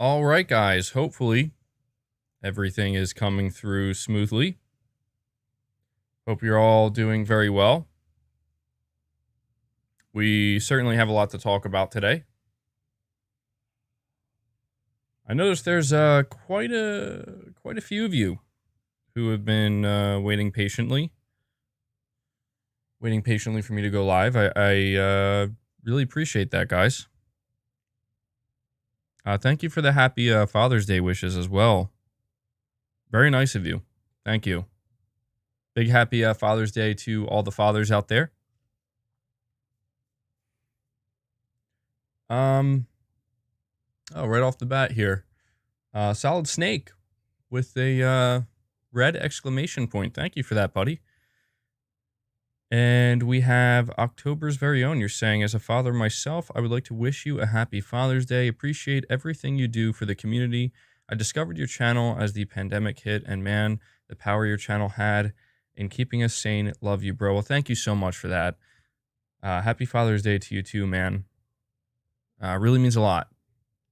All right, guys. Hopefully, everything is coming through smoothly. Hope you're all doing very well. We certainly have a lot to talk about today. I noticed there's quite a few of you who have been waiting patiently for me to go live. I really appreciate that, guys. Thank you for the happy Father's Day wishes as well. Very nice of you. Thank you. Big happy Father's Day to all the fathers out there. Oh, right off the bat here. Solid Snake with a red exclamation point. Thank you for that, buddy. And we have October's very own. You're saying, as a father myself, I would like to wish you a happy Father's Day. Appreciate everything you do for the community. I discovered your channel as the pandemic hit, and man, the power your channel had in keeping us sane. Love you, bro. Well, thank you so much for that. Happy Father's Day to you too, man. Really means a lot.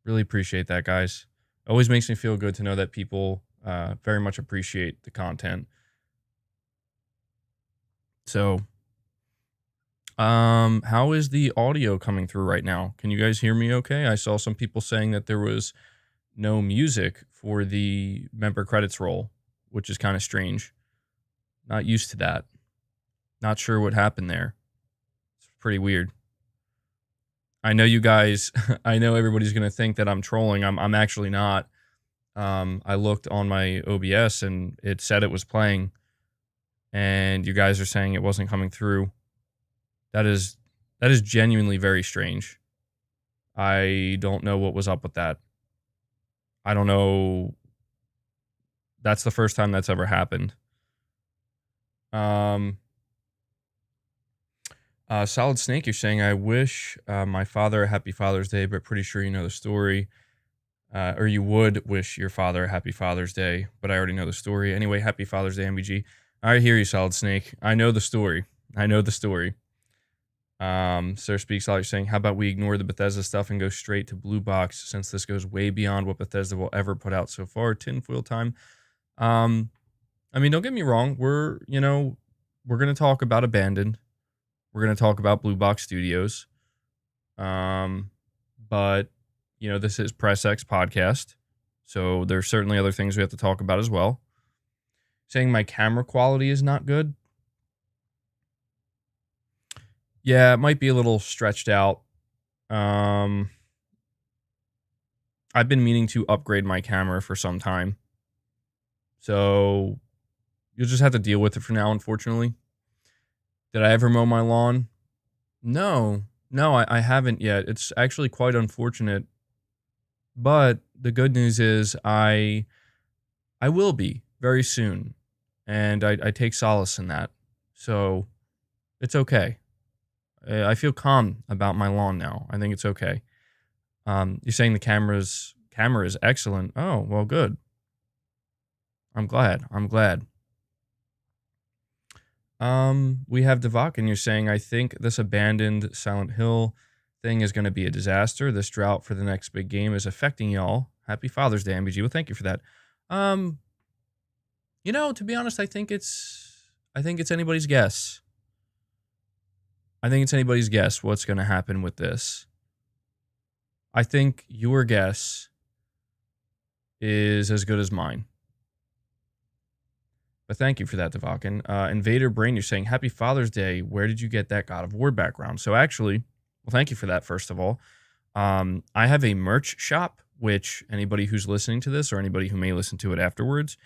Really appreciate that, guys. Always makes me feel good to know that people very much appreciate the content. So, how is the audio coming through right now? Can you guys hear me okay? I saw some people saying that there was no music for the member credits roll, which is kind of strange. Not used to that. Not sure what happened there. It's pretty weird. I know you guys, I know everybody's going to think that I'm trolling. I'm actually not. I looked on my OBS and it said it was playing, and you guys are saying it wasn't coming through. That is genuinely very strange. I don't know what was up with that. I don't know. That's the first time that's ever happened. Solid Snake, you're saying, I wish my father a happy Father's Day, but pretty sure you know the story. Or you would wish your father a happy Father's Day, but I already know the story. Anyway, happy Father's Day, MBG. I hear you, Solid Snake. I know the story. Sir Speaks Out, you're saying, how about we ignore the Bethesda stuff and go straight to Blue Box, since this goes way beyond what Bethesda will ever put out so far. Tinfoil time. I mean, don't get me wrong. We're going to talk about Abandoned. We're going to talk about Blue Box Studios. But this is Press X podcast, so there's certainly other things we have to talk about as well. Saying my camera quality is not good. Yeah, it might be a little stretched out. I've been meaning to upgrade my camera for some time, so you'll just have to deal with it for now, unfortunately. Did I ever mow my lawn? No, I haven't yet. It's actually quite unfortunate. But the good news is I will be very soon, and I take solace in that. So it's okay. I feel calm about my lawn now. I think it's okay. You're saying the camera is excellent. Oh, well, good. I'm glad. We have Devok, and you're saying, I think this abandoned Silent Hill thing is going to be a disaster. This drought for the next big game is affecting y'all. Happy Father's Day, MBG. Well, thank you for that. To be honest, I think it's anybody's guess. I think it's anybody's guess what's going to happen with this. I think your guess is as good as mine. But thank you for that, Devakin. Invader Brain, you're saying, happy Father's Day. Where did you get that God of War background? So actually, well, thank you for that, first of all. I have a merch shop, which anybody who's listening to this or anybody who may listen to it afterwards,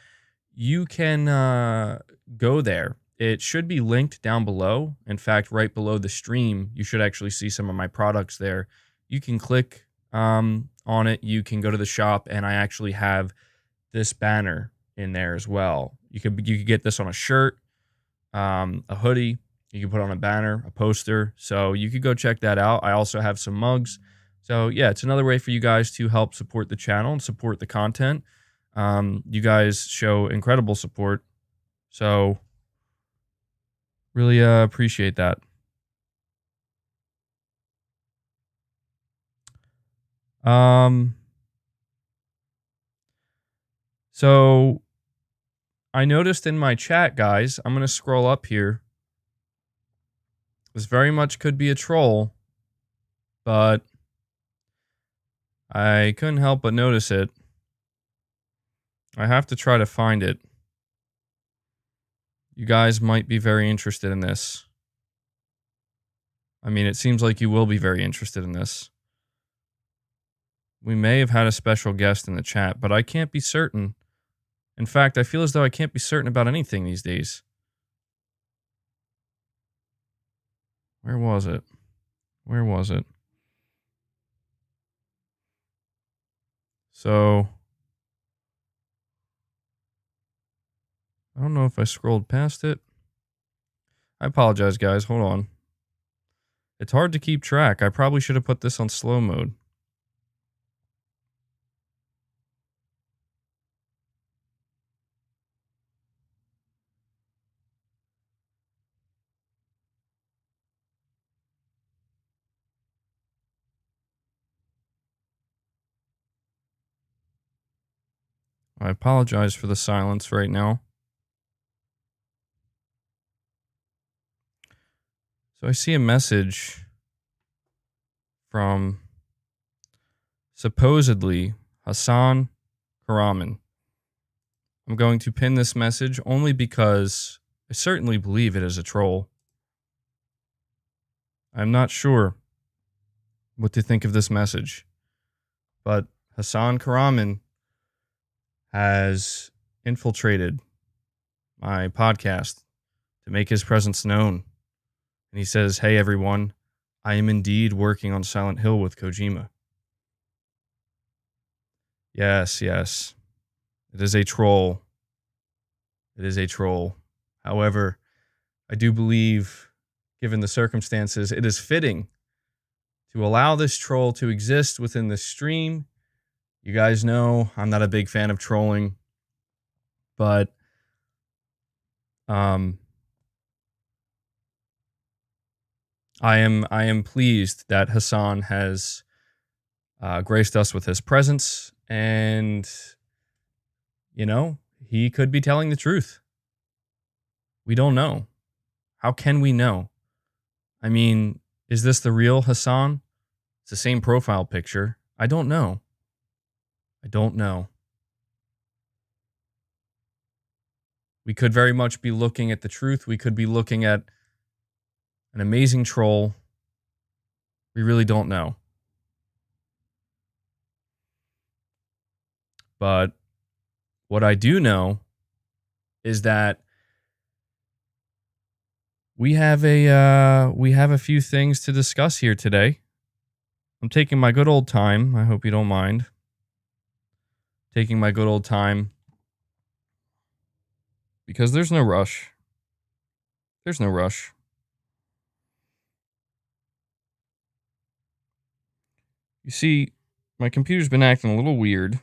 you can go there. It should be linked down below. In fact, right below the stream, you should actually see some of my products there. You can click on it. You can go to the shop, and I actually have this banner in there as well. You could get this on a shirt, a hoodie. You can put on a banner, a poster. So you could go check that out. I also have some mugs. So yeah, it's another way for you guys to help support the channel and support the content. You guys show incredible support. So really appreciate that. So I noticed in my chat, guys, I'm going to scroll up here. This very much could be a troll, but I couldn't help but notice it. I have to try to find it. You guys might be very interested in this. I mean, it seems like you will be very interested in this. We may have had a special guest in the chat, but I can't be certain. In fact, I feel as though I can't be certain about anything these days. Where was it? Where was it? So, I don't know if I scrolled past it. I apologize, guys. Hold on. It's hard to keep track. I probably should have put this on slow mode. I apologize for the silence right now. So I see a message from supposedly Hassan Karaman. I'm going to pin this message only because I certainly believe it is a troll. I'm not sure what to think of this message, but Hassan Karaman has infiltrated my podcast to make his presence known. And he says, "Hey everyone, I am indeed working on Silent Hill with Kojima." Yes, yes. It is a troll. It is a troll. However, I do believe, given the circumstances, it is fitting to allow this troll to exist within the stream. You guys know I'm not a big fan of trolling, but I am pleased that Hassan has graced us with his presence, and you know, he could be telling the truth. We don't know. How can we know? I mean, is this the real Hassan? It's the same profile picture. I don't know. I don't know. We could very much be looking at the truth. We could be looking at an amazing troll. We really don't know. But what I do know is that we have a few things to discuss here today. I'm taking my good old time. I hope you don't mind. Taking my good old time because there's no rush. There's no rush. You see, my computer's been acting a little weird.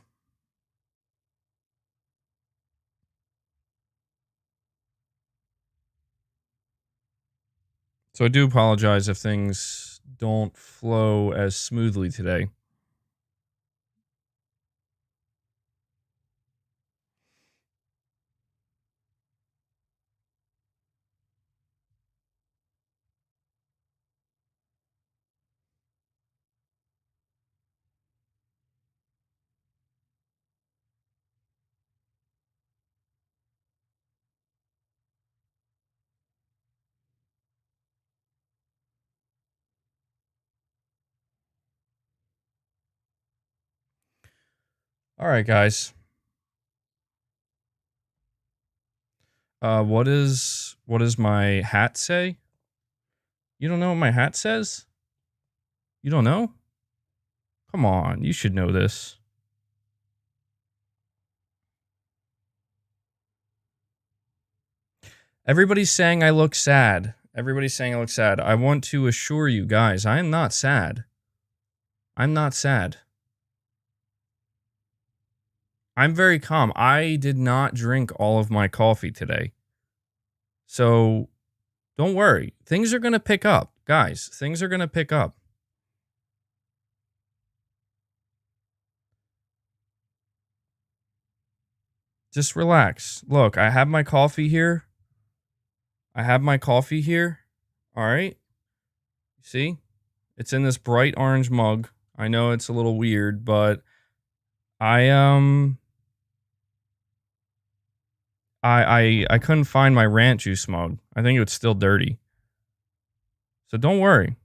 So I do apologize if things don't flow as smoothly today. All right, guys. What does my hat say? You don't know what my hat says? You don't know? Come on, you should know this. Everybody's saying I look sad. Everybody's saying I look sad. I want to assure you guys, I am not sad. I'm not sad. I'm very calm. I did not drink all of my coffee today. So don't worry. Things are going to pick up. Guys, things are going to pick up. Just relax. Look, I have my coffee here. I have my coffee here. All right. See? It's in this bright orange mug. I know it's a little weird, but I I couldn't find my rant juice mug. I think it's still dirty. So don't worry.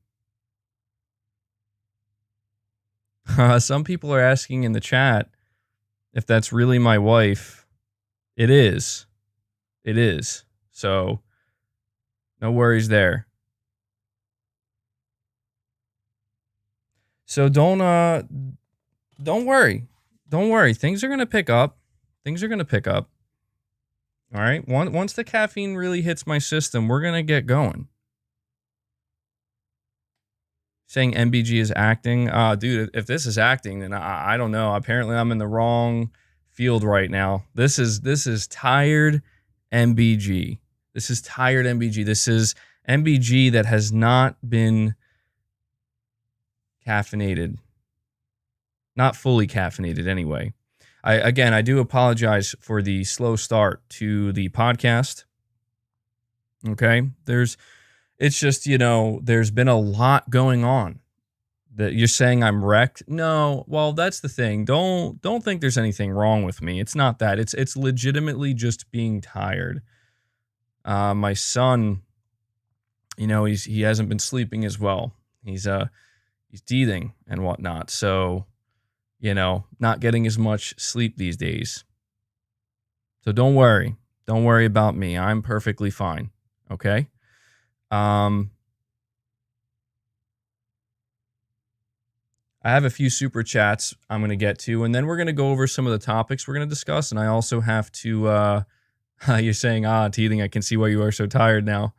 Some people are asking in the chat if that's really my wife. It is. It is. So no worries there. So don't worry. Don't worry. Things are going to pick up. Things are going to pick up. All right? Once the caffeine really hits my system, we're going to get going. Saying MBG is acting. Dude, if this is acting, then I don't know. Apparently I'm in the wrong field right now. This is tired MBG. This is tired MBG. This is MBG that has not been caffeinated. Not fully caffeinated anyway. I do apologize for the slow start to the podcast. Okay? It's just, there's been a lot going on. That you're saying I'm wrecked? No. Well, that's the thing. Don't think there's anything wrong with me. It's not that. It's legitimately just being tired. My son, he hasn't been sleeping as well. He's teething and whatnot. So, not getting as much sleep these days. So don't worry. Don't worry about me. I'm perfectly fine. Okay? I have a few super chats I'm going to get to, and then we're going to go over some of the topics we're going to discuss, and I also have to, you're saying, teething, I can see why you are so tired now.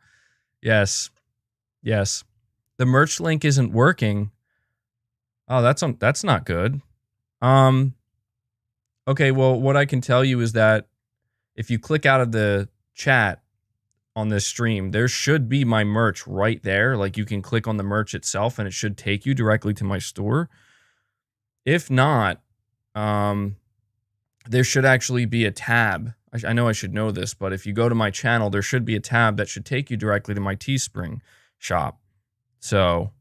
Yes. The merch link isn't working. Oh, that's not good. Okay, well, what I can tell you is that if you click out of the chat on this stream, there should be my merch right there. Like, you can click on the merch itself and it should take you directly to my store. If not, there should actually be a tab. I know I should know this, but if you go to my channel, there should be a tab that should take you directly to my Teespring shop. So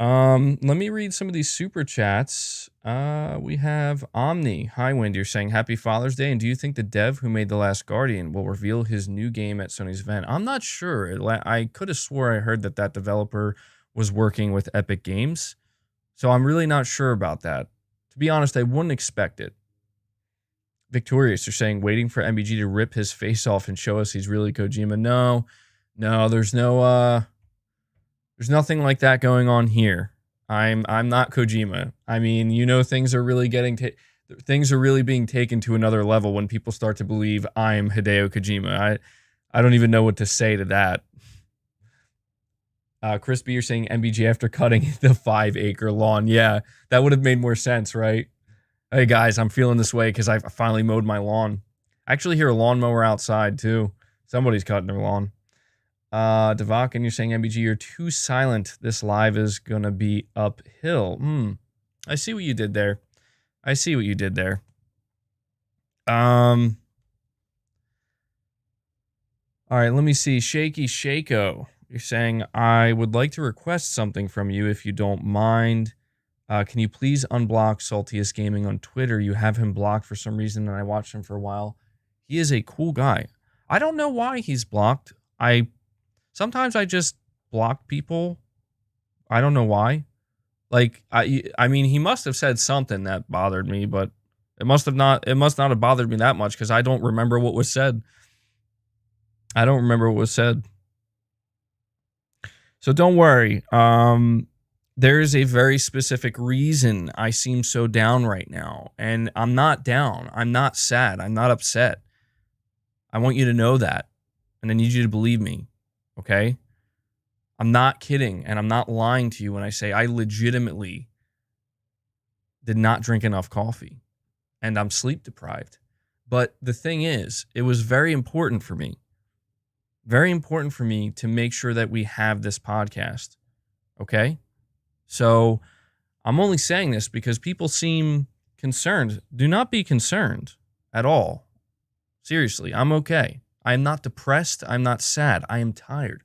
let me read some of these super chats. We have Omni. Hi, Wind. You're saying Happy Father's Day. And do you think the dev who made The Last Guardian will reveal his new game at Sony's event? I'm not sure. I could have swore I heard that developer was working with Epic Games. So I'm really not sure about that. To be honest, I wouldn't expect it. Victorious, you're saying waiting for MBG to rip his face off and show us he's really Kojima. No, there's no, there's nothing like that going on here. I'm not Kojima. I mean, things are really being taken to another level when people start to believe I'm Hideo Kojima. I don't even know what to say to that. Crispy, you're saying MBG after cutting the 5-acre lawn. Yeah, that would have made more sense, right? Hey guys, I'm feeling this way because I finally mowed my lawn. I actually hear a lawnmower outside too. Somebody's cutting their lawn. Devakin, you're saying MBG, you're too silent. This live is gonna be uphill. I see what you did there. All right, let me see. Shaky Shako, you're saying I would like to request something from you if you don't mind. Can you please unblock Saltiest Gaming on Twitter? You have him blocked for some reason, and I watched him for a while. He is a cool guy. I don't know why he's blocked. Sometimes I just block people. I don't know why. Like, I mean, he must have said something that bothered me, but it must not have bothered me that much because I don't remember what was said. So don't worry. There's a very specific reason I seem so down right now. And I'm not down. I'm not sad. I'm not upset. I want you to know that. And I need you to believe me. Okay? I'm not kidding. And I'm not lying to you when I say I legitimately did not drink enough coffee. And I'm sleep deprived. But the thing is, it was very important for me. Very important for me to make sure that we have this podcast. Okay? So I'm only saying this because people seem concerned. Do not be concerned at all. Seriously, I'm okay. I am not depressed. I'm not sad. I am tired.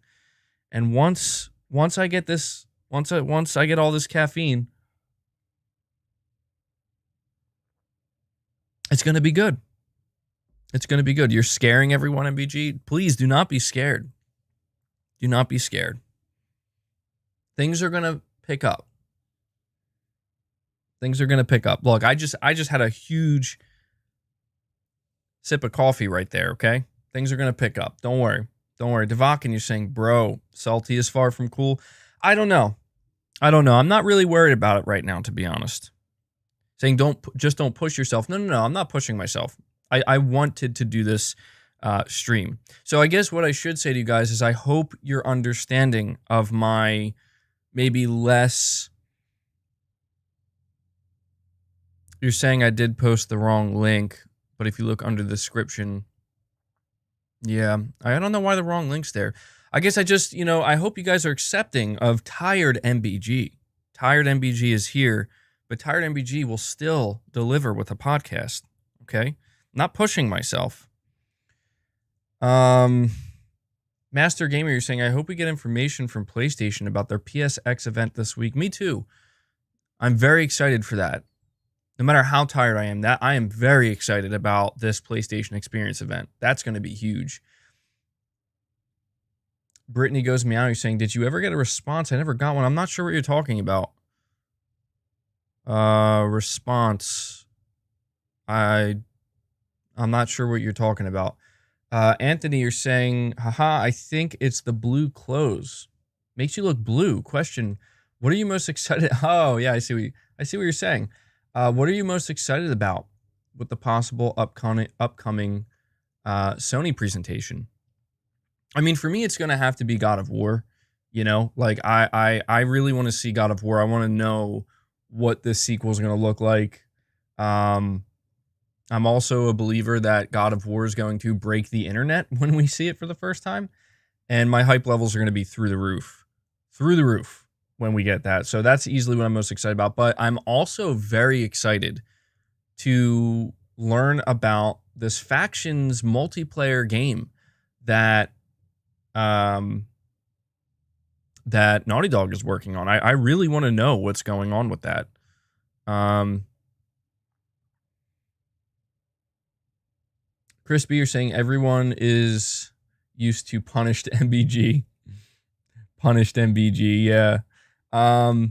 And once I get this, once I get all this caffeine, it's going to be good. It's going to be good. You're scaring everyone, MBG. Please do not be scared. Do not be scared. Things are going to pick up. Things are going to pick up. Look, I just had a huge sip of coffee right there, okay? Things are going to pick up. Don't worry. Don't worry. Devakin, you're saying, bro, salty is far from cool. I don't know. I'm not really worried about it right now, to be honest. Saying don't push yourself. No. I'm not pushing myself. I wanted to do this stream. So I guess what I should say to you guys is I hope you're understanding of my maybe less... You're saying I did post the wrong link, but if you look under the description... Yeah, I don't know why the wrong link's there. I guess I just, I hope you guys are accepting of Tired MBG. Tired MBG is here, but Tired MBG will still deliver with a podcast, okay? Not pushing myself. Master Gamer, you're saying, I hope we get information from PlayStation about their PSX event this week. Me too. I'm very excited for that. No matter how tired I am very excited about this PlayStation Experience event. That's going to be huge. Brittany goes meow. You're saying, did you ever get a response? I never got one. I'm not sure what you're talking about. Response. I'm not sure what you're talking about. Anthony, you're saying, haha, I think it's the blue clothes. Makes you look blue. Question, what are you most excited? Oh, yeah, I see what you're saying. What are you most excited about with the possible upcoming Sony presentation? I mean, for me, it's going to have to be God of War. Like I really want to see God of War. I want to know what this sequel is going to look like. I'm also a believer that God of War is going to break the internet when we see it for the first time. And my hype levels are going to be through the roof when we get that. So that's easily what I'm most excited about. But I'm also very excited to learn about this Factions multiplayer game that that Naughty Dog is working on. I really want to know what's going on with that. Crispy, you're saying everyone is used to punished MBG. Punished MBG, yeah. All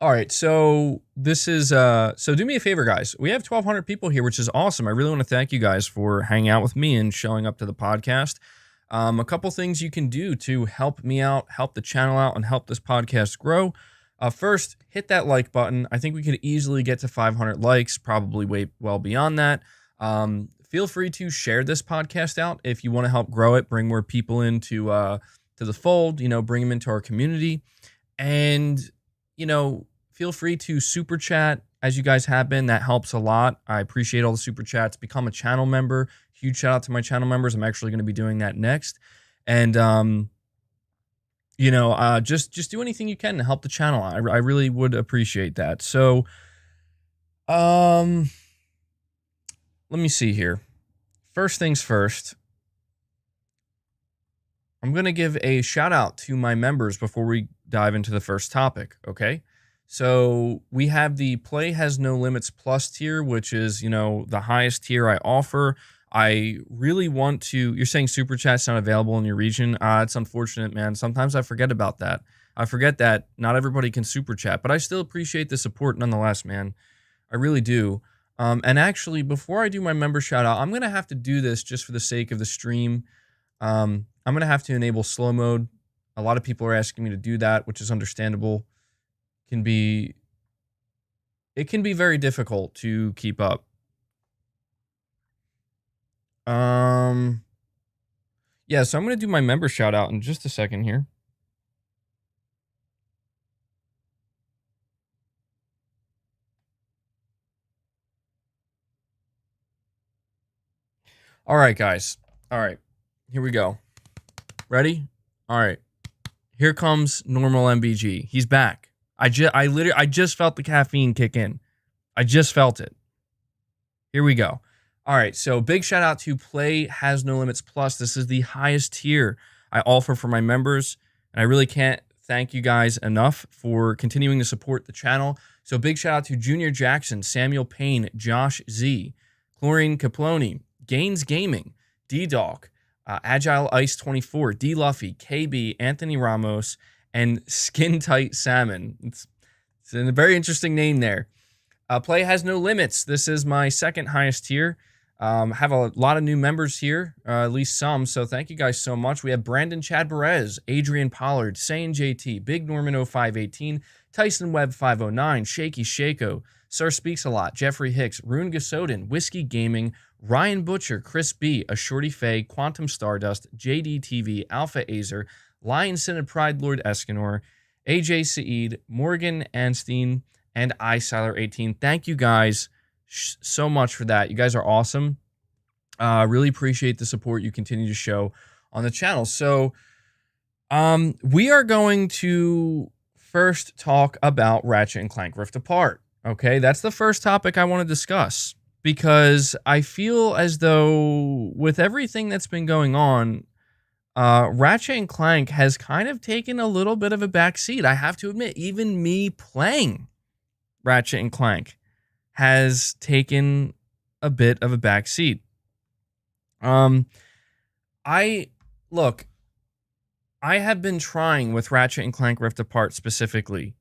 right, so this is so do me a favor, guys. We have 1,200 people here, which is awesome. I really want to thank you guys for hanging out with me and showing up to the podcast. A couple things you can do to help me out, help the channel out, and help this podcast grow. First, hit that like button. I think we could easily get to 500 likes, probably way well beyond that. Feel free to share this podcast out if you want to help grow it, bring more people into to the fold, bring them into our community. And, feel free to super chat as you guys have been. That helps a lot. I appreciate all the super chats. Become a channel member. Huge shout out to my channel members. I'm actually going to be doing that next. And, just do anything you can to help the channel. I really would appreciate that. So, let me see here. First things first, I'm going to give a shout out to my members before we dive into the first topic, okay? So we have the Play Has No Limits Plus tier, which is, the highest tier I offer. I really want to... You're saying Super Chat's not available in your region? It's unfortunate, man. Sometimes I forget about that. I forget that not everybody can Super Chat, but I still appreciate the support nonetheless, man. I really do. And actually, before I do my member shout out, I'm going to have to do this just for the sake of the stream. I'm going to have to enable slow mode. A lot of people are asking me to do that, which is understandable. It can be very difficult to keep up. Yeah, so I'm going to do my member shout out in just a second here. All right, guys. All right, here we go. Ready? All right. Here comes normal MBG. He's back. I just felt the caffeine kick in. I just felt it. Here we go. All right, so big shout out to Play Has No Limits Plus. This is the highest tier I offer for my members, and I really can't thank you guys enough for continuing to support the channel. So big shout out to Junior Jackson, Samuel Payne, Josh Z, Chlorine Kaploni, Gaines Gaming, D-Dog, Agile Ice 24, D Luffy, KB, Anthony Ramos, and Skin Tight Salmon. It's a very interesting name there. Play Has No Limits. This is my second highest tier. Have a lot of new members here, at least some, so thank you guys so much. We have Brandon Chad Perez, Adrian Pollard, Sayin JT, Big Norman 0518, Tyson Webb 509, Shaky Shako, Sir Speaks a Lot, Jeffrey Hicks, Rune Gasoden, Whiskey Gaming, Ryan Butcher, Chris B, A Shorty Faye, Quantum Stardust, JD TV, Alpha Azer, Lion Synod Pride Lord Escanor, AJ Saeed, Morgan Anstein, and iSiler18. Thank you guys so much for that. You guys are awesome. Really appreciate the support you continue to show on the channel. So we are going to first talk about Ratchet and Clank Rift Apart. Okay, that's the first topic I want to discuss, because I feel as though with everything that's been going on, Ratchet and Clank has kind of taken a little bit of a backseat. I have to admit, even me playing Ratchet and Clank has taken a bit of a backseat. I have been trying with Ratchet and Clank Rift Apart specifically,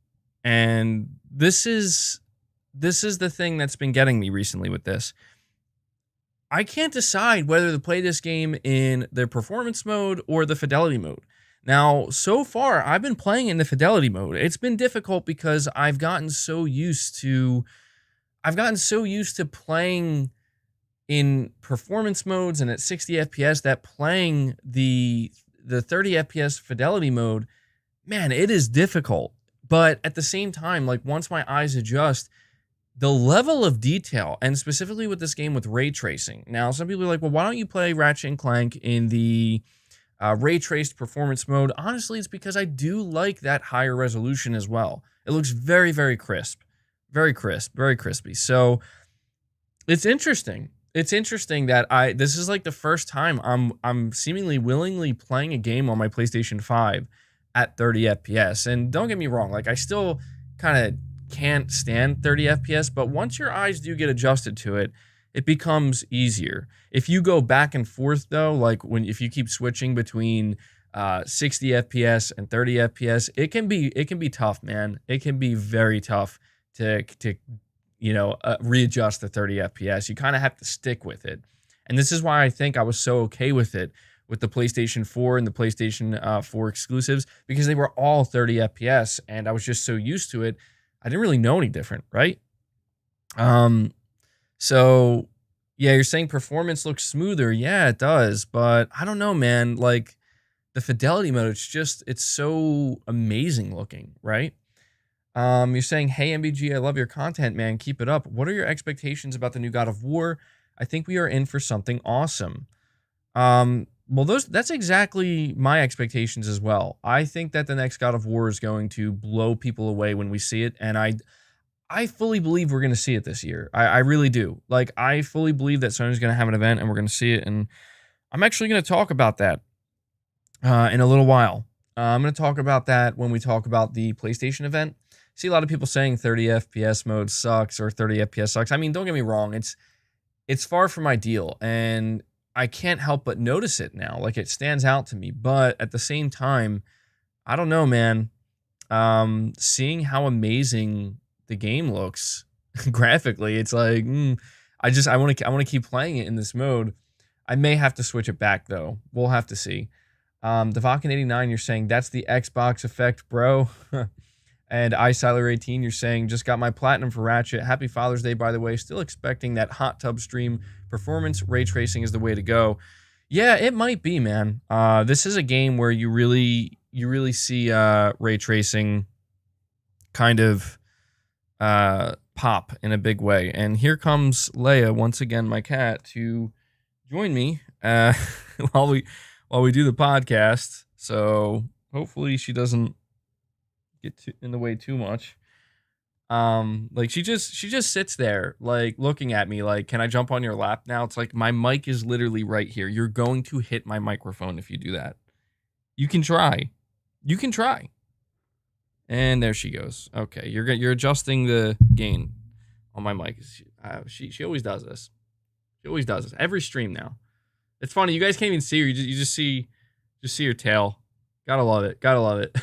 and this is the thing that's been getting me recently with this. I can't decide whether to play this game in the performance mode or the fidelity mode. Now, so far, I've been playing in the fidelity mode. It's been difficult because I've gotten so used to playing in performance modes and at 60 FPS that playing the 30 FPS fidelity mode, man, it is difficult. But at the same time, like, once my eyes adjust, the level of detail, and specifically with this game with ray tracing. Now, some people are like, well, why don't you play Ratchet and Clank in the ray traced performance mode? Honestly, it's because I do like that higher resolution as well. It looks very, very crisp. Very crisp, very crispy. So it's interesting. It's interesting that this is like the first time I'm seemingly willingly playing a game on my PlayStation 5 at 30 FPS. And don't get me wrong, like, I still kind of can't stand 30 FPS, but once your eyes do get adjusted to it, it becomes easier. If you go back and forth though, like if you keep switching between 60 FPS and 30 FPS, it can be tough, man. It can be very tough to readjust the 30 FPS. You kind of have to stick with it. And this is why I think I was so okay with it with the PlayStation 4 and the PlayStation 4 exclusives, because they were all 30 FPS and I was just so used to it. I didn't really know any different, right? So yeah, you're saying performance looks smoother. Yeah, it does, but I don't know, man. Like, the fidelity mode, it's so amazing looking, right? You're saying, hey, MBG, I love your content, man. Keep it up. What are your expectations about the new God of War? I think we are in for something awesome. Well, that's exactly my expectations as well. I think that the next God of War is going to blow people away when we see it, and I fully believe we're going to see it this year. I really do. Like, I fully believe that Sony's going to have an event, and we're going to see it, and I'm actually going to talk about that in a little while. I'm going to talk about that when we talk about the PlayStation event. See a lot of people saying 30 FPS mode sucks or 30 FPS sucks. I mean, don't get me wrong. It's far from ideal, and I can't help but notice it now. Like, it stands out to me. But at the same time, I don't know, man. Seeing how amazing the game looks graphically, it's like, I want to keep playing it in this mode. I may have to switch it back though. We'll have to see. Devakin89, you're saying that's the Xbox effect, bro. And iSiler18, you're saying, just got my platinum for Ratchet. Happy Father's Day, by the way. Still expecting that hot tub stream. Performance ray tracing is the way to go. Yeah, it might be, man. This is a game where you really see ray tracing kind of pop in a big way. And here comes Leia, once again, my cat, to join me while we do the podcast. So hopefully she doesn't in the way too much. Like she just sits there like looking at me like, can I jump on your lap now? It's like my mic is literally right here. You're going to hit my microphone if you do that. You can try. You can try. And there she goes. Okay, you're adjusting the gain on my mic. She always does this. She always does this every stream now. It's funny. You guys can't even see her. You just see her tail. Gotta love it. Gotta love it.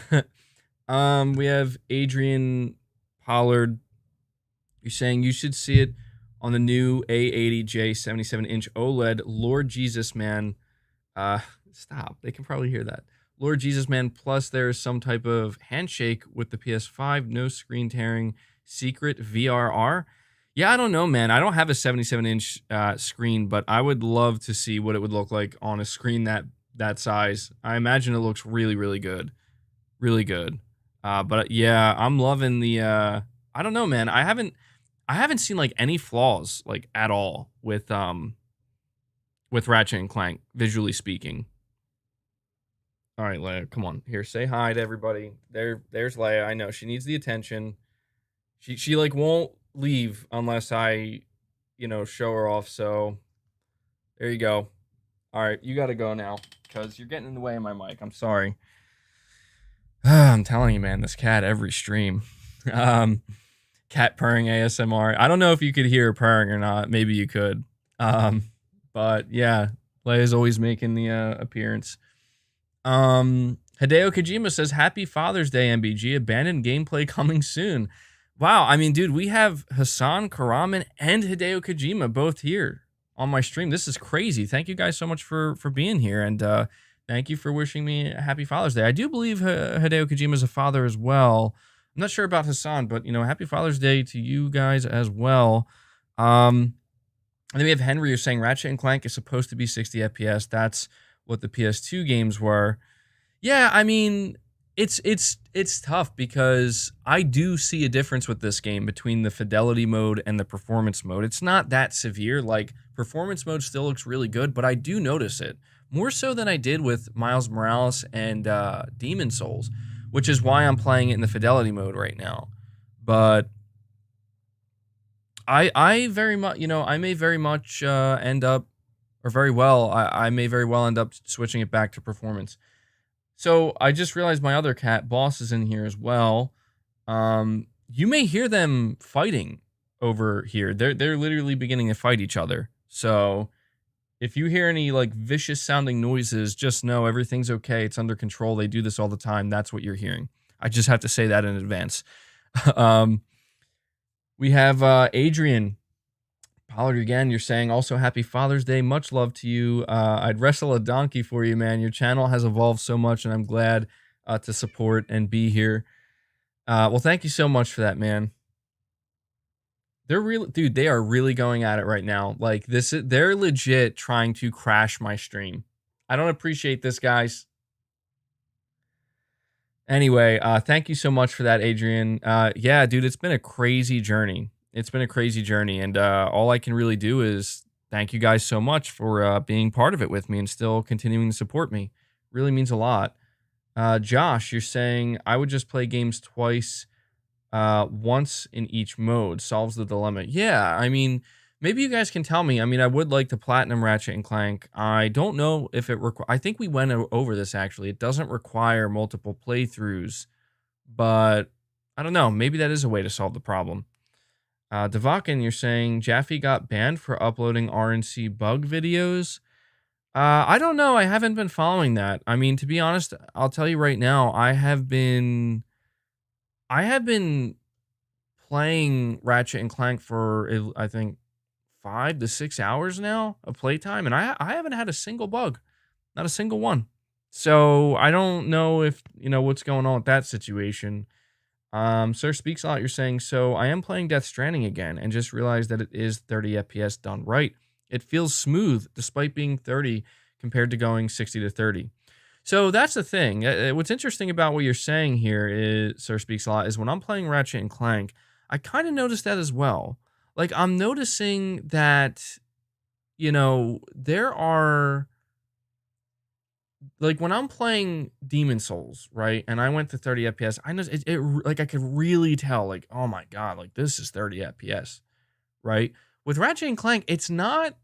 We have Adrian Pollard. You're saying you should see it on the new A80J 77-inch OLED. Lord Jesus, man. Stop. They can probably hear that. Lord Jesus, man. Plus, there's some type of handshake with the PS5. No screen tearing. Secret VRR. Yeah, I don't know, man. I don't have a 77-inch screen, but I would love to see what it would look like on a screen that size. I imagine it looks really, really good. Really good. But yeah, I'm loving the I don't know, man. I haven't seen like any flaws like at all with Ratchet and Clank, visually speaking. All right, Leia, come on. Here, say hi to everybody. There's Leia. I know she needs the attention. She like won't leave unless I, show her off. So there you go. All right, you got to go now because you're getting in the way of my mic. I'm sorry. I'm telling you, man, this cat every stream. Cat purring ASMR. I don't know if you could hear her purring or not. Maybe you could. But yeah, Leia's always making the appearance. Hideo Kojima says, Happy Father's Day, MBG. Abandoned gameplay coming soon. Wow, I mean, dude, we have Hassan Karaman and Hideo Kojima both here on my stream. This is crazy. Thank you guys so much for being here, and thank you for wishing me a happy Father's Day. I do believe Hideo Kojima is a father as well. I'm not sure about Hassan, but, happy Father's Day to you guys as well. And then we have Henry who's saying Ratchet and Clank is supposed to be 60 FPS. That's what the PS2 games were. Yeah, I mean, it's tough because I do see a difference with this game between the fidelity mode and the performance mode. It's not that severe. Like, performance mode still looks really good, but I do notice it. More so than I did with Miles Morales and Demon Souls, which is why I'm playing it in the fidelity mode right now. But I very much, I may very much end up, or very well, I may very well end up switching it back to performance. So I just realized my other cat, Boss, is in here as well. You may hear them fighting over here. They're literally beginning to fight each other. So if you hear any like vicious sounding noises, just know everything's okay. It's under control. They do this all the time. That's what you're hearing. I just have to say that in advance. We have Adrian Pollard again. You're saying also Happy Father's Day. Much love to you. I'd wrestle a donkey for you, man. Your channel has evolved so much, and I'm glad to support and be here. Well, thank you so much for that, man. They're really, dude, they are really going at it right now. Like they're legit trying to crash my stream. I don't appreciate this, guys. Anyway, thank you so much for that, Adrian. Yeah, dude, it's been a crazy journey. It's been a crazy journey, and all I can really do is thank you guys so much for being part of it with me and still continuing to support me. Really means a lot. Josh, you're saying I would just play games twice, once in each mode. Solves the dilemma. Yeah, I mean, maybe you guys can tell me. I mean, I would like to platinum Ratchet and Clank. I don't know if it I think we went over this, actually. It doesn't require multiple playthroughs, but I don't know. Maybe that is a way to solve the problem. Devakin, you're saying Jaffe got banned for uploading RNC bug videos. I don't know. I haven't been following that. I mean, to be honest, I'll tell you right now, I have been playing Ratchet and Clank for, I think, 5 to 6 hours now of playtime, and I haven't had a single bug, not a single one. So I don't know if what's going on with that situation. Sir Speaks a Lot, you're saying, so I am playing Death Stranding again and just realized that it is 30 FPS done right. It feels smooth despite being 30 compared to going 60 to 30. So that's the thing. What's interesting about what you're saying here is, Sir Speaks a Lot, is when I'm playing Ratchet and Clank, I kind of noticed that as well. Like, I'm noticing that, there are like when I'm playing Demon Souls, right? And I went to 30 FPS, I know like I could really tell, like, oh my God, like this is 30 FPS, right? With Ratchet and Clank, it's not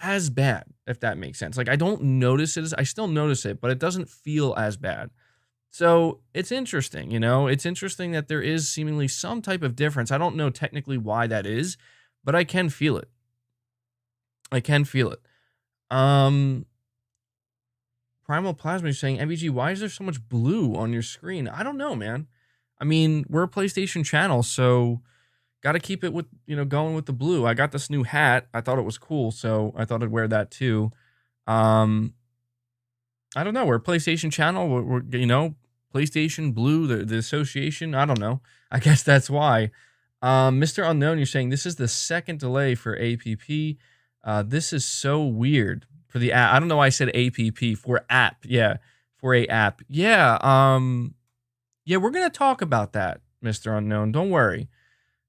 as bad, if that makes sense. Like I don't notice it I still notice it, but it doesn't feel as bad. So it's interesting, it's interesting that there is seemingly some type of difference. I don't know technically why that is, but I can feel it. I can feel it. Um, Primal Plasma is saying, MBG, why is there so much blue on your screen? I don't know, man. I mean, we're a PlayStation channel, so got to keep it with, going with the blue. I got this new hat. I thought it was cool, so I thought I'd wear that too. Um, I don't know. We're a PlayStation channel. PlayStation Blue, the association. I don't know. I guess that's why. Mr. Unknown, you're saying this is the second delay for APP. This is so weird for the app. I don't know why I said APP for app. Yeah, for a app. Yeah. Yeah, we're gonna talk about that, Mr. Unknown. Don't worry.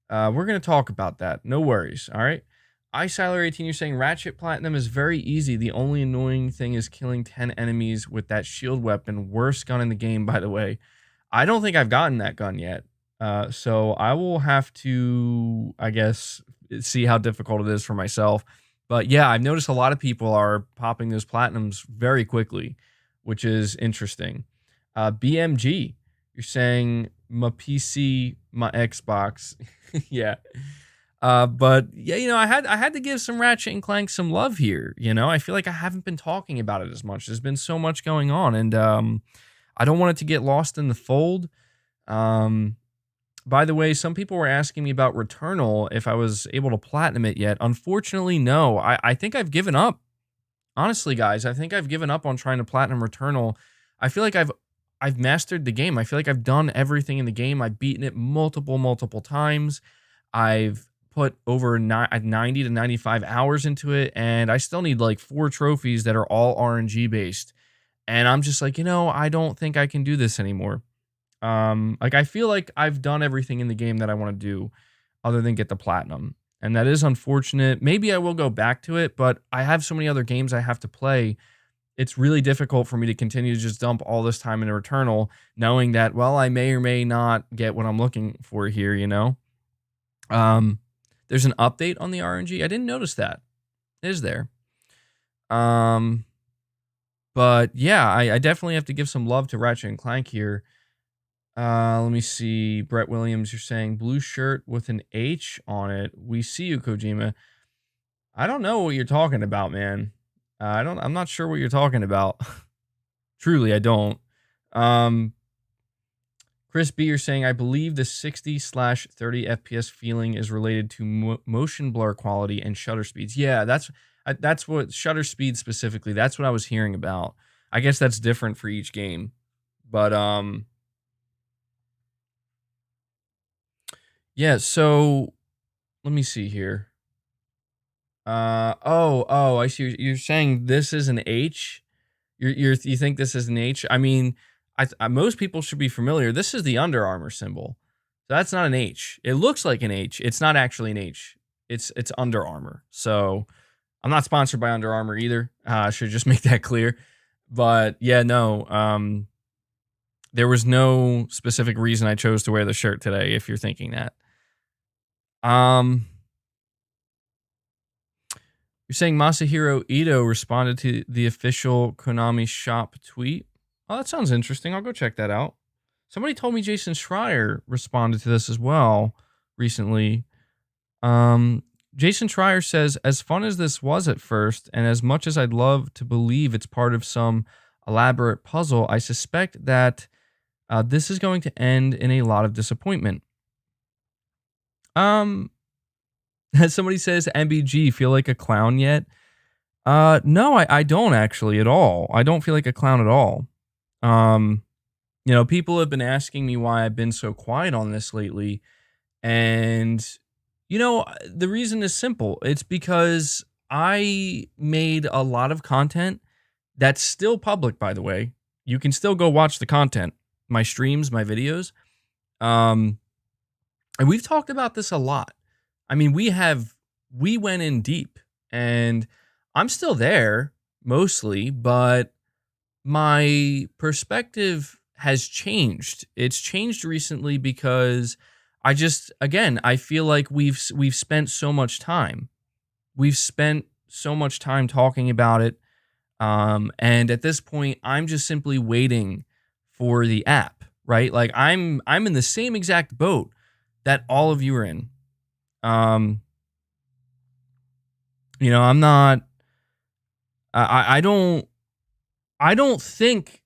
We're gonna talk about that. No worries. All right. iSiler18, you're saying Ratchet Platinum is very easy. The only annoying thing is killing 10 enemies with that shield weapon. Worst gun in the game, by the way. I don't think I've gotten that gun yet. So I will have to, I guess, see how difficult it is for myself. But yeah, I've noticed a lot of people are popping those platinums very quickly, which is interesting. BMG, you're saying my PC, my Xbox. Yeah. But yeah, I had to give some Ratchet and Clank some love here. I feel like I haven't been talking about it as much. There's been so much going on, and I don't want it to get lost in the fold. By the way, some people were asking me about Returnal, if I was able to platinum it yet. Unfortunately, no. I think I've given up. Honestly, guys, I think I've given up on trying to platinum Returnal. I feel like I've mastered the game. I feel like I've done everything in the game. I've beaten it multiple times. I've put over 90 to 95 hours into it, and I still need like 4 trophies that are all RNG based. And I'm just like, I don't think I can do this anymore. Like I feel like I've done everything in the game that I want to do other than get the platinum. And that is unfortunate. Maybe I will go back to it, but I have so many other games I have to play. It's really difficult for me to continue to just dump all this time into Returnal, knowing that, well, I may or may not get what I'm looking for here, There's an update on the RNG. I didn't notice that. Is there? But yeah, I definitely have to give some love to Ratchet and Clank here. Let me see. Brett Williams, you're saying blue shirt with an H on it. We see you, Kojima. I don't know what you're talking about, man. I'm not sure what you're talking about. Truly, I don't. Chris B, you're saying, I believe the 60/30 FPS feeling is related to motion blur quality and shutter speeds. Yeah, that's what shutter speed specifically. That's what I was hearing about. I guess that's different for each game, but yeah. So let me see here. Oh, I see. You're saying this is an H. You think this is an H? I mean, most people should be familiar. This is the Under Armour symbol. So that's not an H. It looks like an H. It's not actually an H. It's Under Armour. So I'm not sponsored by Under Armour either. I should just make that clear. But yeah, no. There was no specific reason I chose to wear the shirt today, if you're thinking that. You're saying Masahiro Ito responded to the official Konami shop tweet. Oh, that sounds interesting. I'll go check that out. Somebody told me Jason Schreier responded to this as well recently. Jason Schreier says, as fun as this was at first, and as much as I'd love to believe it's part of some elaborate puzzle, I suspect that this is going to end in a lot of disappointment. Somebody says, MBG, feel like a clown yet? No, I don't actually at all. I don't feel like a clown at all. People have been asking me why I've been so quiet on this lately. And, the reason is simple. It's because I made a lot of content that's still public, by the way. You can still go watch the content, my streams, my videos. And we've talked about this a lot. I mean, we went in deep, and I'm still there mostly, but my perspective has changed. It's changed recently because I feel like we've spent so much time. We've spent so much time talking about it. And at this point, I'm just simply waiting for the app, right? Like I'm in the same exact boat that all of you are in. Um, I'm not. I don't think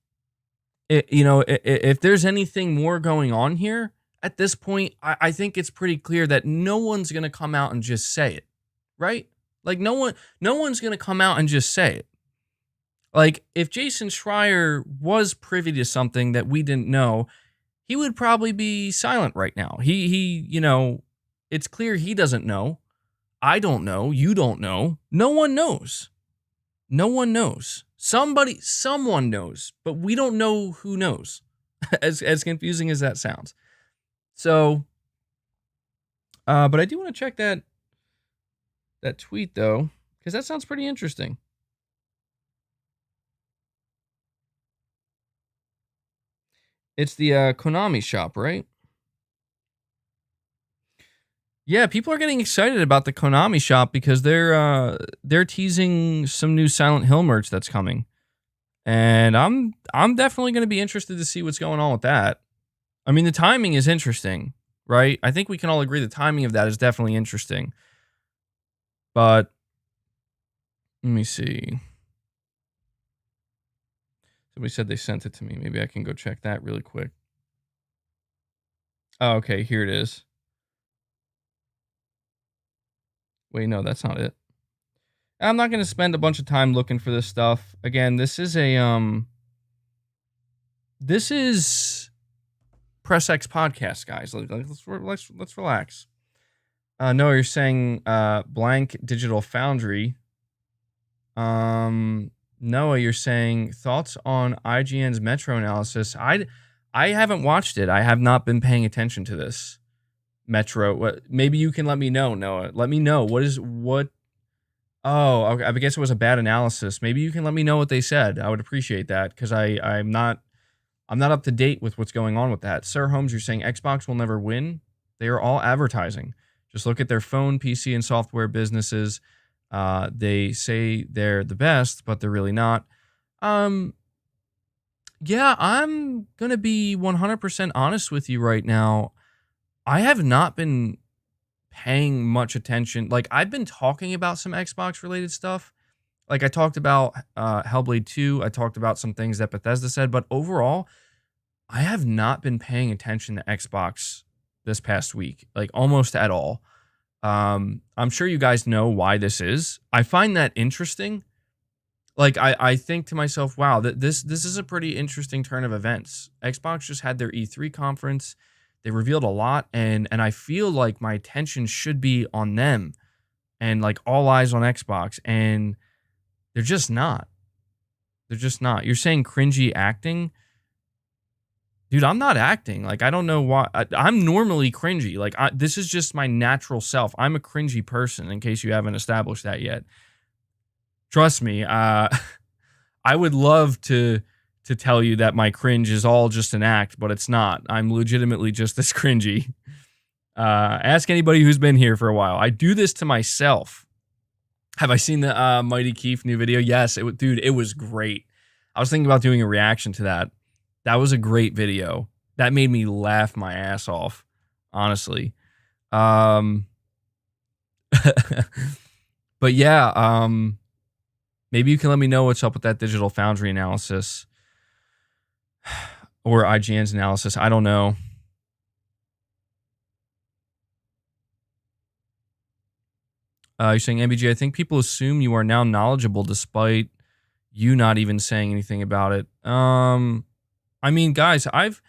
if there's anything more going on here at this point. I think it's pretty clear that no one's gonna come out and just say it, right? Like no one's gonna come out and just say it. Like, if Jason Schreier was privy to something that we didn't know, he would probably be silent right now. It's clear he doesn't know. I don't know. You don't know. No one knows. No one knows. Someone knows, but we don't know who knows. As confusing as that sounds. So, but I do want to check that tweet though, because that sounds pretty interesting. It's the Konami shop, right? Yeah, people are getting excited about the Konami shop because they're teasing some new Silent Hill merch that's coming. And I'm definitely going to be interested to see what's going on with that. I mean, the timing is interesting, right? I think we can all agree the timing of that is definitely interesting. But let me see. Somebody said they sent it to me. Maybe I can go check that really quick. Oh, okay, here it is. Wait, no, that's not it. I'm not going to spend a bunch of time looking for this stuff. Again, this is Press X podcast, guys. Let's relax. No, you're saying blank Digital Foundry. Noah, you're saying thoughts on IGN's Metro analysis. I haven't watched it. I have not been paying attention to this Metro. Maybe you can let me know, Noah. Let me know what. Oh, okay. I guess it was a bad analysis. Maybe you can let me know what they said. I would appreciate that because I'm not up to date with what's going on with that. Sir Holmes, you're saying Xbox will never win. They are all advertising. Just look at their phone, PC, and software businesses. They say they're the best, but they're really not. Yeah, I'm gonna be 100% honest with you right now. I have not been paying much attention. Like, I've been talking about some Xbox related stuff. Like, I talked about Hellblade 2. I talked about some things that Bethesda said, but overall, I have not been paying attention to Xbox this past week, like almost at all. I'm sure you guys know why this is. I find that interesting. Like, I think to myself, wow, this is a pretty interesting turn of events. Xbox just had their E3 conference. They revealed a lot, and I feel like my attention should be on them and like all eyes on Xbox, and they're just not. They're just not. You're saying cringy acting? Dude, I'm not acting. Like, I don't know why. I'm normally cringy. Like, this is just my natural self. I'm a cringy person, in case you haven't established that yet. Trust me, I would love to tell you that my cringe is all just an act, but it's not. I'm legitimately just this cringy. Ask anybody who's been here for a while. I do this to myself. Have I seen the Mighty Keith new video? Yes, dude, it was great. I was thinking about doing a reaction to that. That was a great video. That made me laugh my ass off, honestly. But yeah, maybe you can let me know what's up with that Digital Foundry analysis or IGN's analysis. I don't know. You're saying, MBG, I think people assume you are now knowledgeable despite you not even saying anything about it. I mean, guys, I've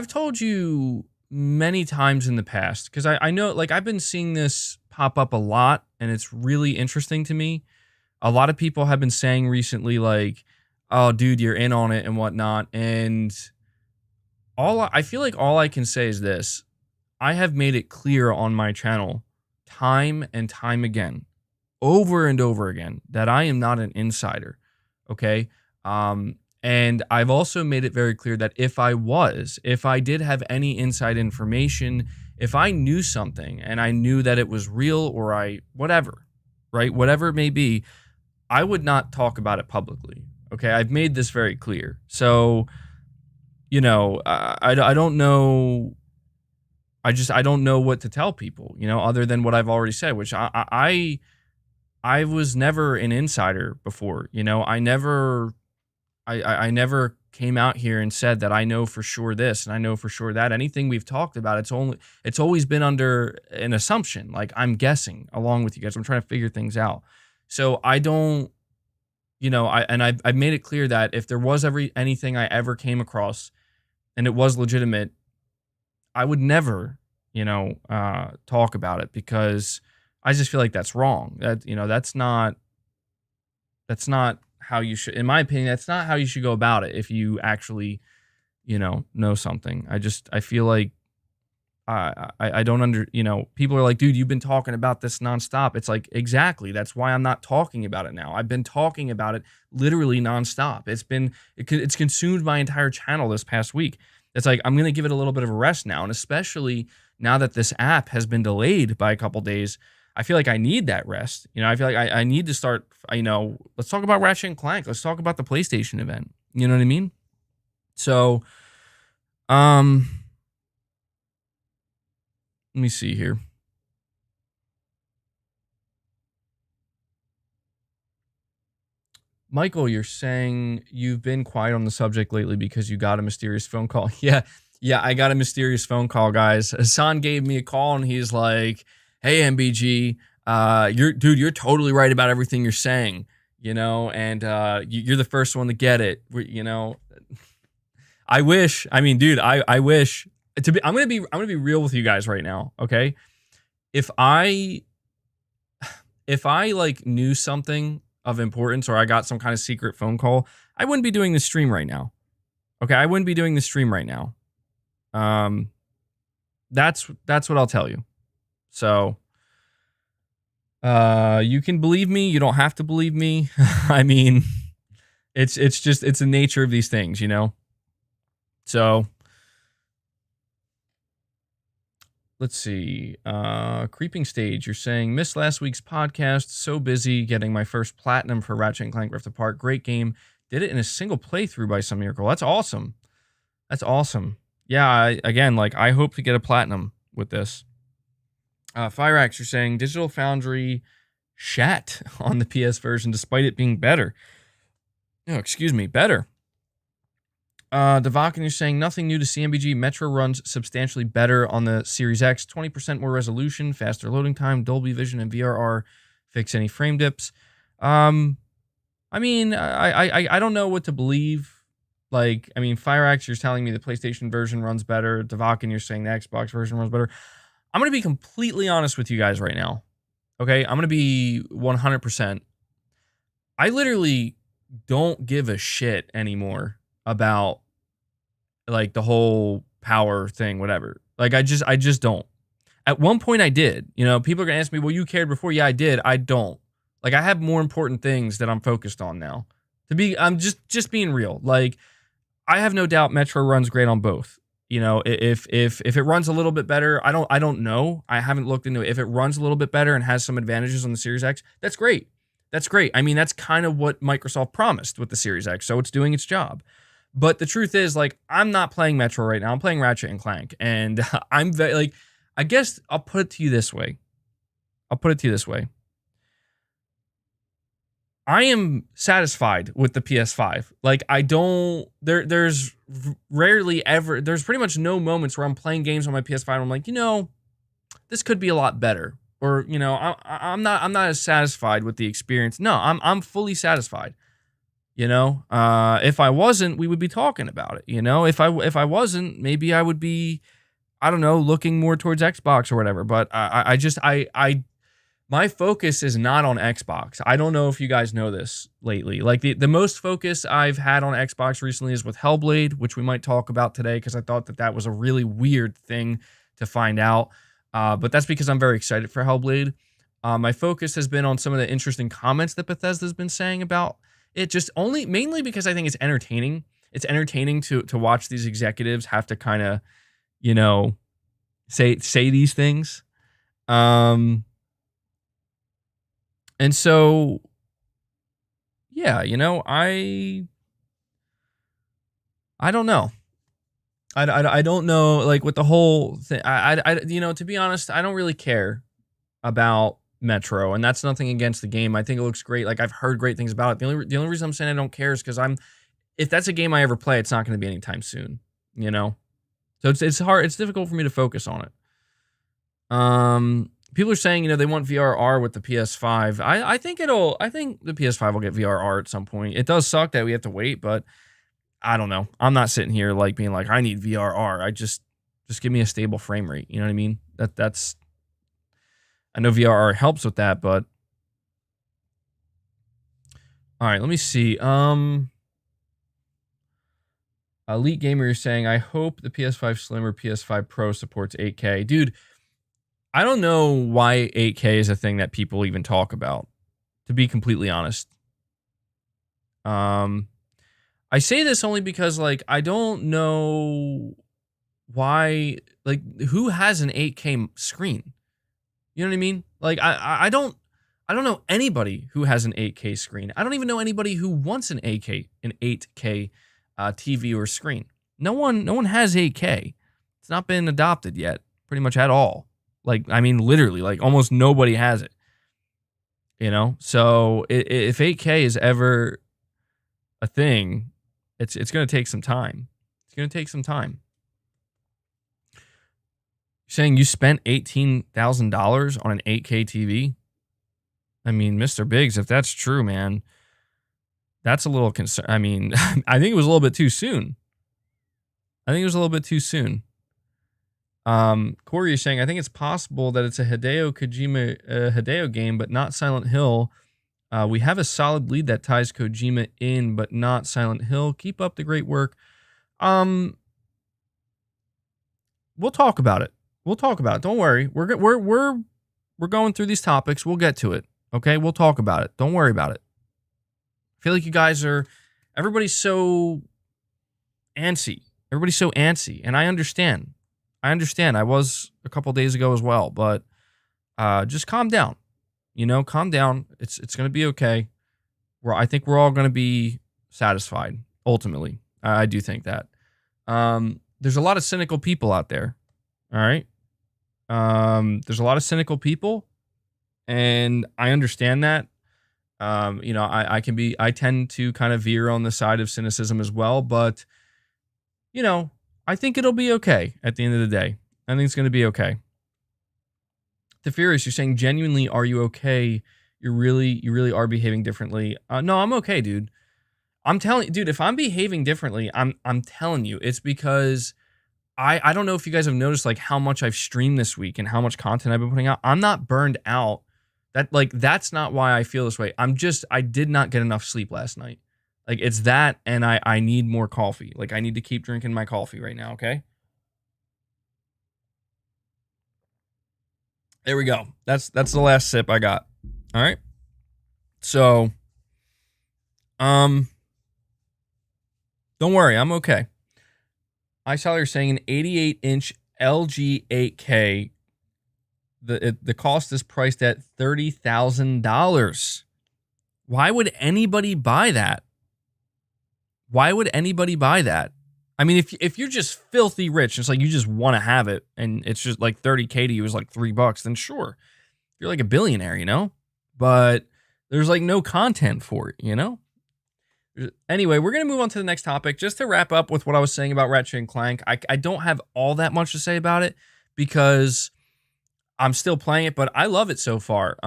told you many times in the past, because I know, like, I've been seeing this pop up a lot, and it's really interesting to me. A lot of people have been saying recently, like, oh, dude, you're in on it and whatnot. And I feel like all I can say is this. I have made it clear on my channel time and time again, over and over again, that I am not an insider. Okay. And I've also made it very clear that if I did have any inside information, if I knew something and I knew that it was real or whatever, right? Whatever it may be, I would not talk about it publicly. Okay. I've made this very clear. So, I don't know. I don't know what to tell people, other than what I've already said, which I was never an insider before, I never came out here and said that I know for sure this and I know for sure that. Anything we've talked about, it's always been under an assumption. Like I'm guessing along with you guys. I'm trying to figure things out. So I don't, I've made it clear that if there was anything I ever came across and it was legitimate, I would never, talk about it because I just feel like that's wrong. That's not how you should, in my opinion, that's not how you should go about it if you actually, know something. I feel like I don't people are like, dude, you've been talking about this nonstop. It's like, exactly. That's why I'm not talking about it now. I've been talking about it literally nonstop. It's consumed my entire channel this past week. It's like, I'm going to give it a little bit of a rest now. And especially now that this app has been delayed by a couple days, I feel like I need that rest. I feel like I need to start, let's talk about Ratchet and Clank. Let's talk about the PlayStation event. You know what I mean? So, let me see here. Michael, you're saying you've been quiet on the subject lately because you got a mysterious phone call. Yeah, I got a mysterious phone call, guys. Hassan gave me a call and he's like, hey, MBG, you're totally right about everything you're saying, and you're the first one to get it. I wish. I mean, dude, I wish to be. I'm gonna be real with you guys right now. Okay, if I like knew something of importance or I got some kind of secret phone call, I wouldn't be doing this stream right now. Okay, I wouldn't be doing this stream right now. That's what I'll tell you. So, you can believe me. You don't have to believe me. I mean, it's the nature of these things, So, let's see. Creeping Stage, you're saying, missed last week's podcast. So busy getting my first platinum for Ratchet and Clank Rift Apart. Great game. Did it in a single playthrough by some miracle. That's awesome. That's awesome. Yeah, I hope to get a platinum with this. Fireaxe, you're saying Digital Foundry shat on the PS version despite it being better. No, excuse me, better. Devakin, you're saying nothing new to CMBG. Metro runs substantially better on the Series X. 20% more resolution, faster loading time, Dolby Vision and VRR fix any frame dips. I mean, I don't know what to believe. Like, I mean, Fireaxe, you're telling me the PlayStation version runs better. Devakin, you're saying the Xbox version runs better. I'm going to be completely honest with you guys right now. Okay? I'm going to be 100%. I literally don't give a shit anymore about like the whole power thing, whatever. Like, I just don't. At one point I did. People are going to ask me, well, you cared before. Yeah, I did. I don't. Like, I have more important things that I'm focused on now. I'm just being real. Like, I have no doubt Metro runs great on both. If it runs a little bit better, I don't know. I haven't looked into it. If it runs a little bit better and has some advantages on the Series X, that's great. That's great. I mean, that's kind of what Microsoft promised with the Series X, so it's doing its job. But the truth is, like, I'm not playing Metro right now. I'm playing Ratchet and Clank, and I'm very, like, I guess I'll put it to you this way. I am satisfied with the PS5. Like, there's rarely ever, there's pretty much no moments where I'm playing games on my PS5 and I'm like, this could be a lot better. Or, I'm not as satisfied with the experience. No, I'm fully satisfied. If I wasn't, we would be talking about it. If I wasn't, maybe I would be, I don't know, looking more towards Xbox or whatever. But my focus is not on Xbox. I don't know if you guys know this lately. Like, the most focus I've had on Xbox recently is with Hellblade, which we might talk about today because I thought that was a really weird thing to find out. But that's because I'm very excited for Hellblade. My focus has been on some of the interesting comments that Bethesda's been saying about It just mainly because I think it's entertaining. It's entertaining to watch these executives have to kind of, you know, say these things. And so, yeah, you know, I don't know. I don't know, like, with the whole thing. You know, to be honest, I don't really care about Metro, and that's nothing against the game. I think it looks great. Like, I've heard great things about it. The only reason I'm saying I don't care is because if that's a game I ever play, it's not going to be anytime soon. You know, so it's hard. It's difficult for me to focus on it. People are saying, you know, they want VRR with the PS5. I think the PS5 will get VRR at some point. It does suck that we have to wait, but I don't know. I'm not sitting here like being like, I need VRR. I just give me a stable frame rate. You know what I mean? That's I know VRR helps with that, but all right, let me see. Elite Gamer, you're saying, I hope the PS5 Slim or PS5 Pro supports 8K. Dude, I don't know why 8K is a thing that people even talk about, to be completely honest. I say this only because, like, I don't know why, like, who has an 8K screen? You know what I mean? Like, I don't know anybody who has an 8K screen. I don't even know anybody who wants an 8K TV or screen. No one has 8K. It's not been adopted yet, pretty much at all. Like, I mean, literally, like, almost nobody has it. You know? So, if 8K is ever a thing, it's going to take some time. It's going to take some time. You're saying you spent $18,000 on an 8K TV? I mean, Mr. Biggs, if that's true, man, that's a little concern. I mean, I think it was a little bit too soon. Corey is saying, I think it's possible that it's a Hideo Kojima Hideo game, but not Silent Hill. We have a solid lead that ties Kojima in, but not Silent Hill. Keep up the great work. We'll talk about it. Don't worry. We're going through these topics. We'll get to it. Okay, we'll talk about it. Don't worry about it. I feel like you guys everybody's so antsy. And I understand. I was a couple days ago as well, but just calm down. You know, calm down. It's going to be okay. I think we're all going to be satisfied, ultimately. I do think that. There's a lot of cynical people out there, all right? There's a lot of cynical people, and I understand that. You know, I tend to kind of veer on the side of cynicism as well, but, you know, I think it'll be okay at the end of the day. I think it's going to be okay. The Furious, you're saying, genuinely, are you okay? You really are behaving differently. No, I'm okay, dude. I'm telling you, dude, if I'm behaving differently, I'm telling you, it's because I don't know if you guys have noticed, like, how much I've streamed this week and how much content I've been putting out. I'm not burned out. That's not why I feel this way. I did not get enough sleep last night. Like, it's that, and I need more coffee. Like, I need to keep drinking my coffee right now, okay? There we go. That's the last sip I got. All right. So, don't worry, I'm okay. I saw you're saying an 88-inch LG 8K. The cost is priced at $30,000. Why would anybody buy that? I mean, if you're just filthy rich, it's like you just want to have it, and it's just like $30K to you is like $3, then sure. You're like a billionaire, you know? But there's like no content for it, you know? Anyway, we're going to move on to the next topic. Just to wrap up with what I was saying about Ratchet and Clank, I don't have all that much to say about it because I'm still playing it, but I love it so far.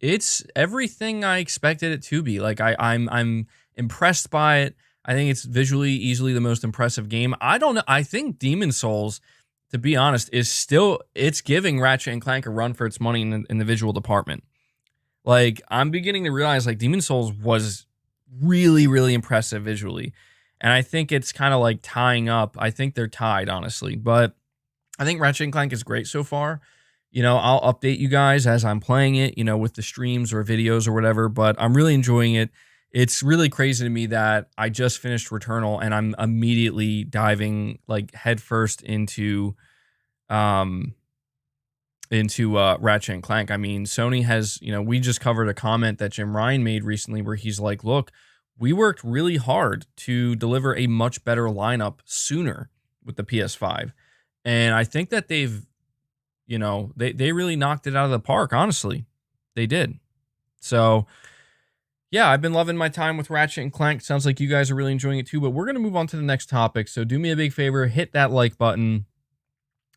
It's everything I expected it to be. Like, I'm impressed by it. I think it's visually easily the most impressive game. I don't know. I think Demon's Souls, to be honest, it's giving Ratchet and Clank a run for its money in the visual department. Like, I'm beginning to realize, like, Demon's Souls was really, really impressive visually. And I think it's kind of like tying up. I think they're tied, honestly. But I think Ratchet and Clank is great so far. You know, I'll update you guys as I'm playing it, you know, with the streams or videos or whatever. But I'm really enjoying it. It's really crazy to me that I just finished Returnal and I'm immediately diving like headfirst um into Ratchet and Clank. I mean, Sony has, we just covered a comment that Jim Ryan made recently where he's like, "Look, we worked really hard to deliver a much better lineup sooner with the PS5." And I think that they really knocked it out of the park, honestly. They did. So, yeah, I've been loving my time with Ratchet and Clank. Sounds like you guys are really enjoying it too, but we're going to move on to the next topic. So do me a big favor, hit that like button.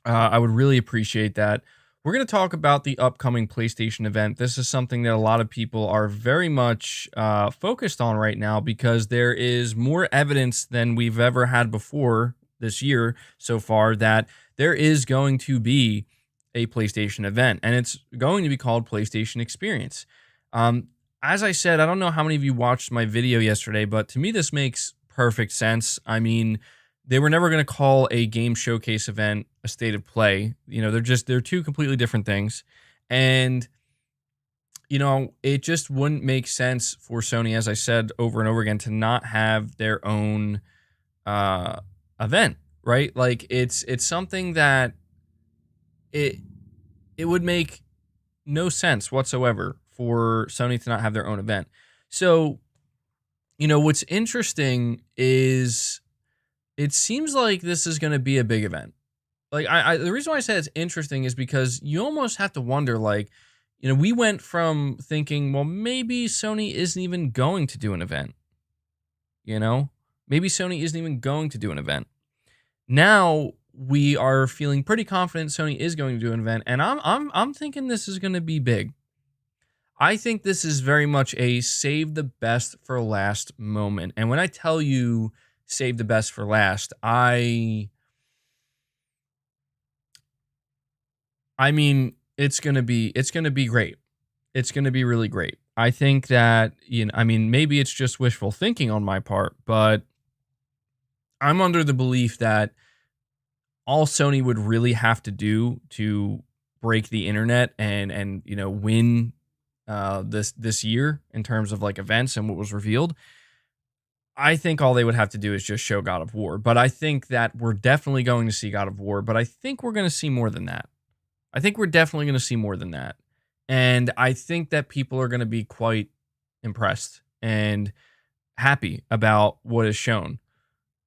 I would really appreciate that. We're going to talk about the upcoming PlayStation event. This is something that a lot of people are very much focused on right now because there is more evidence than we've ever had before this year so far that there is going to be a PlayStation event, and it's going to be called PlayStation Experience. As I said, I don't know how many of you watched my video yesterday, but to me, this makes perfect sense. I mean, they were never going to call a game showcase event a state of play. They're two completely different things. And, it just wouldn't make sense for Sony, as I said over and over again, to not have their own event, right? Like it's something that it would make no sense whatsoever for Sony to not have their own event. So, what's interesting is it seems like this is going to be a big event. Like the reason why I said it's interesting is because you almost have to wonder, like, we went from thinking, well, maybe Sony isn't even going to do an event. Maybe Sony isn't even going to do an event. Now we are feeling pretty confident Sony is going to do an event, and I'm thinking this is going to be big. I think this is very much a save the best for last moment. And when I tell you save the best for last, I mean it's going to be great. It's going to be really great. I think that, maybe it's just wishful thinking on my part, but I'm under the belief that all Sony would really have to do to break the internet and win this year in terms of like events and what was revealed, I think all they would have to do is just show God of War. But I think that we're definitely going to see God of War, but I think we're going to see more than that. I think we're definitely going to see more than that. And I think that people are going to be quite impressed and happy about what is shown.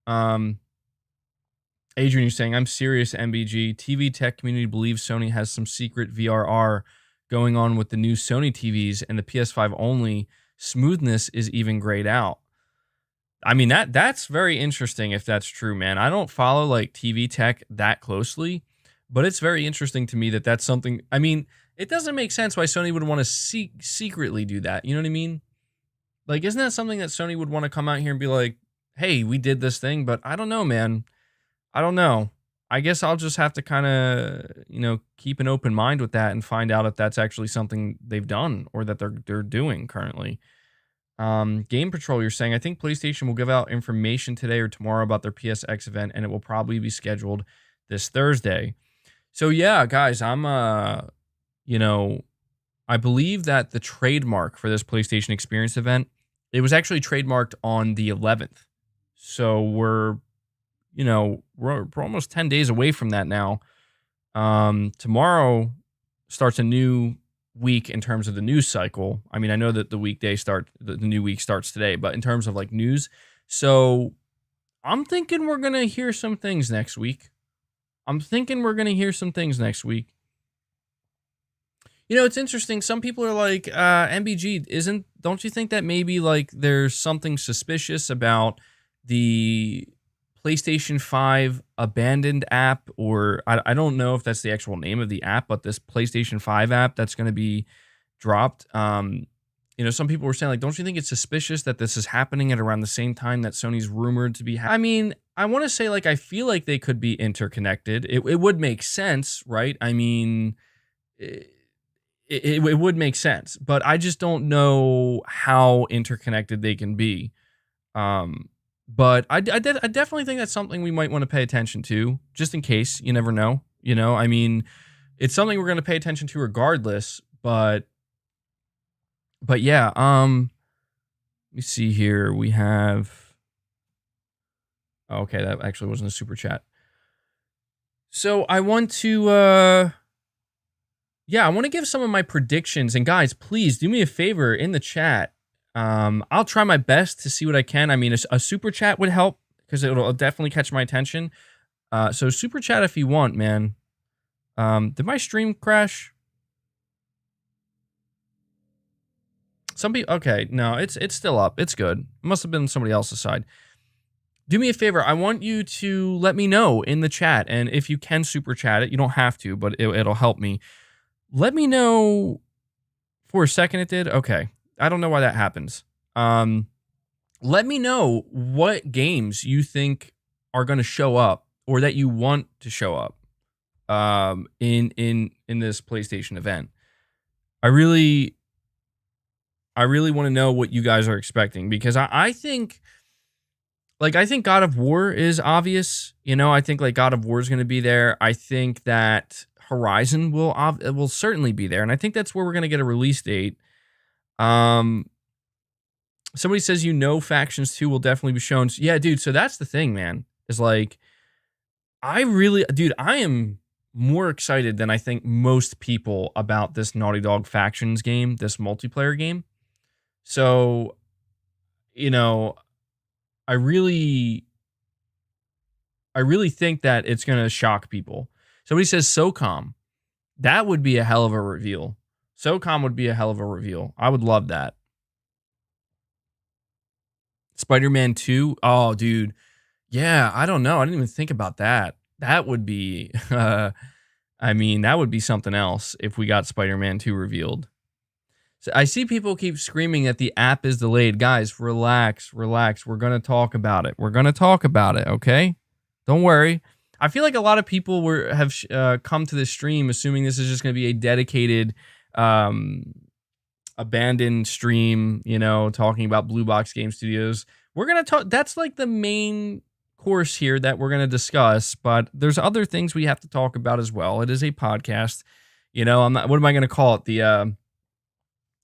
Adrian, you're saying, I'm serious, MBG. TV tech community believes Sony has some secret VRR going on with the new Sony TVs and the PS5 only. Smoothness is even grayed out. I mean, that's very interesting if that's true, man. I don't follow like TV tech that closely, but it's very interesting to me that that's something. I mean, it doesn't make sense why Sony would want to secretly do that. You know what I mean? Like, isn't that something that Sony would want to come out here and be like, hey, we did this thing, but I don't know, man. I don't know. I guess I'll just have to kind of, keep an open mind with that and find out if that's actually something they've done or that they're doing currently. Game Patrol, you're saying, I think PlayStation will give out information today or tomorrow about their PSX event, and it will probably be scheduled this Thursday. So yeah, guys, I believe that the trademark for this PlayStation Experience event, it was actually trademarked on the 11th. So we're almost 10 days away from that now. Tomorrow starts a new week in terms of the news cycle. I mean, I know that the new week starts today, but in terms of like news, so I'm thinking we're going to hear some things next week. It's interesting. Some people are like, MBG, don't you think that maybe like there's something suspicious about the PlayStation 5 abandoned app, or I don't know if that's the actual name of the app, but this PlayStation 5 app that's going to be dropped. Some people were saying, like, don't you think it's suspicious that this is happening at around the same time that Sony's rumored to be I mean, I want to say, like, I feel like they could be interconnected. It would make sense, right? I mean, it would make sense, but I just don't know how interconnected they can be. But I definitely think that's something we might want to pay attention to, just in case. You never know. I mean, it's something we're going to pay attention to regardless. But yeah, Let me see here. We have. Okay, that actually wasn't a super chat. So I want to, yeah, I want to give some of my predictions. And guys, please do me a favor in the chat. I'll try my best to see what I can. I mean, a super chat would help because it'll definitely catch my attention. So super chat if you want, man. Did my stream crash? Some people, okay, no, it's still up. It's good. It must have been somebody else's side. Do me a favor. I want you to let me know in the chat, and if you can super chat it, you don't have to, but it'll help me. Let me know. For a second, it did. Okay, I don't know why that happens. Let me know what games you think are going to show up, or that you want to show up, in this PlayStation event. I really want to know what you guys are expecting, because I think, like, I think God of War is obvious. You know, I think, like, God of War is going to be there. I think that Horizon will certainly be there, and I think that's where we're going to get a release date. Somebody says, Factions 2 will definitely be shown. Yeah, dude, so that's the thing, man. Is like, I am more excited than I think most people about this Naughty Dog Factions game, this multiplayer game. So, you know, I really think that it's going to shock people. Somebody says SOCOM. That would be a hell of a reveal. SOCOM would be a hell of a reveal. I would love that. Spider-Man 2. Oh, dude. Yeah, I don't know. I didn't even think about that. That would be, I mean, that would be something else if we got Spider-Man 2 revealed. So I see people keep screaming that the app is delayed. Guys, relax. We're going to talk about it. Okay? Don't worry. I feel like a lot of people have come to this stream assuming this is just going to be a dedicated, abandoned stream, talking about Blue Box Game Studios. We're going to talk. That's like the main course here that we're going to discuss, but there's other things we have to talk about as well. It is a podcast. I'm not, what am I going to call it?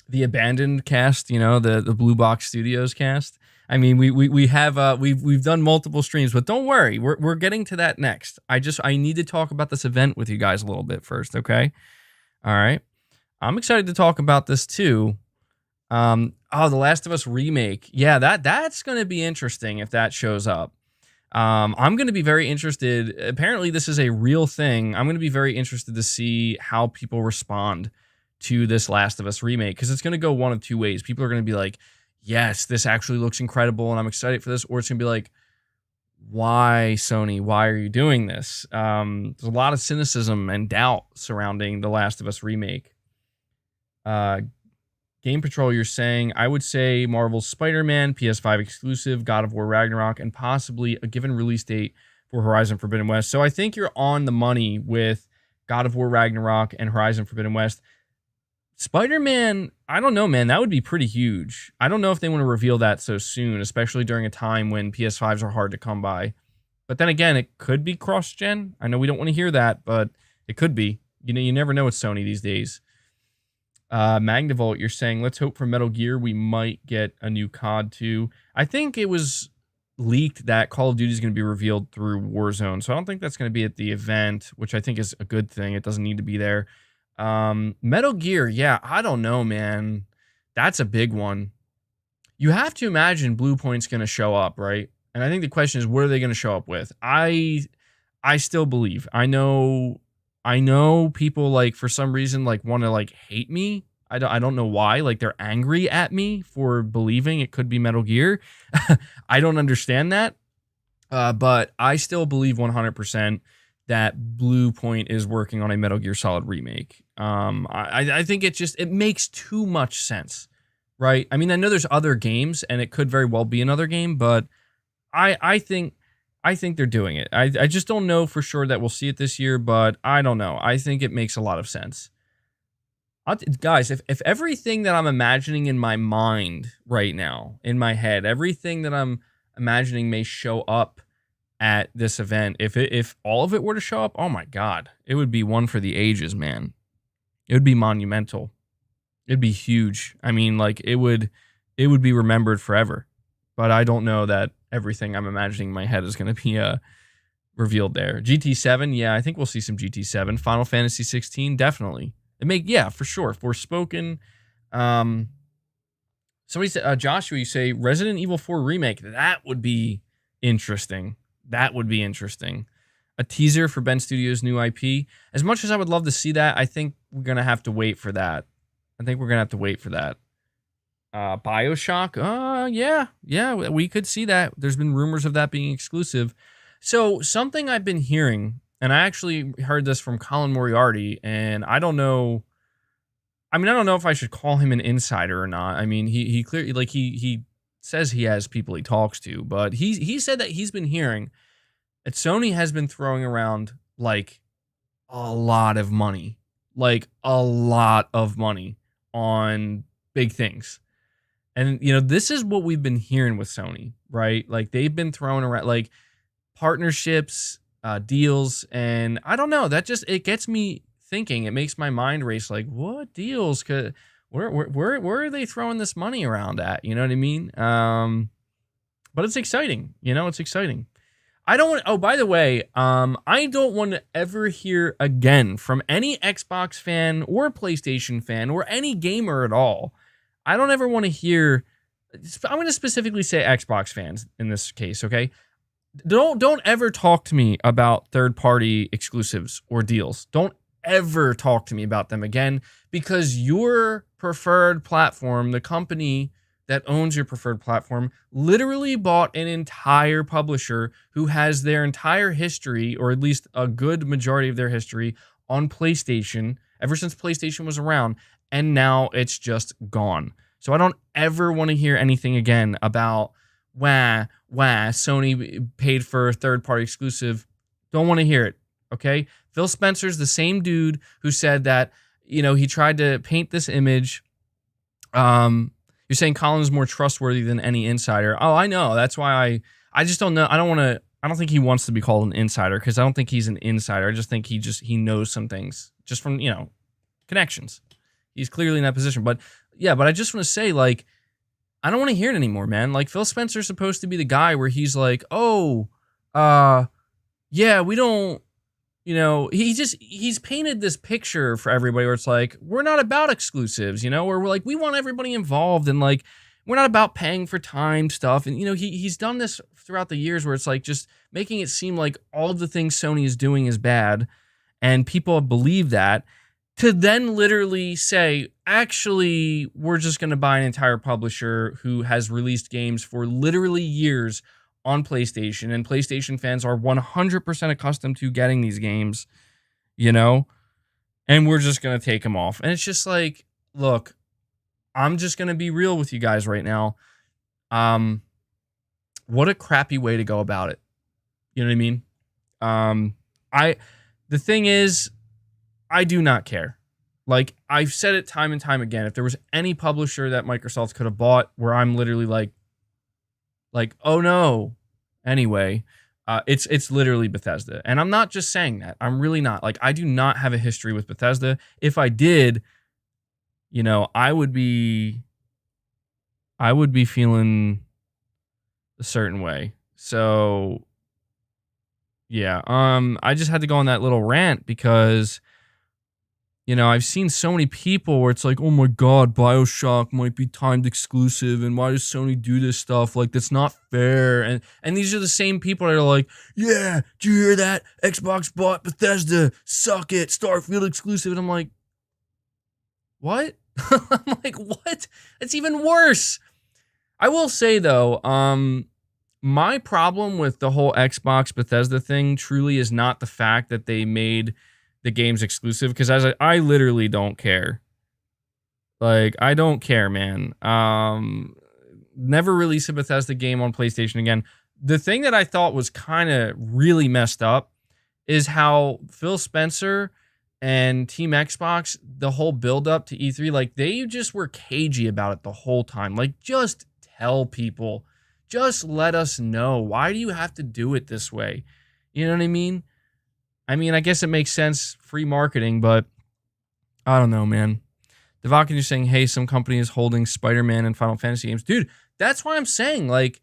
The abandoned cast, the Blue Box Studios cast. I mean, we've done multiple streams, but don't worry, we're getting to that next. I need to talk about this event with you guys a little bit first, okay? All right. I'm excited to talk about this too. The Last of Us remake. Yeah, that's going to be interesting if that shows up. I'm going to be very interested. Apparently, this is a real thing. I'm going to be very interested to see how people respond to this Last of Us remake, because it's going to go one of two ways. People are going to be like, yes, this actually looks incredible and I'm excited for this. Or it's going to be like, why, Sony? Why are you doing this? There's a lot of cynicism and doubt surrounding the Last of Us remake. Game Patrol, you're saying, I would say Marvel's Spider-Man, PS5 exclusive, God of War Ragnarok, and possibly a given release date for Horizon Forbidden West. So I think you're on the money with God of War Ragnarok and Horizon Forbidden West. Spider-Man, I don't know, man. That would be pretty huge. I don't know if they want to reveal that so soon, especially during a time when PS5s are hard to come by. But then again, it could be cross-gen. I know we don't want to hear that, but it could be. You never know with Sony these days. Magnavolt, you're saying, let's hope for Metal Gear we might get a new COD 2. I think it was leaked that Call of Duty is going to be revealed through Warzone, so I don't think that's going to be at the event, which I think is a good thing. It doesn't need to be there. Metal Gear, yeah, I don't know, man. That's a big one. You have to imagine Blue Point's going to show up, right? And I think the question is, what are they going to show up with? I still believe. I know people, like, for some reason, like, want to, like, hate me. I don't know why. Like, they're angry at me for believing it could be Metal Gear. I don't understand that. But I still believe 100% that Blue Point is working on a Metal Gear Solid remake. I think it makes too much sense, right? I mean, I know there's other games, and it could very well be another game, but I think they're doing it. I just don't know for sure that we'll see it this year, but I don't know. I think it makes a lot of sense. Guys, if everything that I'm imagining in my mind right now, in my head, everything that I'm imagining may show up at this event, if all of it were to show up, oh my God, it would be one for the ages, man. It would be monumental. It'd be huge. I mean, like, it would it would be remembered forever. But I don't know that everything I'm imagining in my head is going to be revealed there. GT7, yeah, I think we'll see some GT7. Final Fantasy 16, definitely. Yeah, for sure. Forspoken. Somebody said, Joshua, you say Resident Evil 4 remake. That would be interesting. That would be interesting. A teaser for Ben Studios' new IP. As much as I would love to see that, I think we're going to have to wait for that. BioShock? Yeah, we could see that. There's been rumors of that being exclusive. So something I've been hearing, and I actually heard this from Colin Moriarty, and I don't know. I mean, I don't know if I should call him an insider or not. I mean, he clearly, like, he says he has people he talks to, but he said that he's been hearing that Sony has been throwing around like a lot of money, on big things. And, this is what we've been hearing with Sony, right? Like, they've been throwing around, like, partnerships, deals, and I don't know. It gets me thinking. It makes my mind race, like, what deals? Where are they throwing this money around at? You know what I mean? But it's exciting. It's exciting. By the way, I don't want to ever hear again from any Xbox fan or PlayStation fan or any gamer at all. I don't ever want to hear, I'm going to specifically say Xbox fans in this case, okay? Don't ever talk to me about third-party exclusives or deals. Don't ever talk to me about them again, because your preferred platform, the company that owns your preferred platform, literally bought an entire publisher who has their entire history, or at least a good majority of their history, on PlayStation ever since PlayStation was around, and now it's just gone. So I don't ever want to hear anything again about Sony paid for a third-party exclusive. Don't want to hear it, okay? Phil Spencer's the same dude who said that, he tried to paint this image. You're saying Colin is more trustworthy than any insider. Oh, I know. That's why I just don't know. I don't think he wants to be called an insider, because I don't think he's an insider. I just think he knows some things just from, connections. He's clearly in that position. But yeah, but I just want to say, like, I don't want to hear it anymore, man. Like, Phil Spencer's supposed to be the guy where he's like, yeah, we don't, he's painted this picture for everybody where it's like, we're not about exclusives, where we're like, we want everybody involved, and like, we're not about paying for time stuff. And, he's done this throughout the years where it's like just making it seem like all of the things Sony is doing is bad, and people believe that, to then literally say, actually, we're just going to buy an entire publisher who has released games for literally years on PlayStation, and PlayStation fans are 100% accustomed to getting these games, and we're just going to take them off. And it's just like, look, I'm just going to be real with you guys right now. What a crappy way to go about it. You know what I mean? The thing is, I do not care. Like, I've said it time and time again. If there was any publisher that Microsoft could have bought where I'm literally like, oh no. Anyway, it's literally Bethesda. And I'm not just saying that. I'm really not. Like, I do not have a history with Bethesda. If I did, I would be feeling a certain way. So yeah, I just had to go on that little rant because, I've seen so many people where it's like, oh my God, BioShock might be timed exclusive, and why does Sony do this stuff? Like, that's not fair. And these are the same people that are like, yeah, do you hear that? Xbox bought Bethesda, suck it, Starfield exclusive. And I'm like, what? I'm like, what? It's even worse. I will say though, my problem with the whole Xbox Bethesda thing truly is not the fact that they made the game's exclusive, because I literally don't care. Like, I don't care, man. Never release a Bethesda game on PlayStation again. The thing that I thought was kind of really messed up is how Phil Spencer and Team Xbox, the whole build up to E3, like, they just were cagey about it the whole time. Like, just tell people, just let us know. Why do you have to do it this way? You know what I mean? I guess it makes sense, free marketing, but I don't know, man. Devakin, you're saying, hey, some company is holding Spider-Man and Final Fantasy games. Dude, that's why I'm saying, like,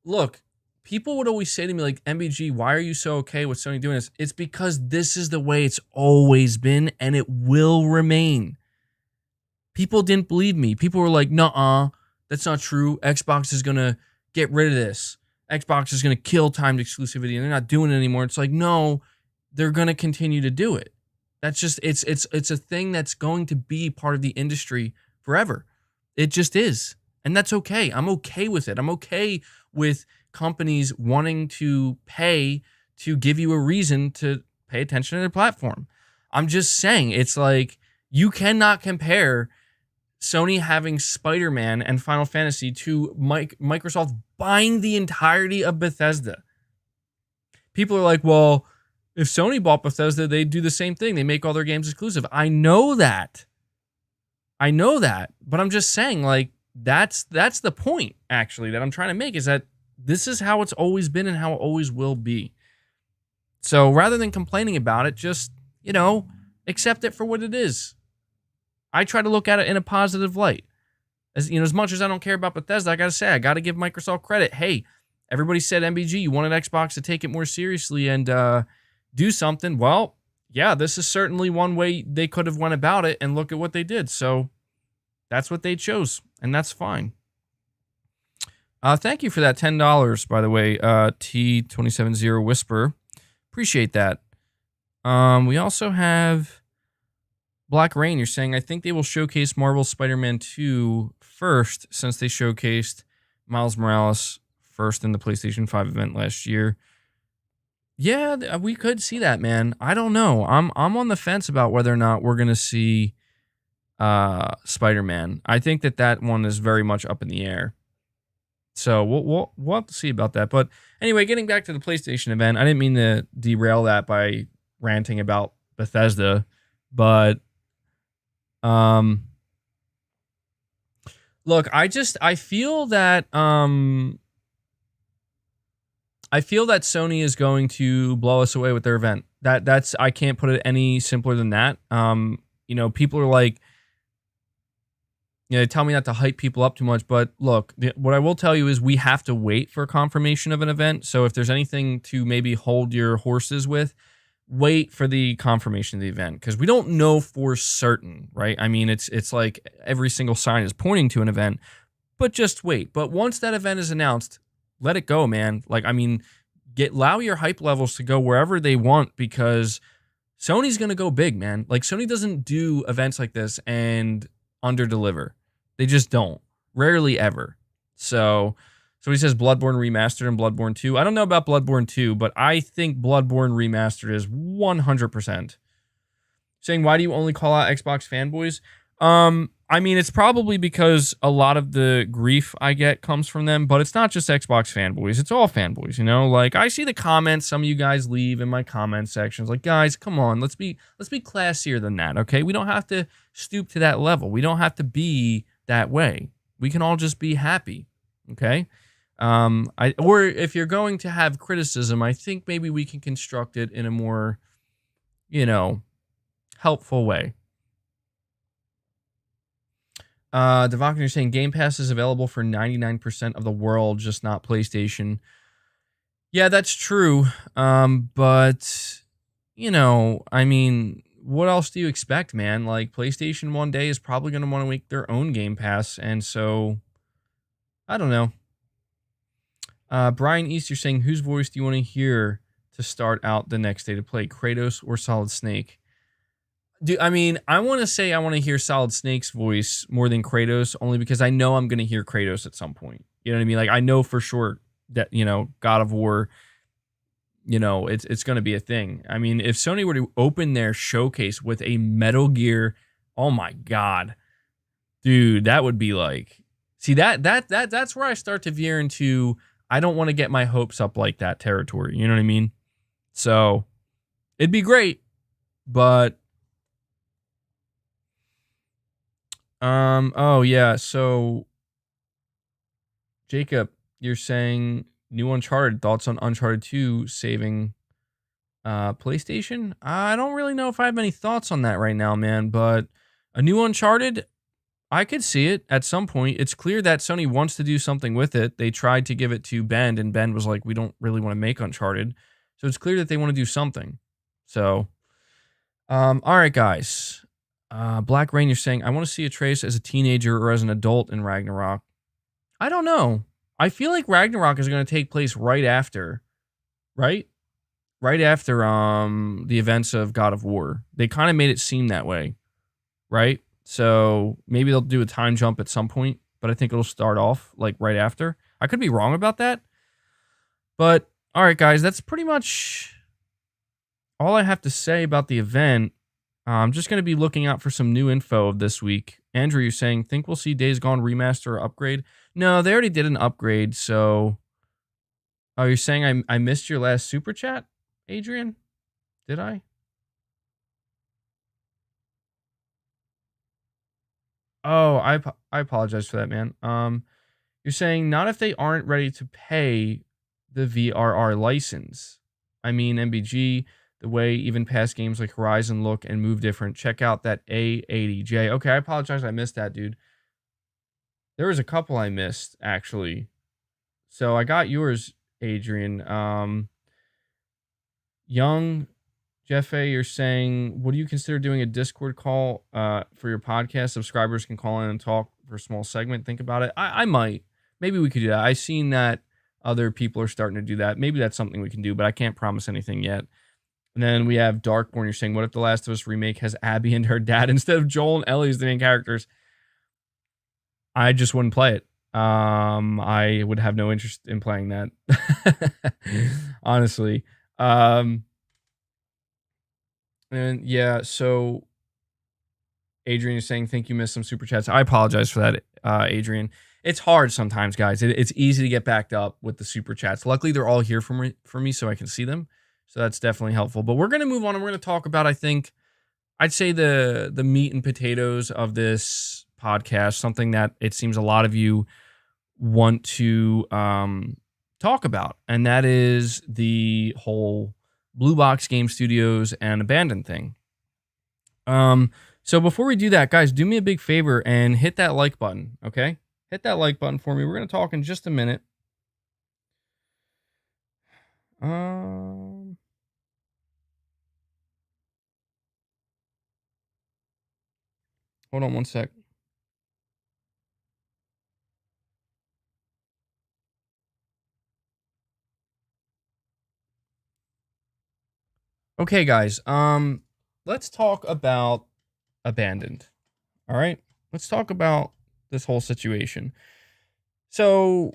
look, people would always say to me, like, MBG, why are you so okay with Sony doing this? It's because this is the way it's always been, and it will remain. People didn't believe me. People were like, nuh-uh, that's not true. Xbox is going to get rid of this. Xbox is going to kill timed exclusivity, and they're not doing it anymore. It's like, no, they're going to continue to do it. That's just, it's a thing that's going to be part of the industry forever. It just is. And that's okay. I'm okay with it. I'm okay with companies wanting to pay to give you a reason to pay attention to their platform. I'm just saying, it's like, you cannot compare Sony having Spider-Man and Final Fantasy to Microsoft buying the entirety of Bethesda. People are like, well, if Sony bought Bethesda, they'd do the same thing. They make all their games exclusive. I know that. But I'm just saying, like, that's the point, actually, that I'm trying to make, is that this is how it's always been and how it always will be. So rather than complaining about it, just, accept it for what it is. I try to look at it in a positive light. As much as I don't care about Bethesda, I got to say, I got to give Microsoft credit. Hey, everybody said, MBG, you wanted Xbox to take it more seriously and do something. Well, yeah, this is certainly one way they could have went about it, and look at what they did. So that's what they chose, and that's fine. Thank you for that $10, by the way, T270 Whisper. Appreciate that. We also have Black Rain. You're saying, I think they will showcase Marvel Spider-Man 2 first, since they showcased Miles Morales first in the PlayStation 5 event last year. Yeah, we could see that, man. I don't know. I'm on the fence about whether or not we're going to see Spider-Man. I think that one is very much up in the air. So we'll have to see about that. But anyway, getting back to the PlayStation event, I didn't mean to derail that by ranting about Bethesda, but look, I feel that Sony is going to blow us away with their event. That's I can't put it any simpler than that. People are like, they tell me not to hype people up too much, but look, what I will tell you is we have to wait for confirmation of an event. So if there's anything to maybe hold your horses with, wait for the confirmation of the event, because we don't know for certain, right? I mean, it's like every single sign is pointing to an event, but just wait. But once that event is announced, let it go, man. Like, I mean, allow your hype levels to go wherever they want, because Sony's going to go big, man. Like, Sony doesn't do events like this and underdeliver. They just don't. Rarely ever. So he says Bloodborne Remastered and Bloodborne 2. I don't know about Bloodborne 2, but I think Bloodborne Remastered is 100%. Saying, why do you only call out Xbox fanboys? I mean, it's probably because a lot of the grief I get comes from them, but it's not just Xbox fanboys. It's all fanboys, Like, I see the comments some of you guys leave in my comment sections. Like, guys, come on, let's be classier than that, okay? We don't have to stoop to that level. We don't have to be that way. We can all just be happy, okay? Or if you're going to have criticism, I think maybe we can construct it in a more, helpful way. Devakin, you're saying Game Pass is available for 99% of the world, just not PlayStation. Yeah, that's true. But, I mean, what else do you expect, man? Like, PlayStation one day is probably going to want to make their own Game Pass, and so, I don't know. Brian East, you're saying, whose voice do you want to hear to start out the next day to play, Kratos or Solid Snake? I mean, I want to say I want to hear Solid Snake's voice more than Kratos, only because I know I'm going to hear Kratos at some point. You know what I mean? Like, I know for sure that, God of War, it's going to be a thing. I mean, if Sony were to open their showcase with a Metal Gear, oh my God, dude, that would be like, see, that's where I start to veer into, I don't want to get my hopes up like that territory. You know what I mean? So it'd be great, but oh yeah, so Jacob, you're saying new Uncharted, thoughts on Uncharted 2 saving PlayStation? I don't really know if I have any thoughts on that right now, man, but A new Uncharted, I could see it at some point. It's clear that Sony wants to do something with it. They tried to give it to Ben, and Ben was like, we don't really want to make Uncharted. So it's clear that they want to do something. So, all right, guys. Black Rain, you're saying, I want to see Atreus as a teenager or as an adult in Ragnarok. I don't know. I feel like Ragnarok is going to take place right after, right? Right after the events of God of War. They kind of made it seem that way, right? So maybe they'll do a time jump at some point, but I think it'll start off like right after. I could be wrong about that. But all right, guys, that's pretty much all I have to say about the event. I'm just going to be looking out for some new info of this week. Andrew, you're saying, think we'll see Days Gone remaster or upgrade? No, they already did an upgrade, so... Oh, you're saying I missed your last super chat, Adrian? Did I? Oh, I apologize for that, man. You're saying not if they aren't ready to pay the VRR license. I mean, MBG, the way even past games like Horizon look and move different. Check out that A80J. Okay, I apologize. I missed that, dude. There was a couple I missed, actually. So I got yours, Adrian. Young Jeff A, you're saying, would you consider doing a Discord call for your podcast? Subscribers can call in and talk for a small segment. Think about it. I might. Maybe we could do that. I've seen that other people are starting to do that. Maybe that's something we can do, but I can't promise anything yet. And then we have Darkborn. You're saying, what if The Last of Us remake has Abby and her dad instead of Joel and Ellie as the main characters? I just wouldn't play it. I would have no interest in playing that. Honestly. And yeah, so Adrian is saying, think you missed some super chats. I apologize for that, Adrian. It's hard sometimes, guys. It's easy to get backed up with the super chats. Luckily, they're all here for me so I can see them. So that's definitely helpful. But we're going to move on and we're going to talk about, I'd say the meat and potatoes of this podcast, something that it seems a lot of you want to talk about. And that is the whole Blue Box Game Studios and Abandon thing. So before we do that, guys, do me a big favor and hit that like button, okay? Hit that like button for me. We're going to talk in just a minute. Hold on one sec. Okay, guys. Let's talk about Abandoned. All right? Let's talk about this whole situation. So,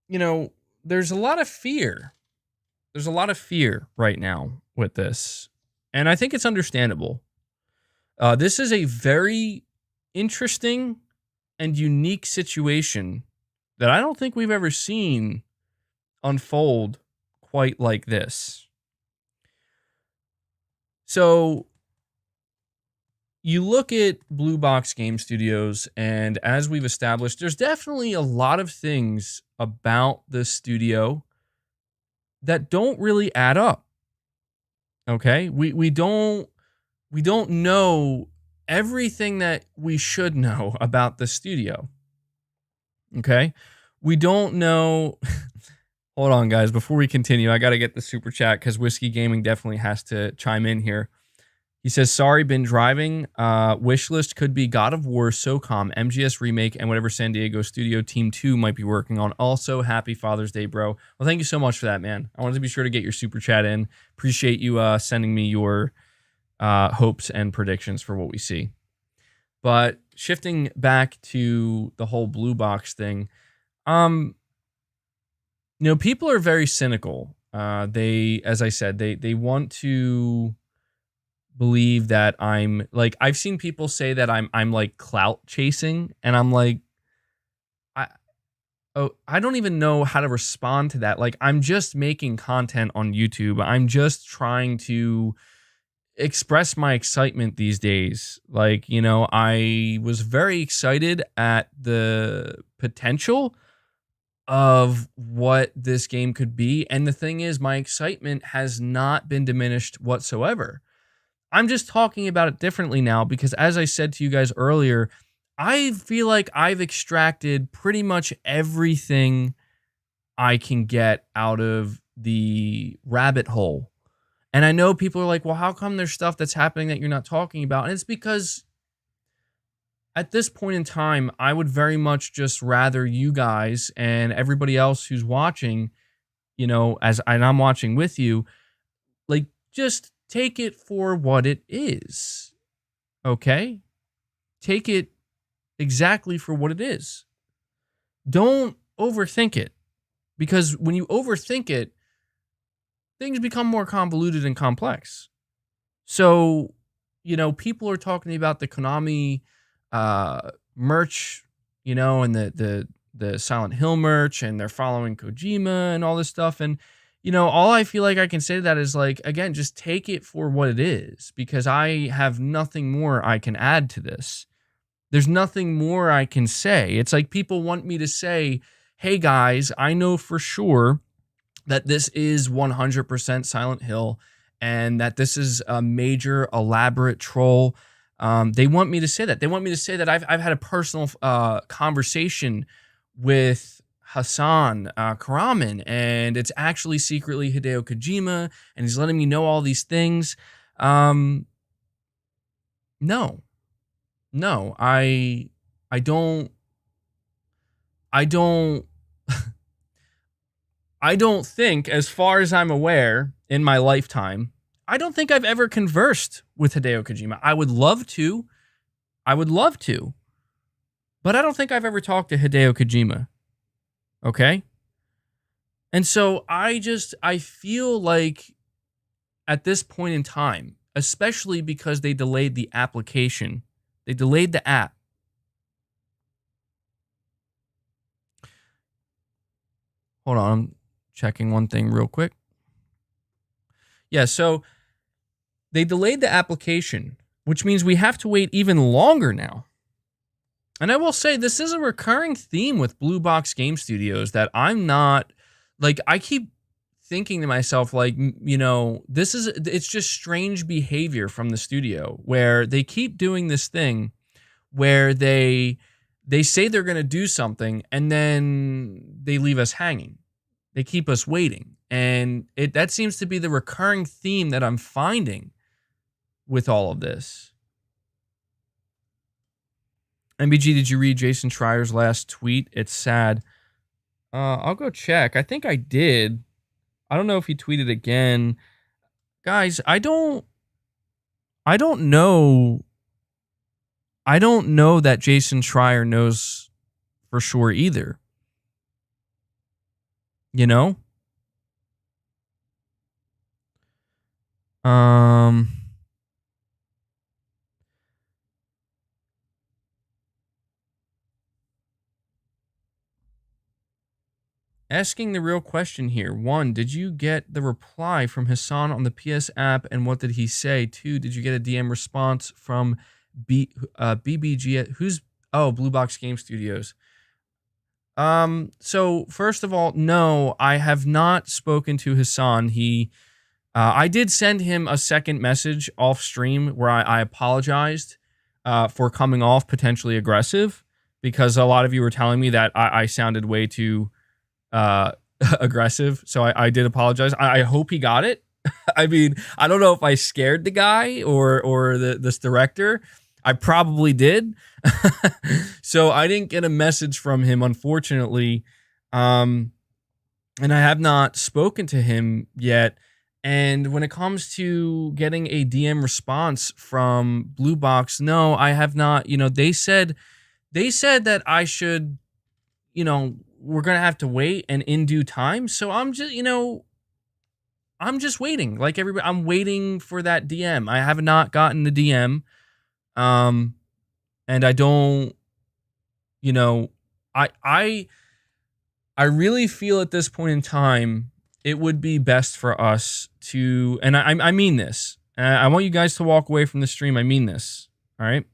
there's a lot of fear. There's a lot of fear right now with this. And I think it's understandable. This is a very interesting and unique situation that I don't think we've ever seen unfold quite like this. So you look at Blue Box Game Studios, and as we've established, there's definitely a lot of things about this studio that don't really add up. Okay? We don't know everything that we should know about the studio. Okay? We don't know. Hold on, guys. Before we continue, I got to get the super chat because Whiskey Gaming definitely has to chime in here. He says, sorry, been driving. Wishlist could be God of War, SOCOM, MGS Remake, and whatever San Diego Studio Team 2 might be working on. Also, happy Father's Day, bro. Well, thank you so much for that, man. I wanted to be sure to get your super chat in. Appreciate you sending me your hopes and predictions for what we see. But shifting back to the whole Blue Box thing, people are very cynical. They, as I said, they want to believe that I'm like, I've seen people say that I'm like clout chasing, and I'm like, I don't even know how to respond to that. Like, I'm just making content on YouTube. I'm just trying to express my excitement these days. Like, I was very excited at the potential of what this game could be. And the thing is, my excitement has not been diminished whatsoever. I'm just talking about it differently now because, as I said to you guys earlier, I feel like I've extracted pretty much everything I can get out of the rabbit hole. And I know people are like, well, how come there's stuff that's happening that you're not talking about? And it's because at this point in time, I would very much just rather you guys and everybody else who's watching, and I'm watching with you, like, just take it for what it is. Okay? Take it exactly for what it is. Don't overthink it. Because when you overthink it, things become more convoluted and complex. So, people are talking about the Konami merch, and the Silent Hill merch, and they're following Kojima and all this stuff. And, all I feel like I can say to that is, like, again, just take it for what it is, because I have nothing more I can add to this. There's nothing more I can say. It's like people want me to say, hey guys, I know for sure that this is 100% Silent Hill and that this is a major elaborate troll. They want me to say that. They want me to say that I've had a personal conversation with Hassan Karaman, and it's actually secretly Hideo Kojima, and he's letting me know all these things. No, I don't, I don't, I don't think, as far as I'm aware, in my lifetime, I don't think I've ever conversed with Hideo Kojima. I would love to. But I don't think I've ever talked to Hideo Kojima. Okay? And so I feel like at this point in time, especially because they delayed the application, they delayed the app. Hold on, I'm checking one thing real quick. Yeah, so they delayed the application, which means we have to wait even longer now. And I will say, this is a recurring theme with Blue Box Game Studios that I'm not, like, I keep thinking to myself, like, it's just strange behavior from the studio where they keep doing this thing where they say they're going to do something and then they leave us hanging. They keep us waiting. And that seems to be the recurring theme that I'm finding with all of this. MBG, did you read Jason Schreier's last tweet? It's sad. I'll go check. I think I did. I don't know if he tweeted again. Guys, I don't know. I don't know that Jason Schreier knows for sure either. Asking the real question here. 1, did you get the reply from Hassan on the PS app, and what did he say? 2, did you get a DM response from BBG? Blue Box Game Studios. So first of all, no, I have not spoken to Hassan. I did send him a second message off stream where I apologized for coming off potentially aggressive, because a lot of you were telling me that I sounded way too aggressive. So I did apologize. I hope he got it. I mean, I don't know if I scared the guy or this director. I probably did. So I didn't get a message from him, unfortunately. And I have not spoken to him yet. And when it comes to getting a DM response from Blue Box, no, I have not. They said that I should, we're going to have to wait, and in due time. So I'm just waiting. Like everybody, I'm waiting for that DM. I have not gotten the DM. And I don't, I really feel at this point in time, it would be best for us to, and I mean this, I want you guys to walk away from the stream. I mean this. All right.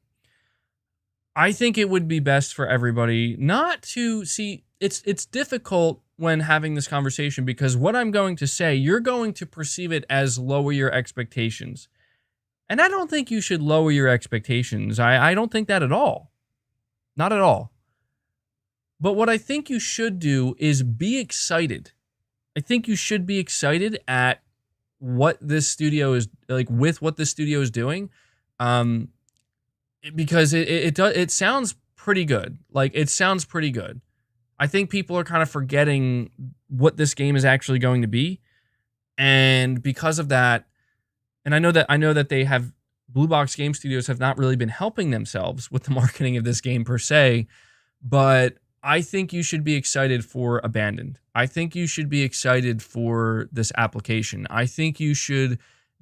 I think it would be best for everybody not to see. It's difficult when having this conversation, because what I'm going to say, you're going to perceive it as lower your expectations. And I don't think you should lower your expectations. I don't think that at all. Not at all. But what I think you should do is be excited. I think you should be excited at what this studio is like with what this studio is doing. Um, because it sounds pretty good. Like it sounds pretty good. I think people are kind of forgetting what this game is actually going to be. And because of that, and I know that they have Blue Box Game Studios have not really been helping themselves with the marketing of this game per se, but I think you should be excited for Abandoned. I think you should be excited for this application. I think you should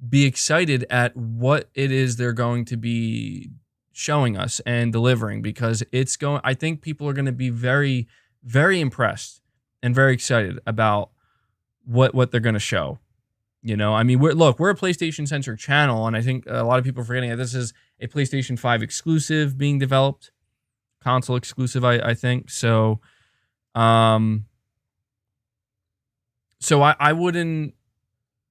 be excited at what it is they're going to be showing us and delivering because I think people are going to be very, very impressed and very excited about what they're going to show. You know, I mean, we're a PlayStation centric channel, and I think a lot of people are forgetting that this is a PlayStation 5 exclusive being developed, console exclusive, I think. So, I wouldn't.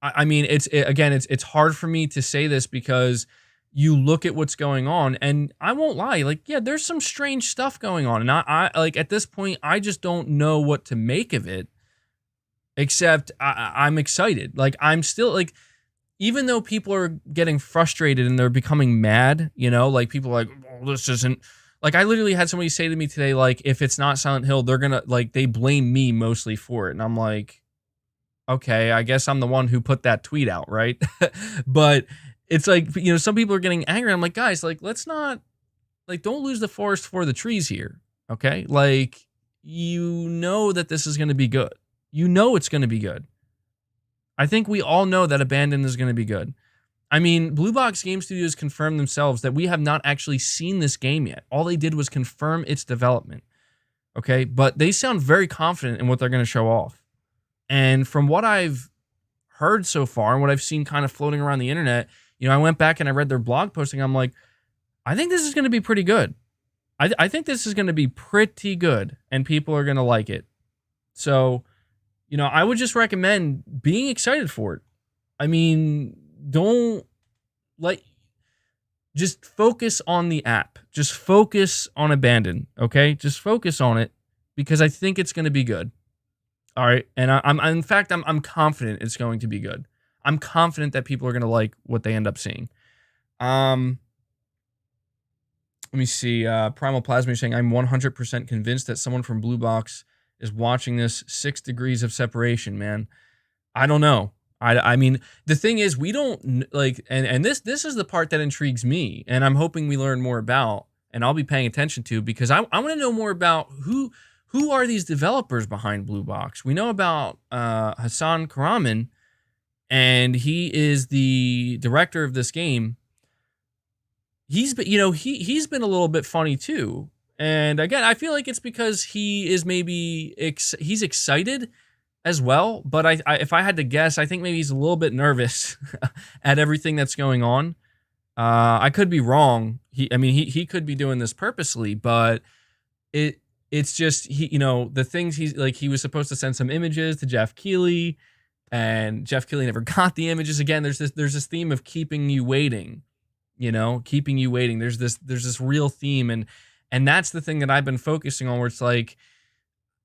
I mean, it's hard for me to say this because you look at what's going on, and I won't lie. Like, yeah, there's some strange stuff going on, and I like at this point, I just don't know what to make of it. Except I'm excited. Like I'm still like, even though people are getting frustrated and they're becoming mad, you know, like people are like, oh, this isn't like I literally had somebody say to me today, like, if it's not Silent Hill, they're gonna like they blame me mostly for it. And I'm like, okay, I guess I'm the one who put that tweet out, right? But it's like, you know, some people are getting angry. I'm like, guys, like, let's not like don't lose the forest for the trees here. Okay. Like, you know that this is gonna be good. You know it's going to be good. I think we all know that Abandoned is going to be good. I mean, Blue Box Game Studios confirmed themselves that we have not actually seen this game yet. All they did was confirm its development. Okay, but they sound very confident in what they're going to show off. And from what I've heard so far and what I've seen kind of floating around the internet, you know, I went back and I read their blog posting. I'm like, I think this is going to be pretty good. I think this is going to be pretty good and people are going to like it. So, you know, I would just recommend being excited for it. I mean, just focus on the app. Just focus on Abandon, okay? Just focus on it because I think it's going to be good. All right, and in fact, I'm confident it's going to be good. I'm confident that people are going to like what they end up seeing. Let me see. Primal Plasma is saying, I'm 100% convinced that someone from Blue Box is watching this. 6 degrees of separation, man. I don't know. I mean, the thing is, we don't like, and this is the part that intrigues me, and I'm hoping we learn more about, and I'll be paying attention to because I want to know more about who are these developers behind Blue Box. We know about Hassan Karaman, and he is the director of this game. He's been, you know, he's been a little bit funny too. And again, I feel like it's because he is maybe he's excited as well. But I if I had to guess, I think maybe he's a little bit nervous at everything that's going on. I could be wrong. He could be doing this purposely, but it's just you know, the things he's like, he was supposed to send some images to Jeff Keighley, and Jeff Keighley never got the images. Again, there's this theme of keeping you waiting. You know, keeping you waiting. There's this real theme, and that's the thing that I've been focusing on, where it's like,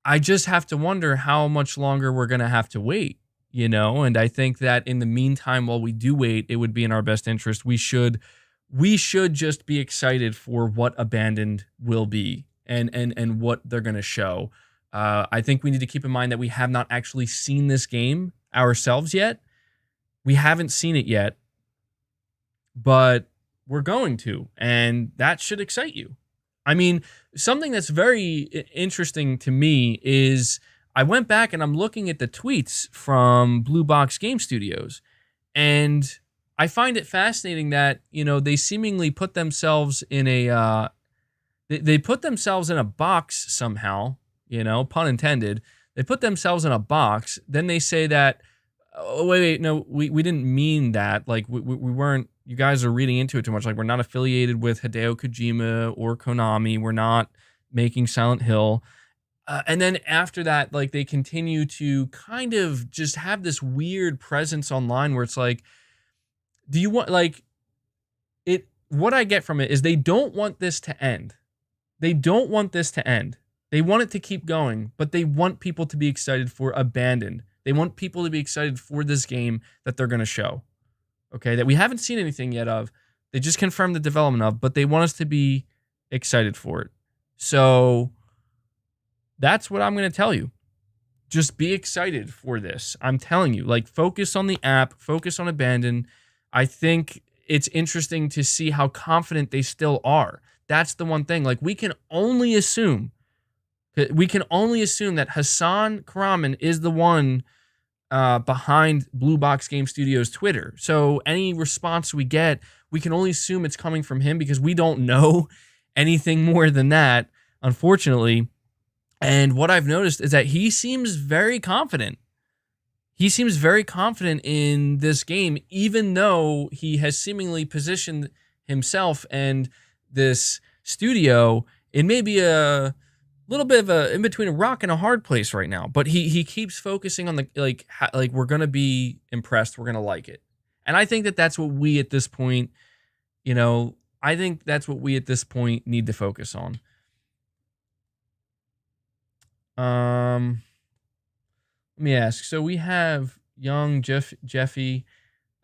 I just have to wonder how much longer we're going to have to wait, you know? And I think that in the meantime, while we do wait, it would be in our best interest. We should just be excited for what Abandoned will be and what they're going to show. I think we need to keep in mind that we have not actually seen this game ourselves yet. We haven't seen it yet, but we're going to, and that should excite you. I mean, something that's very interesting to me is I went back and I'm looking at the tweets from Blue Box Game Studios, and I find it fascinating that, you know, they seemingly put themselves in a they put themselves in a box somehow, you know, pun intended. They put themselves in a box. Then they say that, oh, wait, no, we didn't mean that. Like we weren't. You guys are reading into it too much. Like, we're not affiliated with Hideo Kojima or Konami. We're not making Silent Hill. And then after that, like, they continue to kind of just have this weird presence online where it's like, do you want, like, what I get from it is they don't want this to end. They don't want this to end. They want it to keep going, but they want people to be excited for Abandoned. They want people to be excited for this game that they're going to show. Okay, that we haven't seen anything yet of. They just confirmed the development of, but they want us to be excited for it. So that's what I'm going to tell you. Just be excited for this. I'm telling you, like, focus on the app, focus on Abandon. I think it's interesting to see how confident they still are. That's the one thing. Like, we can only assume that Hassan Karaman is the one behind Blue Box Game Studios Twitter. So any response we get, we can only assume it's coming from him because we don't know anything more than that, unfortunately. And what I've noticed is that he seems very confident. He seems very confident in this game, even though he has seemingly positioned himself and this studio in maybe a little bit of a in between a rock and a hard place right now. But he keeps focusing on the like we're gonna be impressed, we're gonna like it, and I think that that's what we at this point, I think that's what we at this point need to focus on. Let me ask. So we have young Jeffy.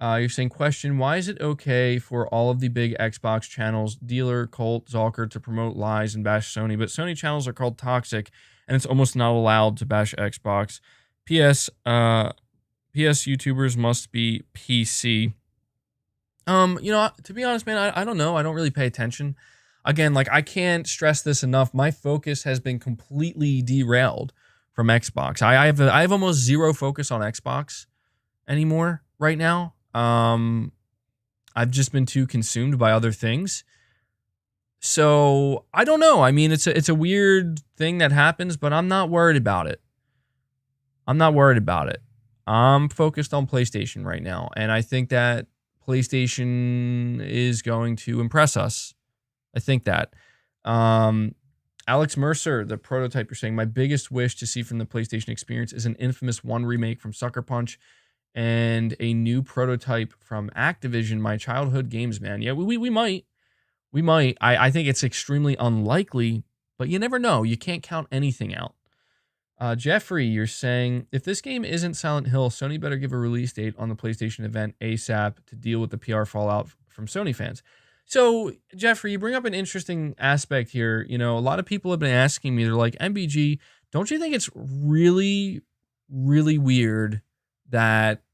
You're saying, question, why is it okay for all of the big Xbox channels, Dealer, Colt, Zalker, to promote lies and bash Sony, but Sony channels are called toxic, and it's almost not allowed to bash Xbox? PS YouTubers must be PC. To be honest, man, I don't know. I don't really pay attention. Again, like, I can't stress this enough. My focus has been completely derailed from Xbox. I have almost zero focus on Xbox anymore right now. I've just been too consumed by other things. So I don't know. I mean, it's a weird thing that happens, but I'm not worried about it. I'm focused on PlayStation right now, and I think that PlayStation is going to impress us. I think that. Alex Mercer, the prototype, you're saying, my biggest wish to see from the PlayStation experience is an Infamous 1 remake from Sucker Punch and a new prototype from Activision, my childhood games, man. Yeah, we might. I think it's extremely unlikely, but you never know. You can't count anything out. Jeffrey, you're saying, if this game isn't Silent Hill, Sony better give a release date on the PlayStation event ASAP to deal with the PR fallout from Sony fans. So, Jeffrey, you bring up an interesting aspect here. A lot of people have been asking me, they're like, MBG, don't you think it's really, really weird that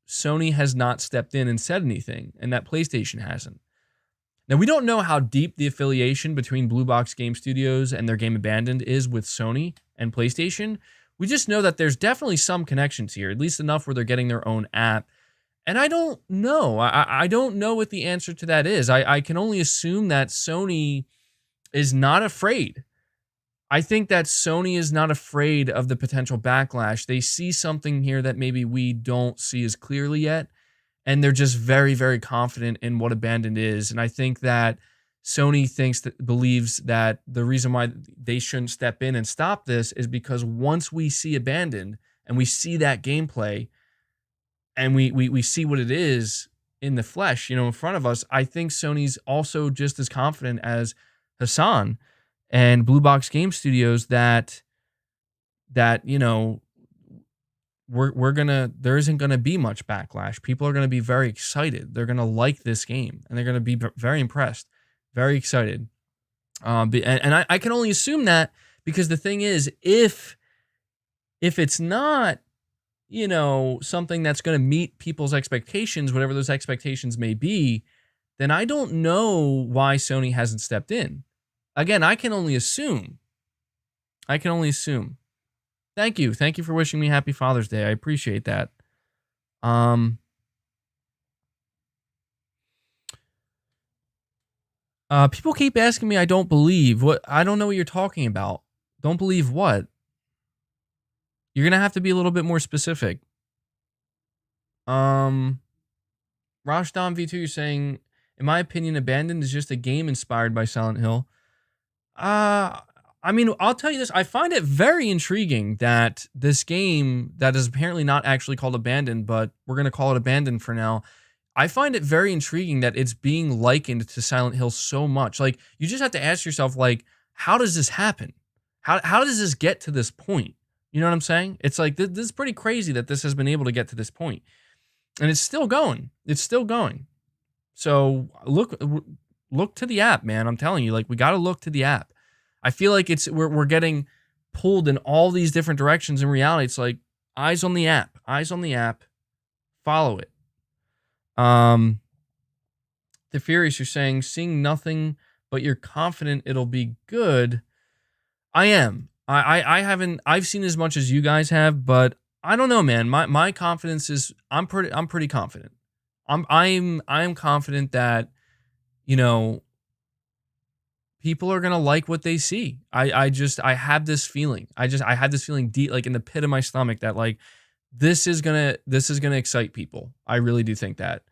Sony has not stepped in and said anything, and that PlayStation hasn't? Now, we don't know how deep the affiliation between Blue Box Game Studios and their game Abandoned is with Sony and PlayStation. We just know that there's definitely some connections here, at least enough where they're getting their own app. And I don't know. I don't know what the answer to that is. I can only assume that Sony is not afraid. I think that Sony is not afraid of the potential backlash. They see something here that maybe we don't see as clearly yet. And they're just very, very confident in what Abandoned is. And I think that Sony believes that the reason why they shouldn't step in and stop this is because once we see Abandoned and we see that gameplay, and we see what it is in the flesh, in front of us, I think Sony's also just as confident as Hassan and Blue Box Game Studios that there isn't gonna be much backlash. People are gonna be very excited. They're gonna like this game, and they're gonna be very impressed, very excited. And I can only assume that because the thing is, if it's not something that's going to meet people's expectations, whatever those expectations may be, then I don't know why Sony hasn't stepped in. Again, I can only assume. Thank you. Thank you for wishing me Happy Father's Day. I appreciate that. People keep asking me, I don't believe. What? I don't know what you're talking about. Don't believe what? You're going to have to be a little bit more specific. Rashdan V2, you're saying, in my opinion, Abandoned is just a game inspired by Silent Hill. I mean, I'll tell you this. I find it very intriguing that this game that is apparently not actually called Abandoned, but we're going to call it Abandoned for now. I find it very intriguing that it's being likened to Silent Hill so much. Like, you just have to ask yourself, like, how does this happen? How does this get to this point? You know what I'm saying? It's like this is pretty crazy that this has been able to get to this point, and it's still going. It's still going. So look to the app, man. I'm telling you, like, we got to look to the app. I feel like we're getting pulled in all these different directions. In reality, it's like eyes on the app, follow it. The Furious, you're saying seeing nothing, but you're confident it'll be good. I am. I haven't. I've seen as much as you guys have, but I don't know, man. My confidence is. I'm pretty confident. I'm confident that, you know, people are gonna like what they see. I have this feeling. I had this feeling deep, like in the pit of my stomach, that like this is gonna excite people. I really do think that.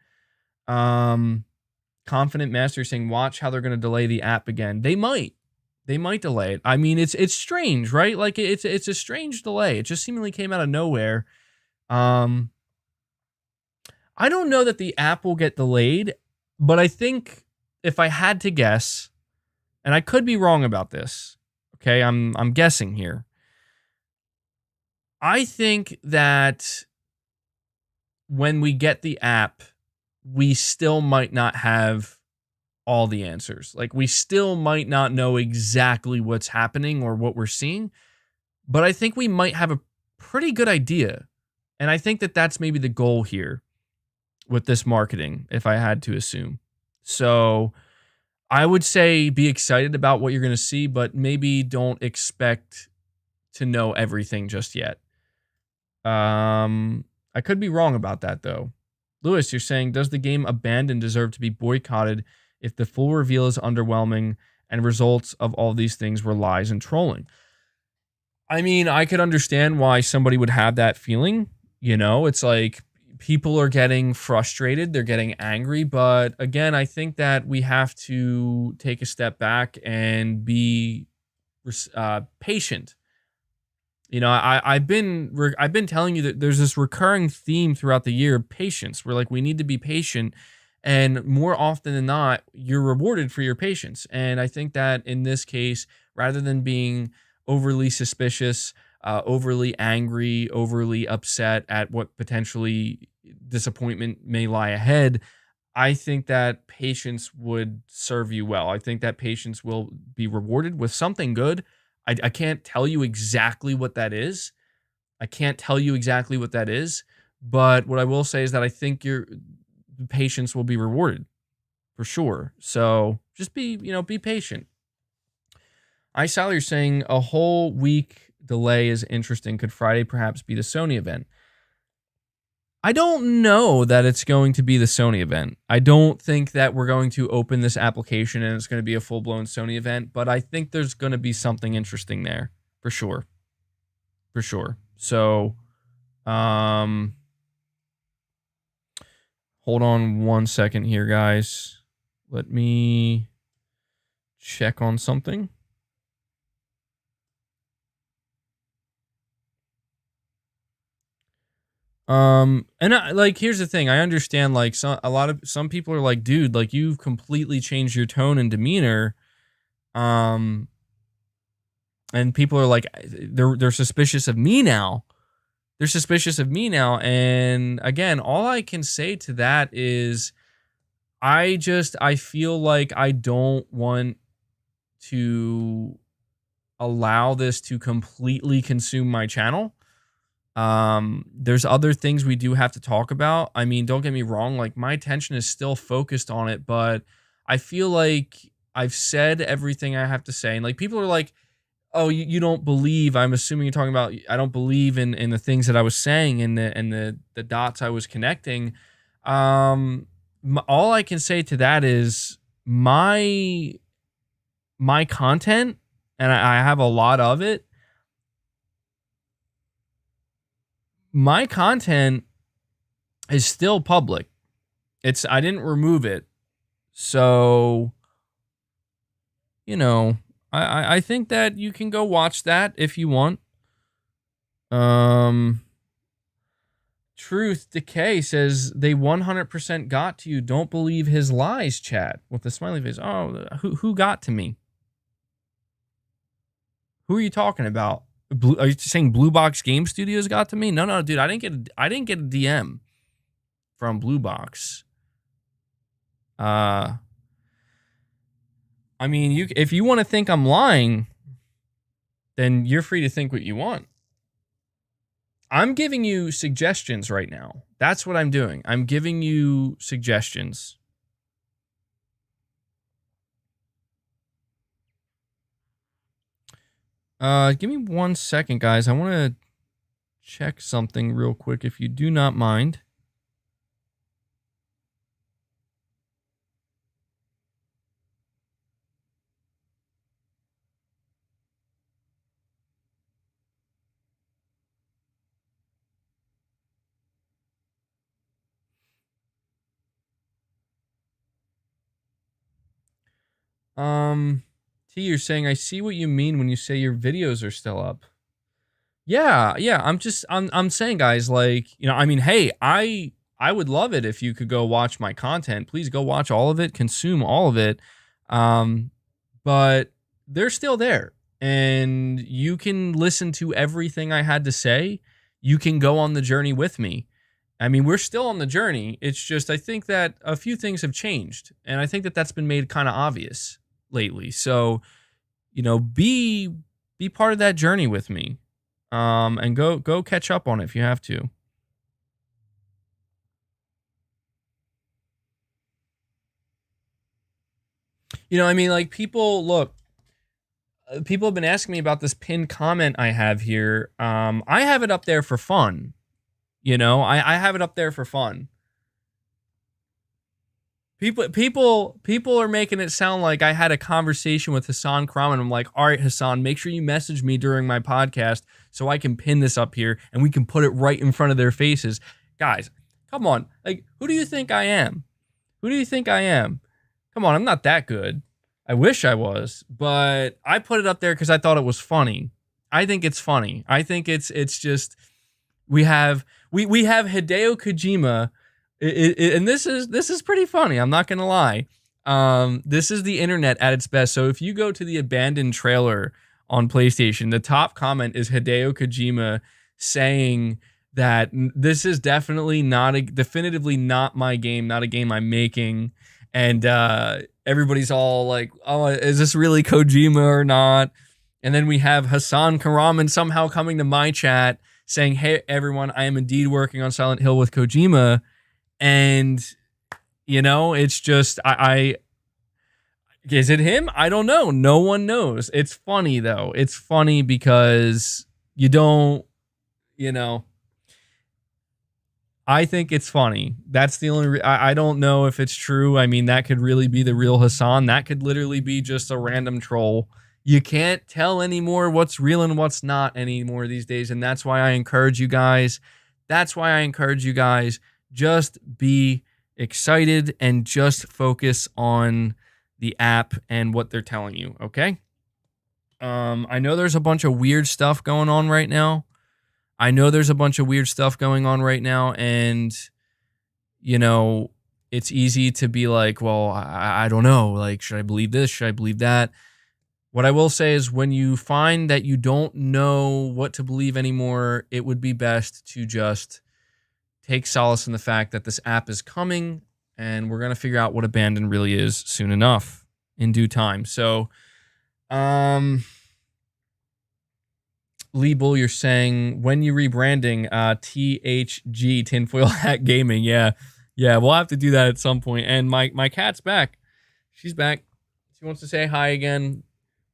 Confident Master saying, watch how they're gonna delay the app again. They might delay it. I mean, it's strange, right? Like it's a strange delay. It just seemingly came out of nowhere. I don't know that the app will get delayed, but I think if I had to guess, and I could be wrong about this, okay? I'm guessing here. I think that when we get the app, we still might not have all the answers. Like, we still might not know exactly what's happening or what we're seeing, but I think we might have a pretty good idea. And I think that that's maybe the goal here with this marketing, if I had to assume. So I would say be excited about what you're going to see, but maybe don't expect to know everything just yet. I could be wrong about that, though. Lewis, you're saying, does the game Abandon deserve to be boycotted if the full reveal is underwhelming and results of all these things were lies and trolling? I mean, I could understand why somebody would have that feeling. You know, it's like people are getting frustrated, they're getting angry. But again, I think that we have to take a step back and be patient. You know, I've been telling you that there's this recurring theme throughout the year, patience. We're like, we need to be patient, and more often than not, you're rewarded for your patience. And I think that in this case, rather than being overly suspicious, overly angry, overly upset at what potentially disappointment may lie ahead, I think that patience would serve you well. I think that patience will be rewarded with something good. I can't tell you exactly what that is. But what I will say is that I think your patience will be rewarded for sure. So just be patient. Sally, you're saying a whole week delay is interesting. Could Friday perhaps be the Sony event? I don't know that it's going to be the Sony event. I don't think that we're going to open this application and it's going to be a full-blown Sony event, but I think there's going to be something interesting there for sure. For sure. So, hold on one second here, guys. Let me check on something. Like, here's the thing. I understand, like, some people are like, dude, like, you've completely changed your tone and demeanor. And people are like, they're suspicious of me now. And again, all I can say to that is I feel like I don't want to allow this to completely consume my channel. There's other things we do have to talk about. I mean, don't get me wrong, like, my attention is still focused on it, but I feel like I've said everything I have to say. And like, people are like, oh, you don't believe, I'm assuming you're talking about, I don't believe in the things that I was saying and the dots I was connecting. All I can say to that is my content, and I have a lot of it. My content is still public. I didn't remove it. So, you know, I think that you can go watch that if you want. Truth Decay says they 100% got to you. Don't believe his lies, chat. With the smiley face. Oh, who got to me? Who are you talking about? Are you saying Blue Box Game Studios got to me? No, dude. I didn't get a DM from Blue Box. I mean, if you want to think I'm lying, then you're free to think what you want. I'm giving you suggestions right now. That's what I'm doing. I'm giving you suggestions. Give me 1 second, guys. I want to check something real quick, if you do not mind. T, you're saying, I see what you mean when you say your videos are still up. Yeah. I'm saying, guys, like, I mean, hey, I would love it if you could go watch my content. Please go watch all of it, consume all of it. But they're still there, and you can listen to everything I had to say. You can go on the journey with me. I mean, we're still on the journey. It's just, I think that a few things have changed, and I think that that's been made kind of obvious lately. So, be part of that journey with me, and go catch up on it if you have to. I mean, like, people have been asking me about this pinned comment I have here. I have it up there for fun. I have it up there for fun. People are making it sound like I had a conversation with Hassan Kram, and I'm like, all right, Hassan, make sure you message me during my podcast so I can pin this up here and we can put it right in front of their faces. Guys, come on. Like, who do you think I am? Who do you think I am? Come on, I'm not that good. I wish I was, but I put it up there because I thought it was funny. I think it's funny. I think it's just we have Hideo Kojima. And this is pretty funny. I'm not gonna lie. This is the internet at its best. So if you go to the abandoned trailer on PlayStation, the top comment is Hideo Kojima saying that this is definitively not my game, not a game I'm making, and everybody's all like, "Oh, is this really Kojima or not?" And then we have Hassan Karaman somehow coming to my chat saying, "Hey everyone, I am indeed working on Silent Hill with Kojima." And it's just I is it him? I don't know. No one knows. It's funny though. It's funny because you don't, I think it's funny. That's the only I don't know if it's true. I mean, that could really be the real Hassan. That could literally be just a random troll. You can't tell anymore what's real and what's not anymore these days, and that's why I encourage you guys. Just be excited and just focus on the app and what they're telling you, okay? I know there's a bunch of weird stuff going on right now. And, it's easy to be like, well, I don't know. Like, should I believe this? Should I believe that? What I will say is when you find that you don't know what to believe anymore, it would be best to just take solace in the fact that this app is coming, and we're going to figure out what Abandon really is soon enough in due time. So, Lee Bull, you're saying when you rebranding, THG, Tinfoil Hat Gaming. Yeah, we'll have to do that at some point. And my cat's back. She's back. She wants to say hi again.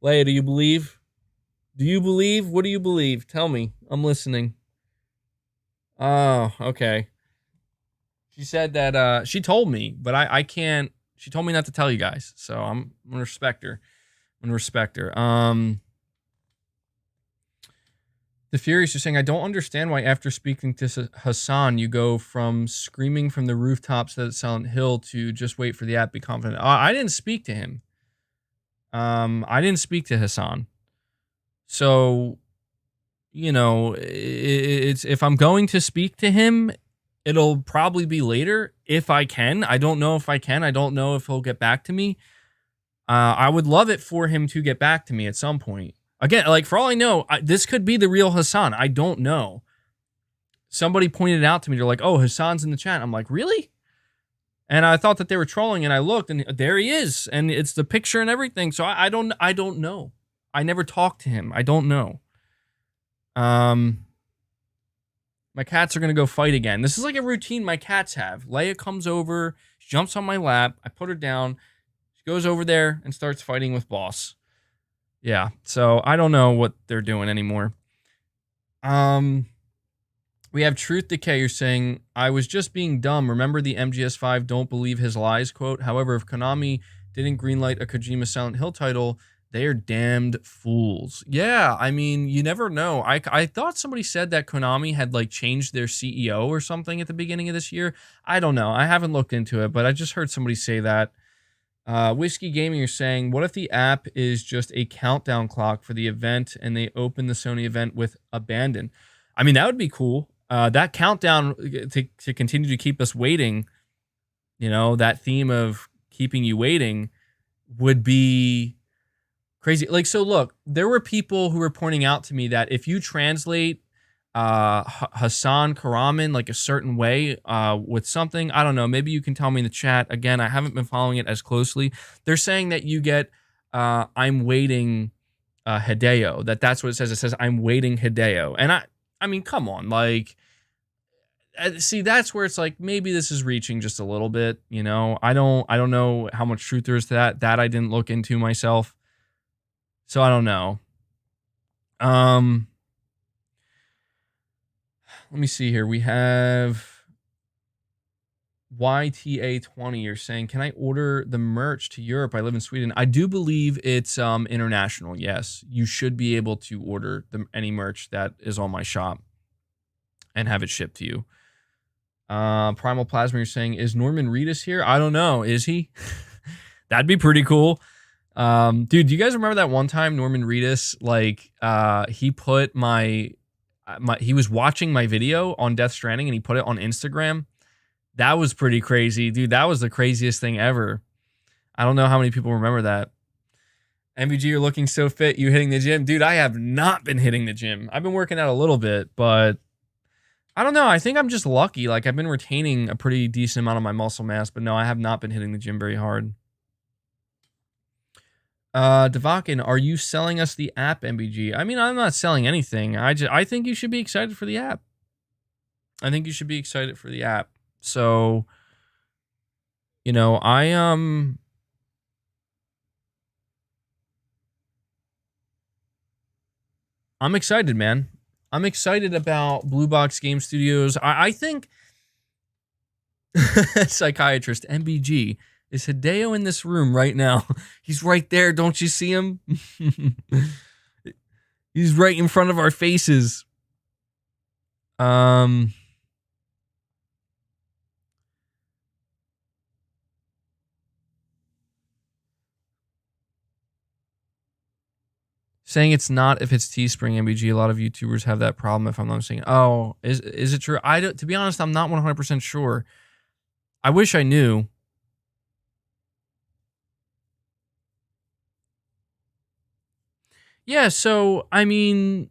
Leia, do you believe? What do you believe? Tell me. I'm listening. Oh, okay. She said that she told me, but I can't. She told me not to tell you guys, so I'm gonna respect her. The Furious is saying, I don't understand why after speaking to Hassan, you go from screaming from the rooftops at Silent Hill to just wait for the app, be confident. I didn't speak to him. I didn't speak to Hassan. So, it's if I'm going to speak to him, It'll probably be later if I can. I don't know if I can. I don't know if he'll get back to me. I would love it for him to get back to me at some point. Again, like for all I know, this could be the real Hassan. I don't know. Somebody pointed out to me, they're like, "Oh, Hassan's in the chat." I'm like, "Really?" And I thought that they were trolling, and I looked, and there he is, and it's the picture and everything. So I don't know. I never talked to him. I don't know. My cats are gonna go fight again. This is like a routine my cats have. Leia comes over, she jumps on my lap, I put her down, she goes over there and starts fighting with Boss. Yeah, so I don't know what they're doing anymore. We have Truth Decay. You're saying, I was just being dumb. Remember the MGS5 don't believe his lies quote? However, if Konami didn't greenlight a Kojima Silent Hill title, they are damned fools. Yeah, I mean, you never know. I thought somebody said that Konami had like changed their CEO or something at the beginning of this year. I don't know. I haven't looked into it, but I just heard somebody say that. Whiskey Gaming, you're saying, what if the app is just a countdown clock for the event and they open the Sony event with Abandon? I mean, that would be cool. That countdown to continue to keep us waiting, that theme of keeping you waiting would be crazy. Like, so look, there were people who were pointing out to me that if you translate Hassan Karaman like a certain way with something, I don't know, maybe you can tell me in the chat. Again, I haven't been following it as closely. They're saying that you get I'm waiting Hideo, that's what it says. It says I'm waiting Hideo. And I mean, come on, like, see, that's where it's like maybe this is reaching just a little bit, I don't know how much truth there is to that I didn't look into myself, so I don't know. Let me see here. We have YTA20. You're saying, can I order the merch to Europe? I live in Sweden. I do believe it's international. Yes, you should be able to order any merch that is on my shop and have it shipped to you. Primal Plasma, you're saying, is Norman Reedus here? I don't know. Is he? That'd be pretty cool. Dude, do you guys remember that one time Norman Reedus, like, he put he was watching my video on Death Stranding and he put it on Instagram? That was pretty crazy, dude. That was the craziest thing ever. I don't know how many people remember that. MVG, you're looking so fit. You hitting the gym? Dude, I have not been hitting the gym. I've been working out a little bit, but I don't know. I think I'm just lucky. Like, I've been retaining a pretty decent amount of my muscle mass, but no, I have not been hitting the gym very hard. Devakin, are you selling us the app, MBG? I mean, I'm not selling anything. I think you should be excited for the app. I think you should be excited for the app. So, I'm excited, man. I'm excited about Blue Box Game Studios. I think psychiatrist MBG, is Hideo in this room right now? He's right there. Don't you see him? He's right in front of our faces. Saying it's not if it's Teespring, MBG. A lot of YouTubers have that problem, if I'm not saying. Oh, is it true? To be honest, I'm not 100% sure. I wish I knew. Yeah, so, I mean,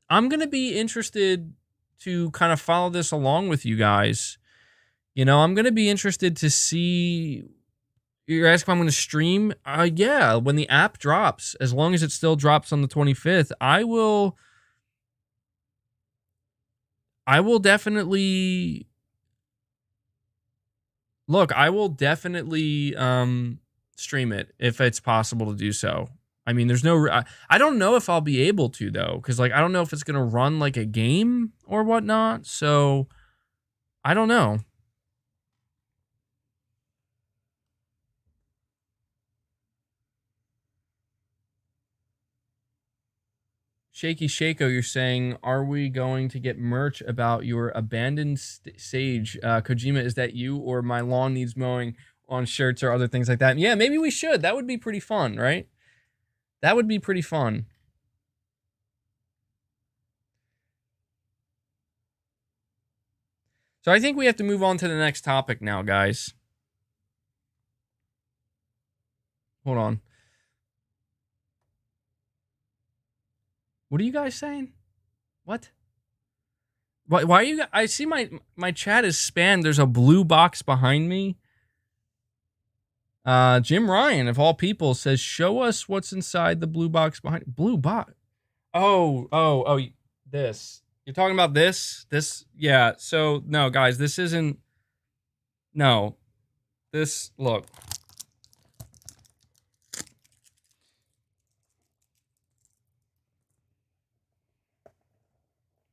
I'm going to be interested to kind of follow this along with you guys. I'm going to be interested to see. You're asking if I'm going to stream? Yeah, when the app drops, as long as it still drops on the 25th, I will definitely stream it if it's possible to do so. I mean, there's no, I don't know if I'll be able to, though, because, like, I don't know if it's going to run like a game or whatnot, so I don't know. Shaky Shako, you're saying, are we going to get merch about your abandoned sage? Kojima, is that you, or my lawn needs mowing on shirts or other things like that? Yeah, maybe we should. That would be pretty fun, right? That would be pretty fun. So I think we have to move on to the next topic now, guys. Hold on. What are you guys saying? What? Why are you guys? I see my chat is spammed. There's a blue box behind me. Jim Ryan, of all people, says, show us what's inside the blue box behind. Blue box? Oh, this. You're talking about this? This? Yeah, so, no, guys, this isn't. No. This, look.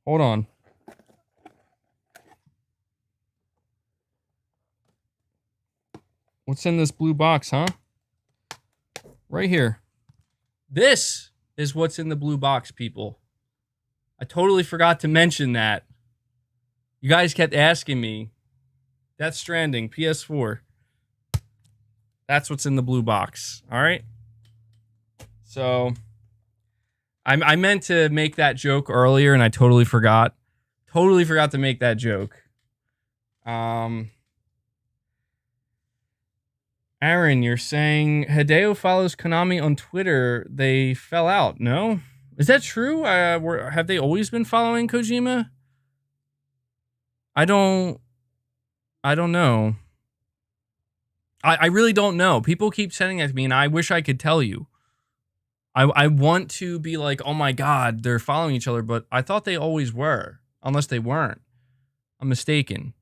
Hold on. What's in this blue box, huh? Right here. This is what's in the blue box, people. I totally forgot to mention that. You guys kept asking me. Death Stranding, PS4. That's what's in the blue box. All right? So, I meant to make that joke earlier, and I totally forgot. Totally forgot to make that joke. Aaron, you're saying Hideo follows Konami on Twitter. They fell out. No? Is that true? Have they always been following Kojima? I don't know. I really don't know. People keep sending that to me, and I wish I could tell you. I want to be like, oh my God, they're following each other, but I thought they always were, unless they weren't. I'm mistaken.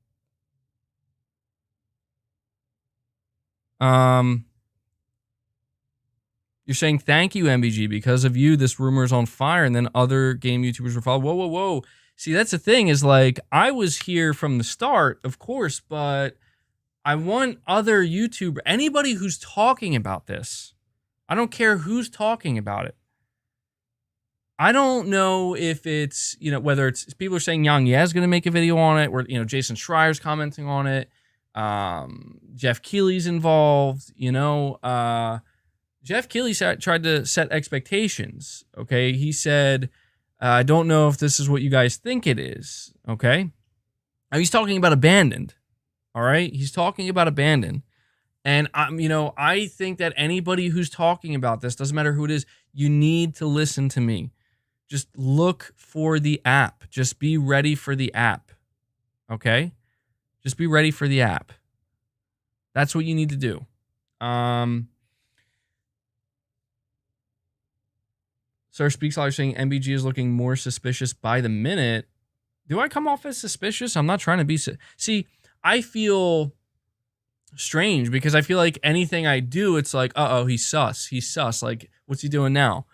You're saying thank you, MBG. Because of you, this rumor is on fire, and then other game YouTubers were following. Whoa. See, that's the thing, is like, I was here from the start, of course, but I want other YouTuber, anybody who's talking about this. I don't care who's talking about it. I don't know if it's, whether it's people are saying Yang Ye's going to make a video on it, or, Jason Schreier's commenting on it. Jeff Keighley's involved, Jeff Keighley tried to set expectations. Okay. He said, I don't know if this is what you guys think it is. Okay. Now he's talking about Abandoned. All right. He's talking about Abandoned. And I think that anybody who's talking about this, doesn't matter who it is, you need to listen to me. Just look for the app. Just be ready for the app. Okay? Just be ready for the app. That's what you need to do. Sir Speaks Loud saying MBG is looking more suspicious by the minute. Do I come off as suspicious? I'm not trying to be... See, I feel strange because I feel like anything I do, it's like, uh-oh, he's sus. He's sus. Like, what's he doing now?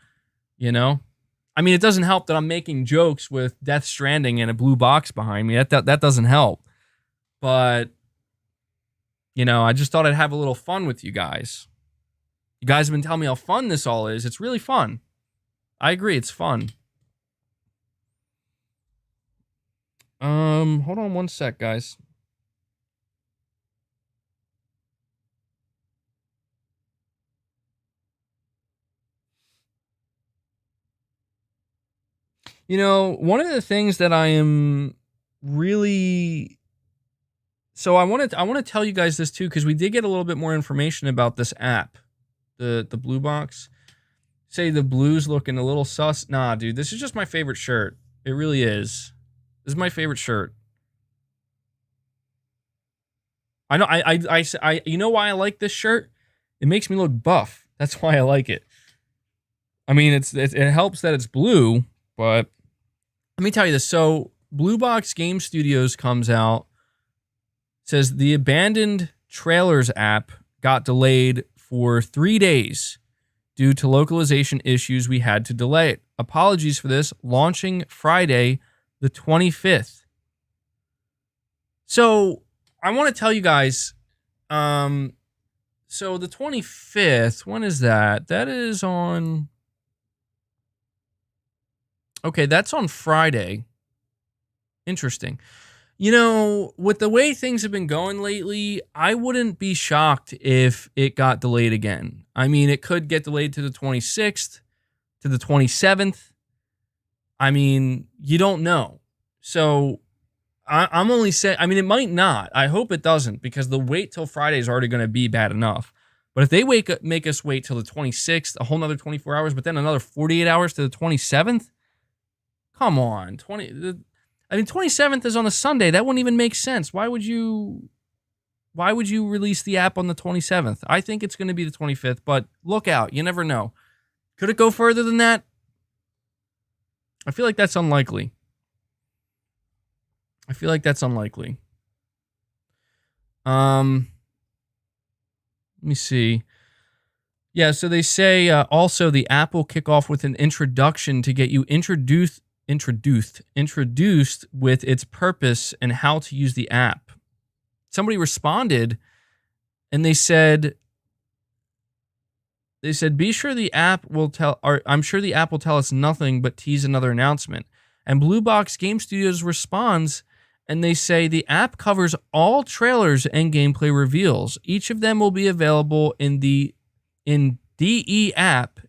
I mean, it doesn't help that I'm making jokes with Death Stranding and a blue box behind me. That doesn't help. But, I just thought I'd have a little fun with you guys. You guys have been telling me how fun this all is. It's really fun. I agree, it's fun. Hold on one sec, guys. One of the things that I am really... So I want to tell you guys this too, because we did get a little bit more information about this app, the blue box. Say the blue's looking a little sus. Nah, dude, this is just my favorite shirt. It really is. This is my favorite shirt. I know. I you know why I like this shirt? It makes me look buff. That's why I like it. I mean, it helps that it's blue, but let me tell you this. So, Blue Box Game Studios comes out, says the Abandoned Trailers app got delayed for 3 days due to localization issues. We had to delay it. Apologies for this. Launching Friday, the 25th. So, I want to tell you guys, so the 25th, when is that? That is on... Okay, that's on Friday. Interesting. With the way things have been going lately, I wouldn't be shocked if it got delayed again. I mean, it could get delayed to the 26th, to the 27th. I mean, you don't know. So, I'm only saying, I mean, it might not. I hope it doesn't, because the wait till Friday is already going to be bad enough. But if they make us wait till the 26th, a whole nother 24 hours, but then another 48 hours to the 27th, come on. 27th is on a Sunday. That wouldn't even make sense. Why would you release the app on the 27th? I think it's going to be the 25th, but look out. You never know. Could it go further than that? I feel like that's unlikely. Let me see. Yeah, so they say also the app will kick off with an introduction to get you introduced with its purpose and how to use the app. Somebody responded and they said, be sure the app will tell, or I'm sure the app will tell us nothing but tease another announcement. And Blue Box Game Studios responds and they say the app covers all trailers and gameplay reveals. Each of them will be available in D app.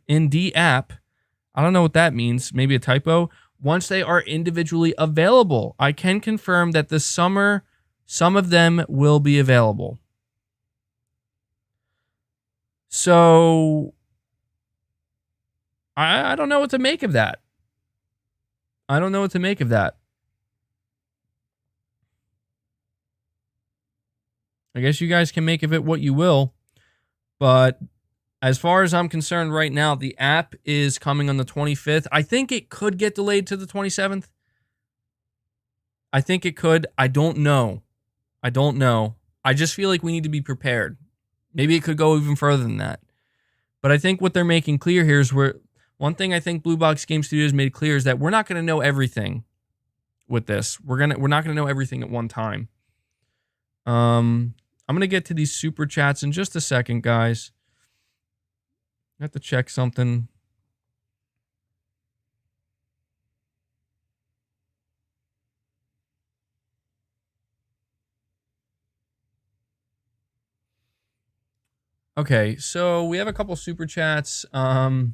I don't know what that means. Maybe a typo. Once they are individually available, I can confirm that this summer, some of them will be available. So, I don't know what to make of that. I guess you guys can make of it what you will. But as far as I'm concerned right now, the app is coming on the 25th. I think it could get delayed to the 27th. I think it could. I don't know. I just feel like we need to be prepared. Maybe it could go even further than that. But I think what they're making clear here is one thing I think Blue Box Game Studios made clear is that we're not going to know everything with this. We're not going to know everything at one time. I'm going to get to these super chats in just a second, guys. I have to check something. Okay, so we have a couple super chats. Solid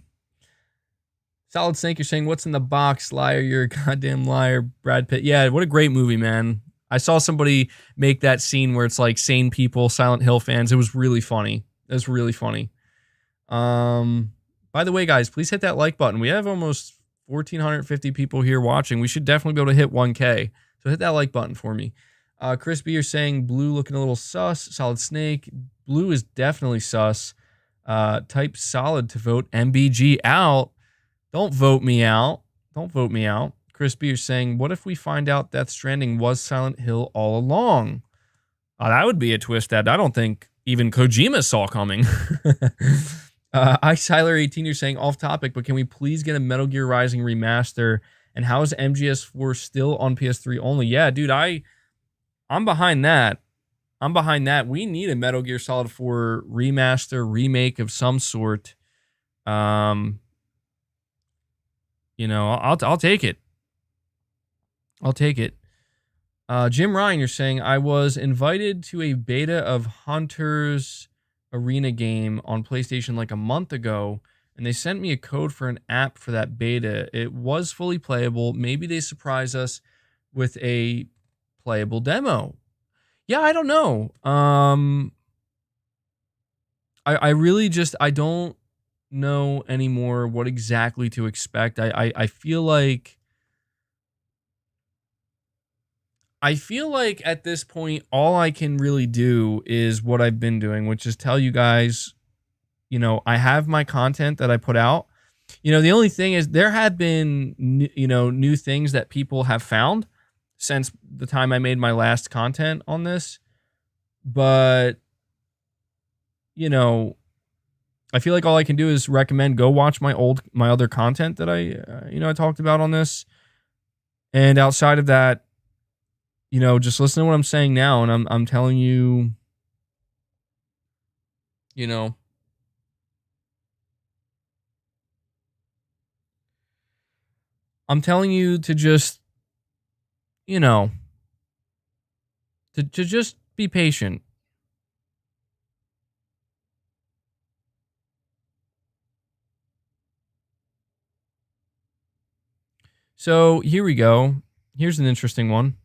Snake, you're saying, what's in the box? Liar, you're a goddamn liar. Brad Pitt. Yeah, what a great movie, man. I saw somebody make that scene where it's like sane people, Silent Hill fans. It was really funny. By the way, guys, please hit that like button. We have almost 1,450 people here watching. We should definitely be able to hit 1K. So hit that like button for me. Chris B, you're saying blue looking a little sus. Solid Snake. Blue is definitely sus. Type solid to vote MBG out. Don't vote me out. Chris B, you're saying, what if we find out Death Stranding was Silent Hill all along? That would be a twist that I don't think even Kojima saw coming. Ice Tyler 18, you're saying off topic, but can we please get a Metal Gear Rising remaster? And how is MGS4 still on PS3 only? Yeah, dude, I'm behind that. We need a Metal Gear Solid 4 remaster, remake of some sort. I'll take it. Jim Ryan, you're saying, I was invited to a beta of Hunter's Arena game on PlayStation like a month ago, and they sent me a code for an app for that beta. It was fully playable. Maybe they surprise us with a playable demo. Yeah, I don't know. I really just, I don't know anymore what exactly to expect. I feel like at this point, all I can really do is what I've been doing, which is tell you guys, I have my content that I put out. The only thing is there have been, new things that people have found since the time I made my last content on this. But, I feel like all I can do is recommend go watch my other content that I talked about on this. And outside of that, just listen to what I'm saying now, and I'm telling you, I'm telling you to just, to just be patient. So here we go. Here's an interesting one.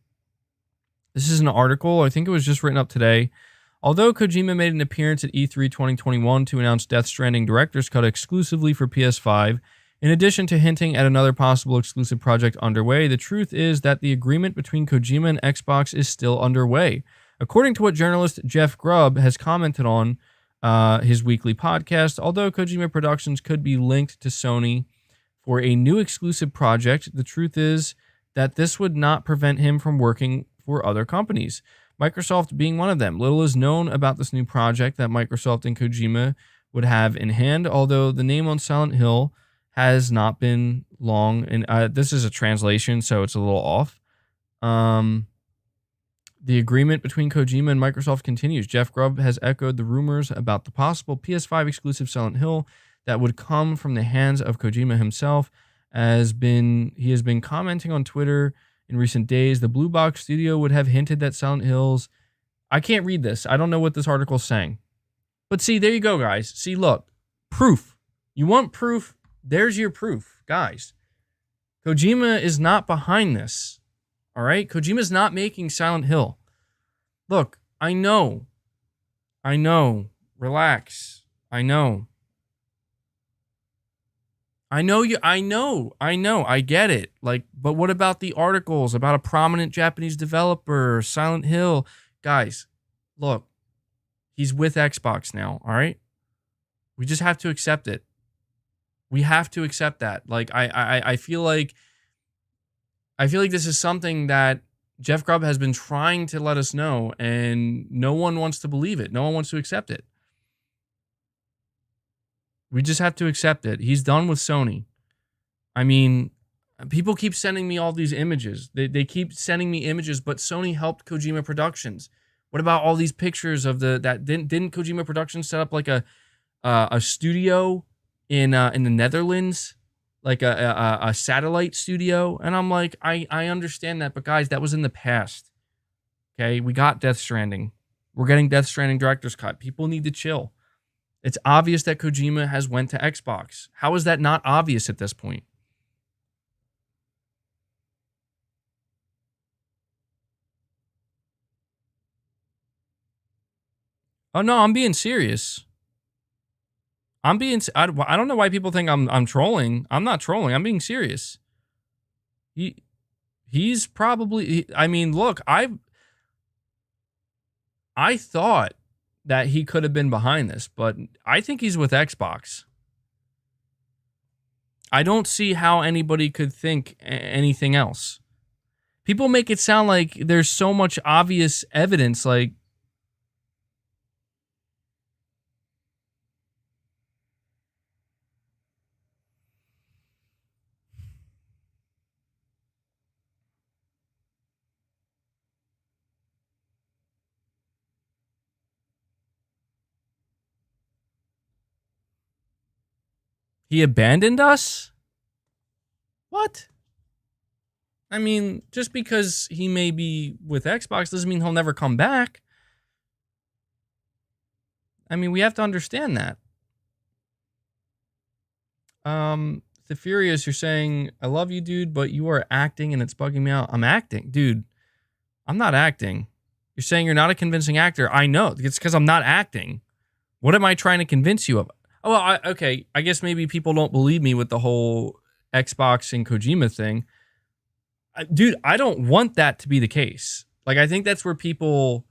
This is an article. I think it was just written up today. Although Kojima made an appearance at E3 2021 to announce Death Stranding Director's Cut exclusively for PS5, in addition to hinting at another possible exclusive project underway, the truth is that the agreement between Kojima and Xbox is still underway. According to what journalist Jeff Grubb has commented on his weekly podcast, although Kojima Productions could be linked to Sony for a new exclusive project, the truth is that this would not prevent him from working for other companies, Microsoft being one of them. Little is known about this new project that Microsoft and Kojima would have in hand, although the name on Silent Hill has not been long, and this is a translation, so it's a little off. The agreement between Kojima and Microsoft continues. Jeff Grubb has echoed the rumors about the possible PS5 exclusive Silent Hill that would come from the hands of Kojima himself. He has been commenting on Twitter in recent days. The Blue Box Studio would have hinted that Silent Hills... I can't read this. I don't know what this article's saying. But see, there you go, guys. See, look. Proof. You want proof? There's your proof, guys. Kojima is not behind this. All right? Kojima's not making Silent Hill. Look, I know. Relax. I know. I get it. Like, but what about the articles about a prominent Japanese developer, Silent Hill? Guys, look. He's with Xbox now, all right? We just have to accept it. We have to accept that. Like, I feel like this is something that Jeff Grubb has been trying to let us know, and no one wants to believe it. No one wants to accept it. We just have to accept it. He's done with Sony. I mean, people keep sending me all these images. They keep sending me images, but Sony helped Kojima Productions. What about all these pictures of didn't Kojima Productions set up like a studio in the Netherlands? Like a satellite studio? And I'm like, I understand that, but guys, that was in the past. Okay, we got Death Stranding. We're getting Death Stranding Director's Cut. People need to chill. It's obvious that Kojima has went to Xbox. How is that not obvious at this point? Oh no, I'm being serious. I don't know why people think I'm trolling. I'm not trolling. I'm being serious. He's probably. I mean, look, I thought that he could have been behind this, but I think he's with Xbox. I don't see how anybody could think anything else. People make it sound like there's so much obvious evidence, like. He abandoned us? What? I mean, just because he may be with Xbox doesn't mean he'll never come back. I mean, we have to understand that. The Furious, you're saying, I love you, dude, but you are acting and it's bugging me out. I'm acting. Dude, I'm not acting. You're saying you're not a convincing actor. I know. It's because I'm not acting. What am I trying to convince you of? Oh, well, okay. I guess maybe people don't believe me with the whole Xbox and Kojima thing. Dude, I don't want that to be the case. Like, I think that's where people...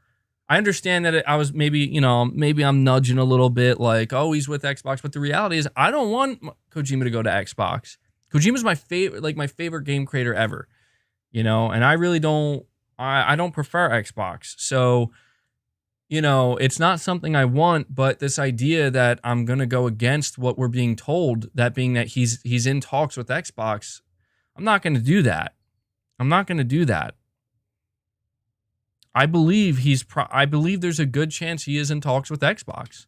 I understand that I was maybe I'm nudging a little bit like, oh, he's with Xbox. But the reality is I don't want Kojima to go to Xbox. Kojima's my favorite game creator ever, and I really don't... I don't prefer Xbox. So... it's not something I want, but this idea that I'm going to go against what we're being told, that being that he's in talks with Xbox, I'm not going to do that. I believe I believe there's a good chance he is in talks with Xbox,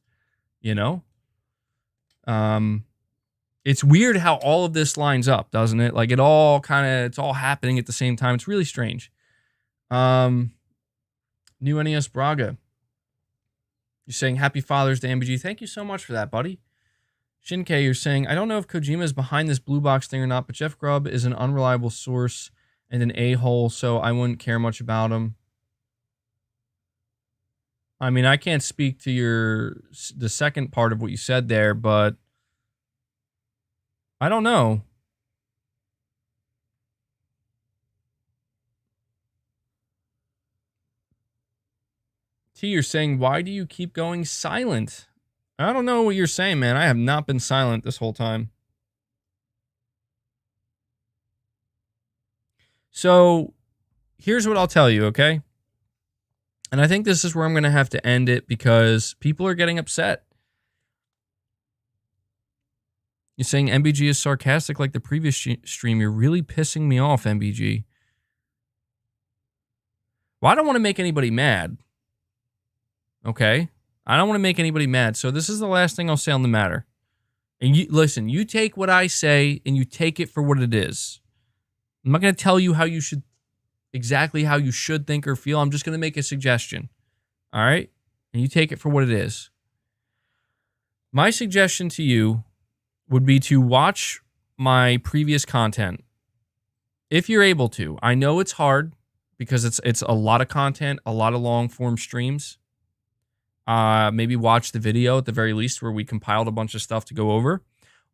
It's weird how all of this lines up, doesn't it? Like it's all happening at the same time. It's really strange. New NES Braga. You're saying Happy Father's Day, MBG. Thank you so much for that, buddy. Shinkai, you're saying, I don't know if Kojima is behind this blue box thing or not, but Jeff Grubb is an unreliable source and an a-hole, so I wouldn't care much about him. I mean, I can't speak to the second part of what you said there, but I don't know. T, you're saying, why do you keep going silent? I don't know what you're saying, man. I have not been silent this whole time. So here's what I'll tell you, okay? And I think this is where I'm going to have to end it because people are getting upset. You're saying MBG is sarcastic like the previous stream. You're really pissing me off, MBG. Well, I don't want to make anybody mad. Okay? I don't want to make anybody mad. So this is the last thing I'll say on the matter. And you listen, you take what I say and you take it for what it is. I'm not going to tell you how you should exactly how you should think or feel. I'm just going to make a suggestion. All right? And you take it for what it is. My suggestion to you would be to watch my previous content if you're able to. I know it's hard because it's a lot of content, a lot of long form streams. Maybe watch the video at the very least where we compiled a bunch of stuff to go over.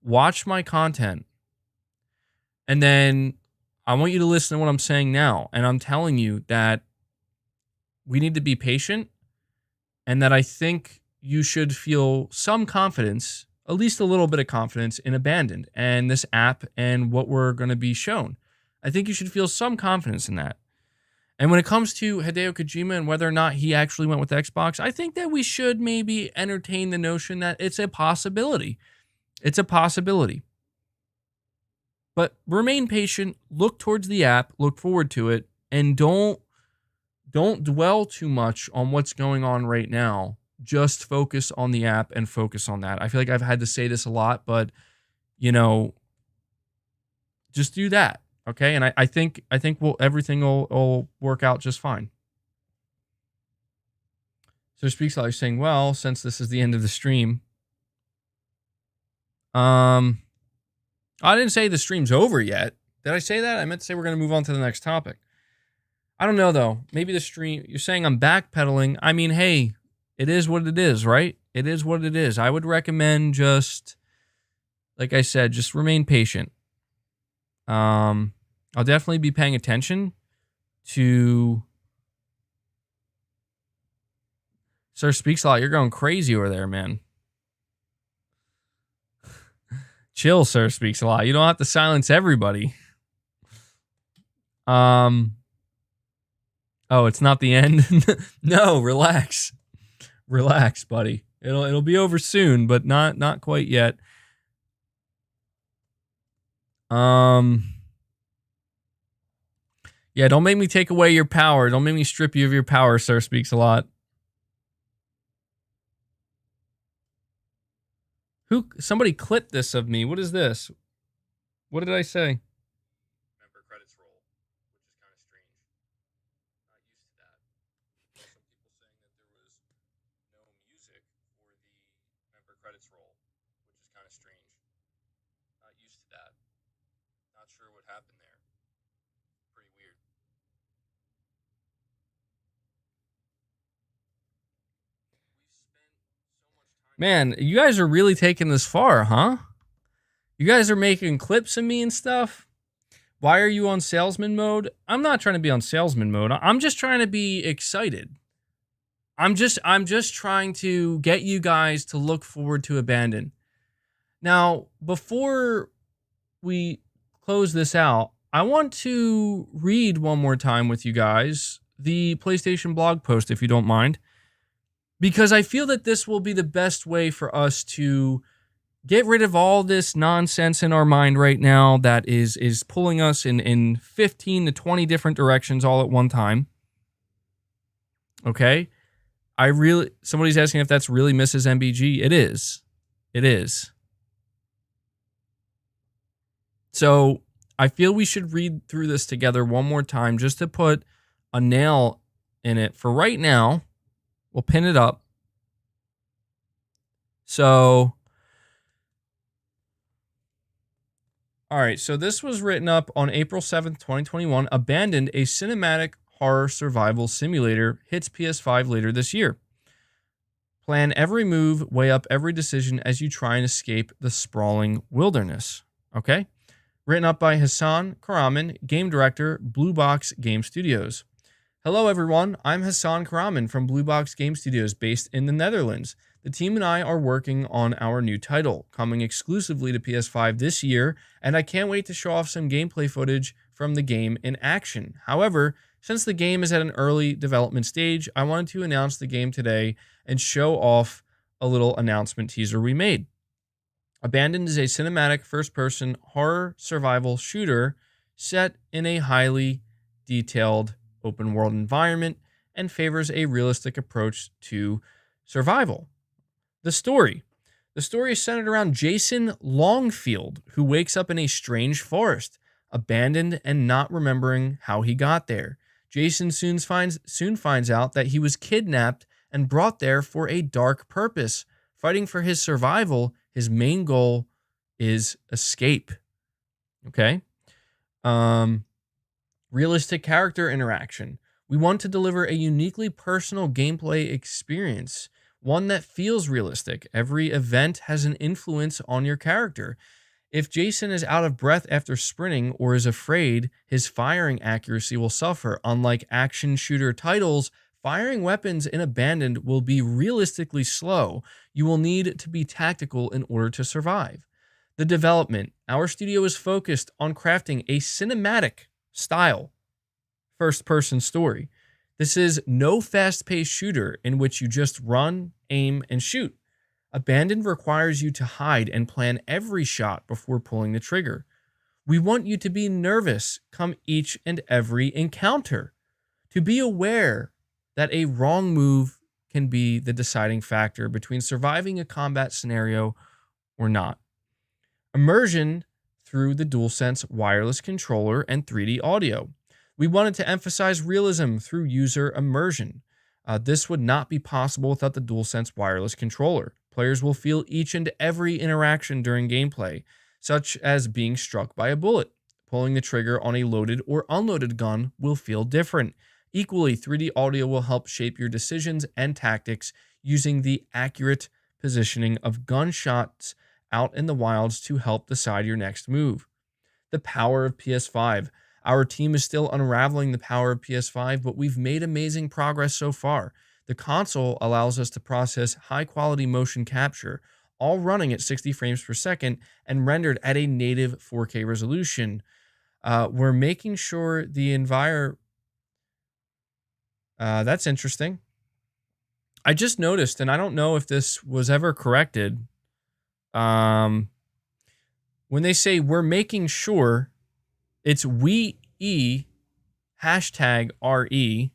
Watch my content. And then I want you to listen to what I'm saying now. And I'm telling you that we need to be patient and that I think you should feel some confidence, at least a little bit of confidence in Abandoned and this app and what we're going to be shown. I think you should feel some confidence in that. And when it comes to Hideo Kojima and whether or not he actually went with Xbox, I think that we should maybe entertain the notion that it's a possibility. It's a possibility. But remain patient, look towards the app, look forward to it, and don't dwell too much on what's going on right now. Just focus on the app and focus on that. I feel like I've had to say this a lot, but just do that. Okay, and I think everything will work out just fine. So Speaks Like saying, well, since this is the end of the stream, I didn't say the stream's over yet. Did I say that? I meant to say we're going to move on to the next topic. I don't know though. Maybe the stream. You're saying I'm backpedaling. I mean, hey, it is what it is, right? It is what it is. I would recommend just, like I said, just remain patient. I'll definitely be paying attention to Sir Speaks a Lot. You're going crazy over there, man. Chill, Sir Speaks a Lot. You don't have to silence everybody. Oh, it's not the end? No, relax. Relax, buddy. It'll be over soon, but not quite yet. Yeah, don't make me take away your power. Don't make me strip you of your power, Sir Speaks a Lot. Somebody clipped this of me. What is this? What did I say? Member credits roll, which is kind of strange. Not used to that. Some people saying that there was no music for the member credits roll, which is kind of strange. Not used to that. Not sure what happened there. Pretty weird. Man, you guys are really taking this far, huh? You guys are making clips of me and stuff? Why are you on salesman mode? I'm not trying to be on salesman mode. I'm just trying to be excited. I'm just trying to get you guys to look forward to Abandon. Now, before we close this out, I want to read one more time with you guys the PlayStation blog post, if you don't mind. Because I feel that this will be the best way for us to get rid of all this nonsense in our mind right now that is pulling us in 15 to 20 different directions all at one time. Okay? Somebody's asking if that's really Mrs. MBG. It is. It is. So I feel we should read through this together one more time just to put a nail in it for right now. We'll pin it up. So, all right. So this was written up on April 7th, 2021. Abandoned, a cinematic horror survival simulator, hits PS5 later this year. Plan every move, weigh up every decision as you try and escape the sprawling wilderness. Okay? Written up by Hassan Karaman, game director, Blue Box Game Studios. Hello, everyone. I'm Hassan Karaman from Blue Box Game Studios, based in the Netherlands. The team and I are working on our new title, coming exclusively to PS5 this year, and I can't wait to show off some gameplay footage from the game in action. However, since the game is at an early development stage, I wanted to announce the game today and show off a little announcement teaser we made. Abandoned is a cinematic first-person horror survival shooter set in a highly detailed open-world environment and favors a realistic approach to survival. The story. The story is centered around Jason Longfield, who wakes up in a strange forest, abandoned and not remembering how he got there. Jason soon finds out that he was kidnapped and brought there for a dark purpose. Fighting for his survival, his main goal is escape. Okay? Realistic character interaction. We want to deliver a uniquely personal gameplay experience, one that feels realistic. Every event has an influence on your character. If Jason is out of breath after sprinting or is afraid, his firing accuracy will suffer. Unlike action shooter titles, firing weapons in Abandoned will be realistically slow. You will need to be tactical in order to survive. The development. Our studio is focused on crafting a cinematic style first-person story. This is no fast-paced shooter in which you just run, aim, and shoot. Abandoned requires you to hide and plan every shot before pulling the trigger. We want you to be nervous come each and every encounter, to be aware that a wrong move can be the deciding factor between surviving a combat scenario or not. Immersion through the DualSense wireless controller and 3D audio. We wanted to emphasize realism through user immersion. This would not be possible without the DualSense wireless controller. Players will feel each and every interaction during gameplay, such as being struck by a bullet. Pulling the trigger on a loaded or unloaded gun will feel different. Equally, 3D audio will help shape your decisions and tactics using the accurate positioning of gunshots out in the wilds to help decide your next move. The power of PS5. Our team is still unraveling the power of PS5, but we've made amazing progress so far. The console allows us to process high-quality motion capture, all running at 60 frames per second and rendered at a native 4K resolution. We're making sure the environment... that's interesting. I just noticed, and I don't know if this was ever corrected, when they say we're making sure, it's hashtag RE.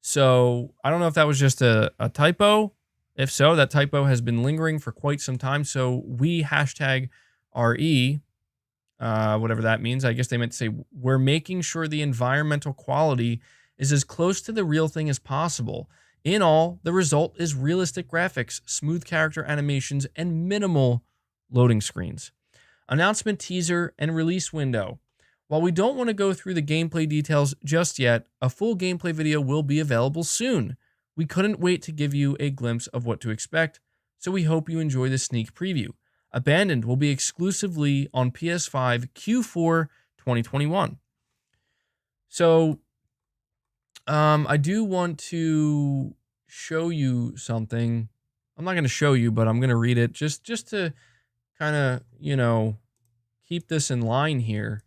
So I don't know if that was just a typo. If so, that typo has been lingering for quite some time. So hashtag RE, whatever that means. I guess they meant to say we're making sure the environmental quality is as close to the real thing as possible. In all, the result is realistic graphics, smooth character animations, and minimal loading screens. Announcement teaser and release window. While we don't want to go through the gameplay details just yet, a full gameplay video will be available soon. We couldn't wait to give you a glimpse of what to expect, so we hope you enjoy the sneak preview. Abandoned will be exclusively on PS5 Q4 2021. So, I do want to show you something. I'm not going to show you, but I'm going to read it just to kind of, keep this in line here.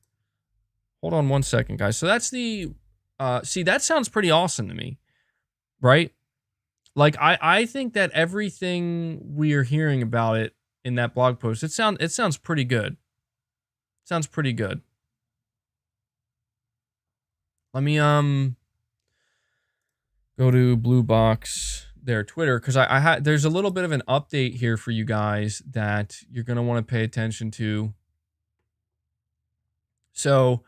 Hold on one second, guys. So that's the, see, that sounds pretty awesome to me, right? Like, I think that everything we are hearing about it in that blog post, it sounds pretty good. Sounds pretty good. Let me, go to Blue Box, their Twitter, because there's a little bit of an update here for you guys that you're going to want to pay attention to. So,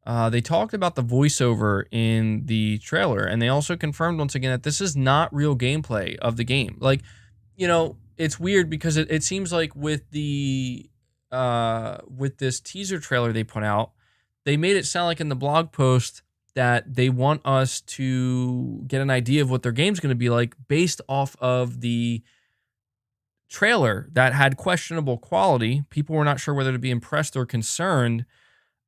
they talked about the voiceover in the trailer, and they also confirmed once again that this is not real gameplay of the game. Like, it's weird because it seems like with the with this teaser trailer they put out, they made it sound like in the blog post that they want us to get an idea of what their game's going to be like based off of the trailer that had questionable quality. People were not sure whether to be impressed or concerned.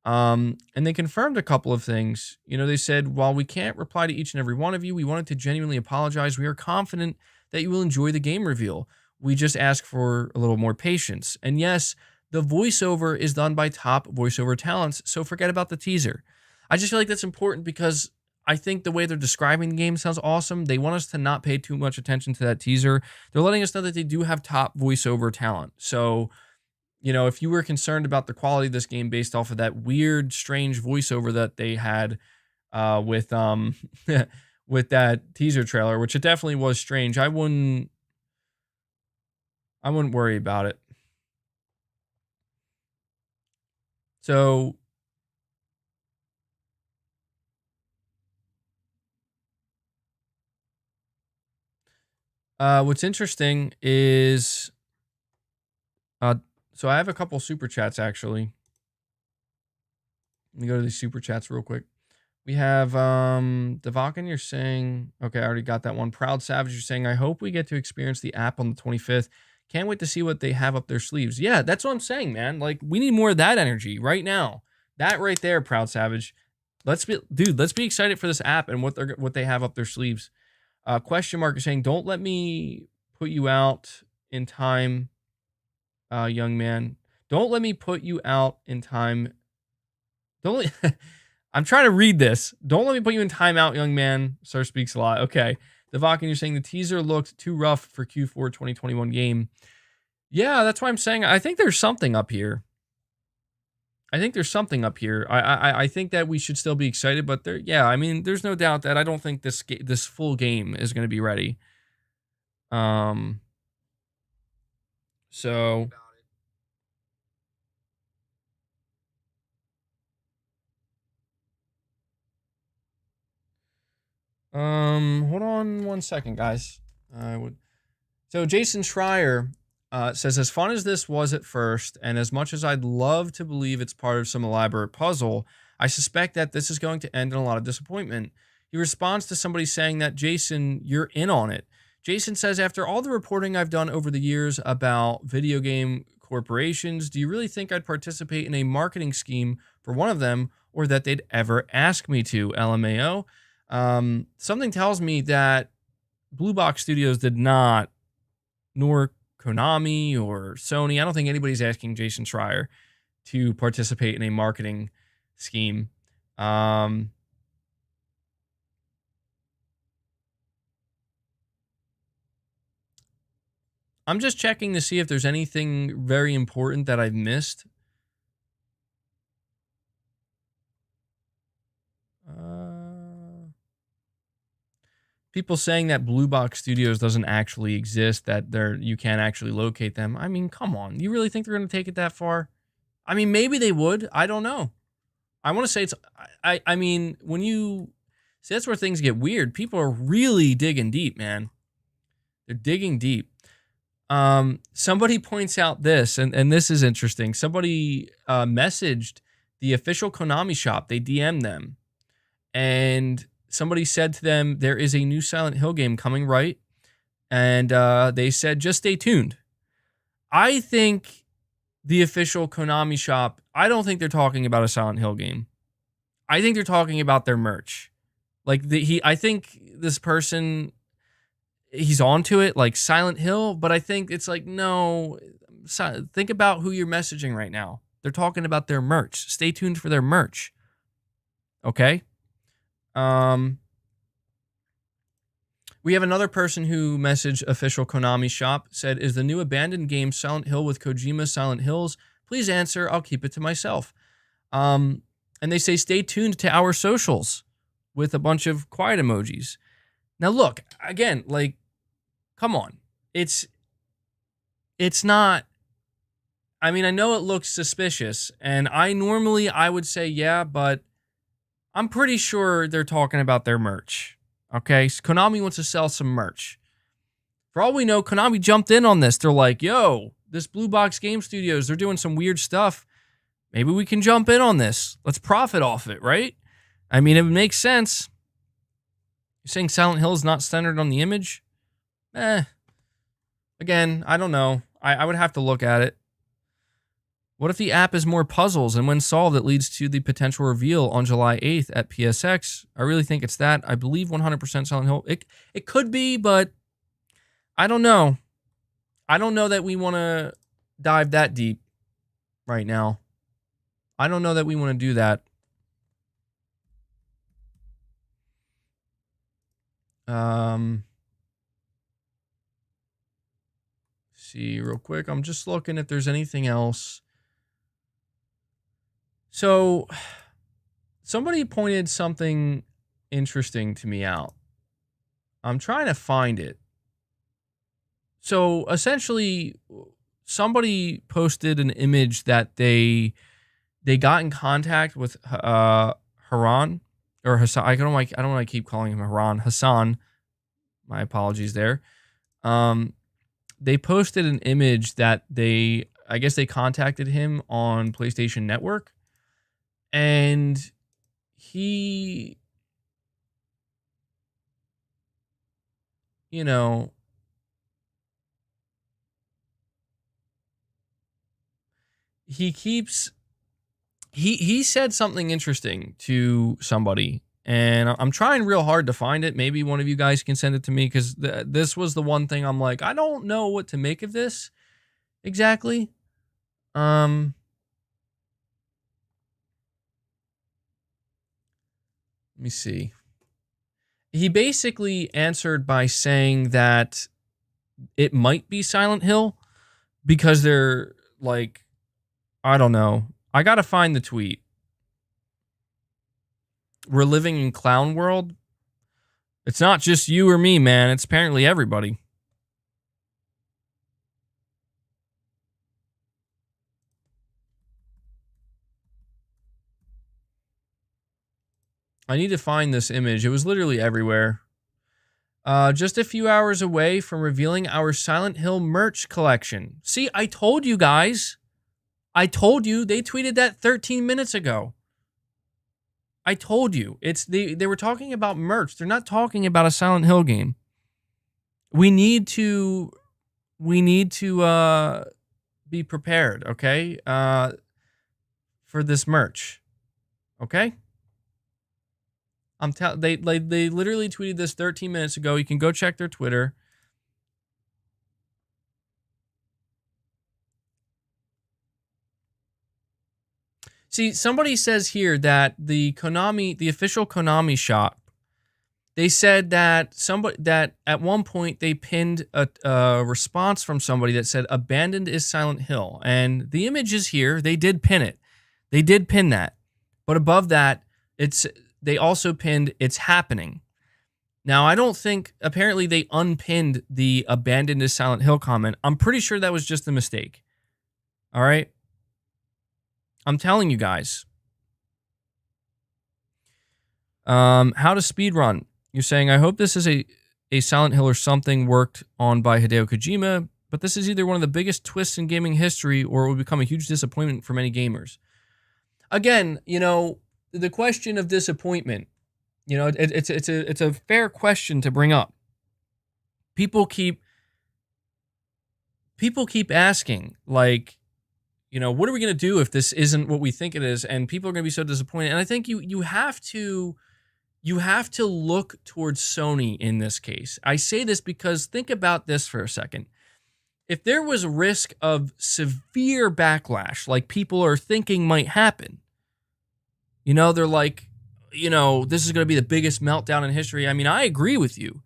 And they confirmed a couple of things. You know, they said, while we can't reply to each and every one of you, we wanted to genuinely apologize. We are confident that you will enjoy the game reveal. We just ask for a little more patience. And yes, the voiceover is done by top voiceover talents, so forget about the teaser. I just feel like that's important because I think the way they're describing the game sounds awesome. They want us to not pay too much attention to that teaser. They're letting us know that they do have top voiceover talent. So, you know, if you were concerned about the quality of this game based off of that weird, strange voiceover that they had with with that teaser trailer, which it definitely was strange, I wouldn't worry about it. So what's interesting is so I have a couple super chats actually. Let me go to these super chats real quick. We have Devakin, you're saying, okay, I already got that one. Proud Savage, you're saying, I hope we get to experience the app on the 25th. Can't wait to see what they have up their sleeves. Yeah, that's what I'm saying, man. Like, we need more of that energy right now. That right there, Proud Savage. Let's be excited for this app and what they have up their sleeves. Question mark is saying, don't let me put you out in time, young man. Don't let me put you out in time. Don't let, I'm trying to read this. Don't let me put you in timeout, young man. Sir speaks a lot. Okay. Devakin, you're saying the teaser looked too rough for Q4 2021 game. Yeah, that's why I'm saying I think there's something up here. I think that we should still be excited, but yeah, I mean, there's no doubt that I don't think this full game is going to be ready. So hold on one second, guys. So Jason Schreier says, as fun as this was at first, and as much as I'd love to believe it's part of some elaborate puzzle, I suspect that this is going to end in a lot of disappointment. He responds to somebody saying that, Jason, you're in on it. Jason says, after all the reporting I've done over the years about video game corporations, do you really think I'd participate in a marketing scheme for one of them, or that they'd ever ask me to? LMAO. Something tells me that Blue Box Studios did not, nor Konami or Sony. I don't think anybody's asking Jason Schreier to participate in a marketing scheme. I'm just checking to see if there's anything very important that I've missed. People saying that Blue Box Studios doesn't actually exist, that you can't actually locate them. I mean, come on. You really think they're going to take it that far? I mean, maybe they would. I don't know. I want to say it's... I mean, when you... See, that's where things get weird. People are really digging deep, man. They're digging deep. Somebody points out this, and this is interesting. Somebody messaged the official Konami shop. They DM'd them. And somebody said to them, there is a new Silent Hill game coming, right? And they said, just stay tuned. I think the official Konami shop, I don't think they're talking about a Silent Hill game. I think they're talking about their merch. Like, I think this person, he's onto it, like Silent Hill, but I think it's like, no, think about who you're messaging right now. They're talking about their merch. Stay tuned for their merch. Okay? We have another person who messaged official Konami shop, said, is the new abandoned game Silent Hill with Kojima Silent Hills? Please answer. I'll keep it to myself. And they say, stay tuned to our socials with a bunch of quiet emojis. Now, look, again, like, come on. It's not, I mean, I know it looks suspicious, and I would say, yeah, but I'm pretty sure they're talking about their merch. Okay, so Konami wants to sell some merch. For all we know, Konami jumped in on this. They're like, yo, this Blue Box Game Studios, they're doing some weird stuff. Maybe we can jump in on this. Let's profit off it, right? I mean, it makes sense. You're saying Silent Hill is not centered on the image? Again, I don't know. I would have to look at it. What if the app is more puzzles, and when solved, it leads to the potential reveal on July 8th at PSX? I really think it's that. I believe 100% Silent Hill. It could be, but I don't know. I don't know that we want to dive that deep right now. I don't know that we want to do that. See real quick. I'm just looking if there's anything else. So somebody pointed something interesting to me out. I'm trying to find it. So essentially, somebody posted an image that they got in contact with Haran or Hassan. I don't want to keep calling him Haran. Hassan. My apologies there. They posted an image that I guess they contacted him on PlayStation Network, and he, you know, he said something interesting to somebody, and I'm trying real hard to find it. Maybe one of you guys can send it to me, because this was the one thing I'm like, I don't know what to make of this exactly. Let me see. He basically answered by saying that it might be Silent Hill because they're like, I don't know. I gotta find the tweet. We're living in clown world. It's not just you or me, man. It's apparently everybody. I need to find this image. It was literally everywhere. Just a few hours away from revealing our Silent Hill merch collection. See, I told you guys. I told you. They tweeted that 13 minutes ago. I told you. They were talking about merch. They're not talking about a Silent Hill game. We need to be prepared, okay? For this merch. Okay? They literally tweeted this 13 minutes ago. You can go check their Twitter. See, somebody says here that the official Konami shop, they said that at one point they pinned a response from somebody that said abandoned is Silent Hill, and the image is here. They did pin it. They did pin that. But above that, they also pinned it's happening. Now, I don't think, apparently they unpinned the abandoned is Silent Hill comment. I'm pretty sure that was just a mistake. All right? I'm telling you guys. How to speedrun. You're saying, I hope this is a Silent Hill or something worked on by Hideo Kojima, but this is either one of the biggest twists in gaming history or it will become a huge disappointment for many gamers. Again, the question of disappointment, it's a fair question to bring up. People keep asking, like, what are we going to do if this isn't what we think it is? And people are going to be so disappointed. And I think you have to look towards Sony in this case. I say this because think about this for a second. If there was a risk of severe backlash, like people are thinking might happen, they're like, this is going to be the biggest meltdown in history. I mean, I agree with you.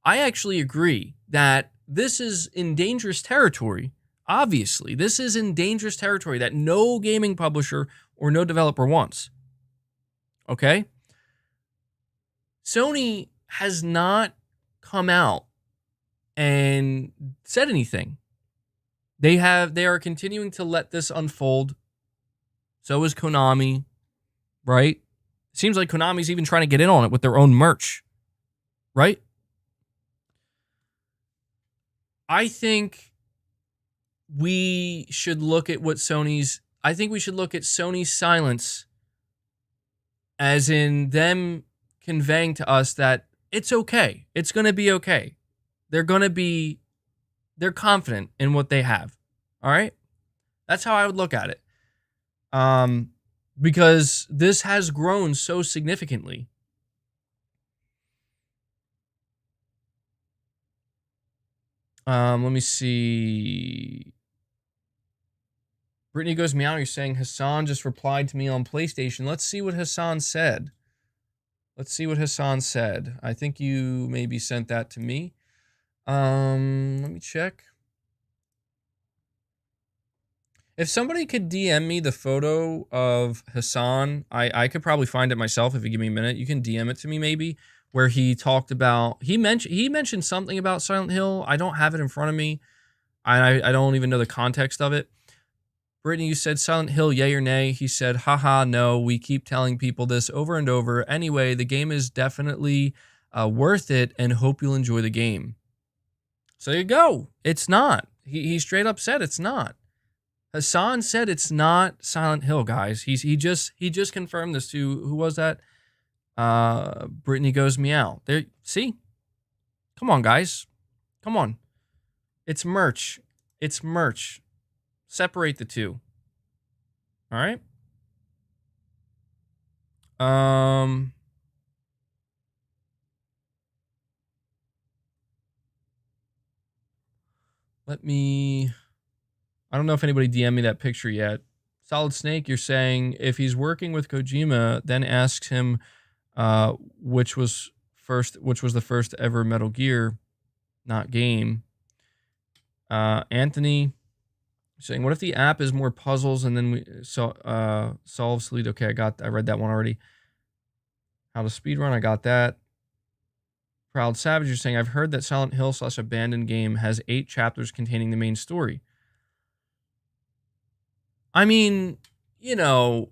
I actually agree that this is in dangerous territory. Obviously, this is in dangerous territory that no gaming publisher or no developer wants. Okay? Sony has not come out and said anything. They are continuing to let this unfold. So is Konami, right? Seems like Konami's even trying to get in on it with their own merch, right? I think we should look at Sony's silence as in them conveying to us that it's okay. It's going to be okay. They're confident in what they have. All right? That's how I would look at it. Because this has grown so significantly. Let me see. Brittany Goes Meow, you're saying Hassan just replied to me on PlayStation. Let's see what Hassan said. I think you maybe sent that to me. Let me check. If somebody could DM me the photo of Hassan, I could probably find it myself if you give me a minute. You can DM it to me maybe, where he talked about, he mentioned something about Silent Hill. I don't have it in front of me. I don't even know the context of it. Brittany, you said Silent Hill, yay or nay? He said, haha, no, we keep telling people this over and over. Anyway, the game is definitely worth it and hope you'll enjoy the game. So there you go. It's not. He straight up said it's not. Hassan said it's not Silent Hill, guys. He just confirmed this to, who was that? Brittany Goes Meow. There, see? Come on, guys. Come on. It's merch. Separate the two. All right? I don't know if anybody DM'd me that picture yet. Solid Snake, you're saying if he's working with Kojima, then asks him which was the first ever Metal Gear, not game. Anthony saying, what if the app is more puzzles and then we solve Sleet? Okay, I read that one already. How to speedrun, I got that. Proud Savage, you're saying, I've heard that Silent Hill / Abandoned Game has 8 chapters containing the main story. I mean, you know,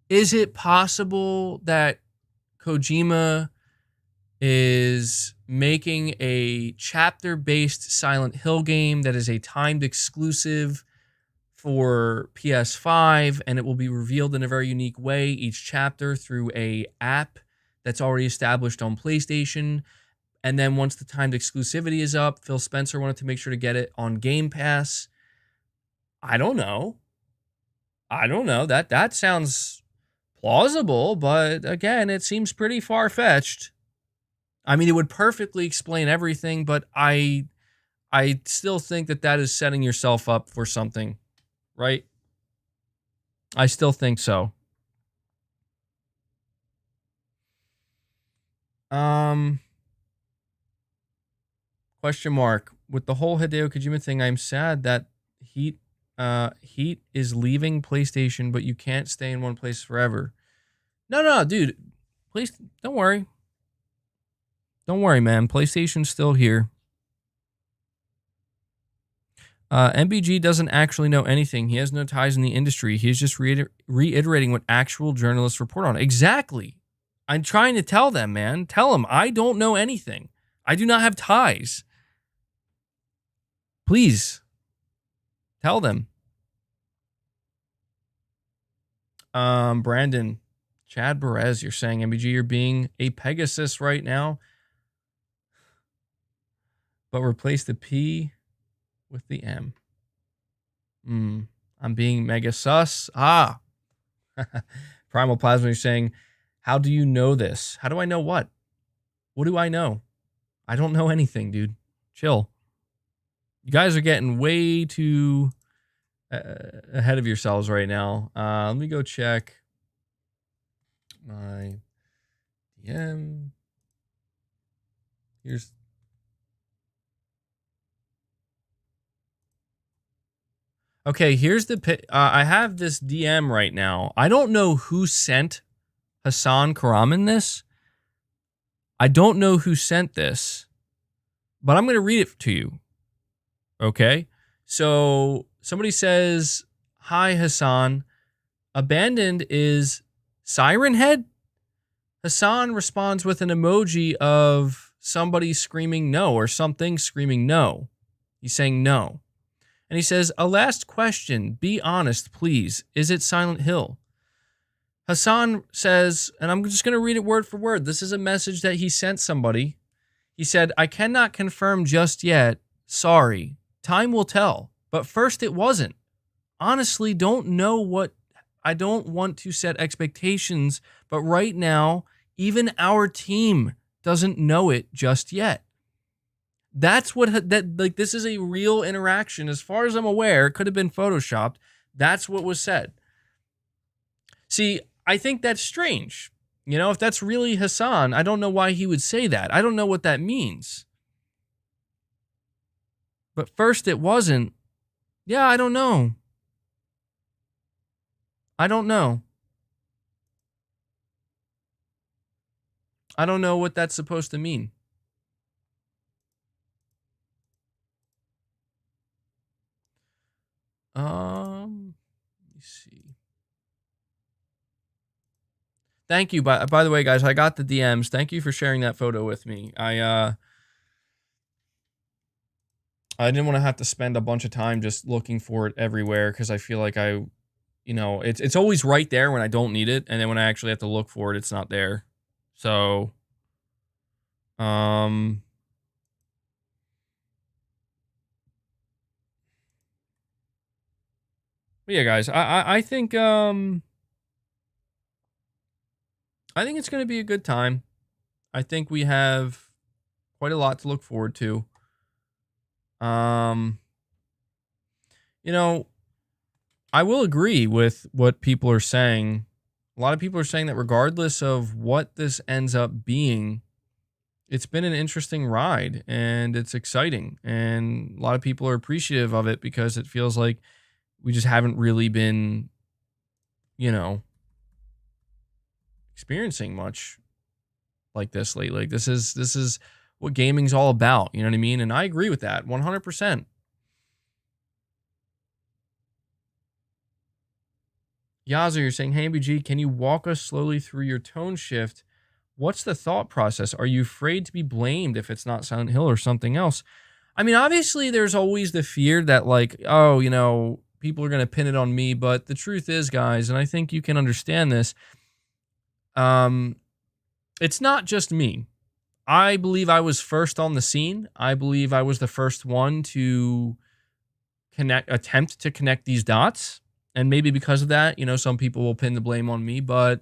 is it possible that Kojima is making a chapter-based Silent Hill game that is a timed exclusive for PS5, and it will be revealed in a very unique way, each chapter through a app that's already established on PlayStation. And then once the timed exclusivity is up, Phil Spencer wanted to make sure to get it on Game Pass. I don't know. That sounds plausible, but again, it seems pretty far-fetched. I mean, it would perfectly explain everything, but I still think that is setting yourself up for something, right? I still think so. Question mark. With the whole Hideo Kojima thing, I'm sad that Heat is leaving PlayStation, but you can't stay in one place forever. No, dude. Please, don't worry. Don't worry, man. PlayStation's still here. MBG doesn't actually know anything. He has no ties in the industry. He's just reiterating what actual journalists report on. Exactly. I'm trying to tell them, man. Tell them, I don't know anything. I do not have ties. Please. Tell them. Brandon, Chad Perez, you're saying, MBG, you're being a Pegasus right now. But replace the P with the M. I'm being mega sus. Primal Plasma, you're saying, how do you know this? How do I know what? What do I know? I don't know anything, dude. Chill. You guys are getting way too ahead of yourselves right now. Let me go check my DM. Here's... Okay, here's the... I have this DM right now. I don't know who sent Hassan Karaman this. I don't know who sent this, but I'm going to read it to you. Okay? So somebody says, hi, Hassan. Abandoned is Siren Head? Hassan responds with an emoji of somebody screaming no or something screaming no. He's saying no. And he says, a last question. Be honest, please. Is it Silent Hill? Hassan says, and I'm just going to read it word for word. This is a message that he sent somebody. He said, I cannot confirm just yet. Sorry. Time will tell. But first, it wasn't. Honestly, don't know what. I don't want to set expectations, but right now, even our team doesn't know it just yet. That's what that like. This is a real interaction, as far as I'm aware. It could have been photoshopped. That's what was said. See, I think that's strange. You know, if that's really Hassan, I don't know why he would say that. I don't know what that means. But first, it wasn't. Yeah, I don't know. I don't know. I don't know what that's supposed to mean. Let me see. Thank you. By the way, guys, I got the DMs. Thank you for sharing that photo with me. I didn't want to have to spend a bunch of time just looking for it everywhere because I feel like it's always right there when I don't need it, and then when I actually have to look for it, it's not there. So, but yeah, guys, I think it's going to be a good time. I think we have quite a lot to look forward to. You know, I will agree with what people are saying. A lot of people are saying that regardless of what this ends up being, it's been an interesting ride and it's exciting. And a lot of people are appreciative of it because it feels like we just haven't really been, experiencing much like this lately. Like this is what gaming's all about. You know what I mean? And I agree with that 100%. Yazu, you're saying, hey, MBG, can you walk us slowly through your tone shift? What's the thought process? Are you afraid to be blamed if it's not Silent Hill or something else? I mean, obviously, there's always the fear that, like, oh, people are going to pin it on me. But the truth is, guys, and I think you can understand this, it's not just me. I believe I was first on the scene. I believe I was the first one to attempt to connect these dots. And maybe because of that, some people will pin the blame on me. But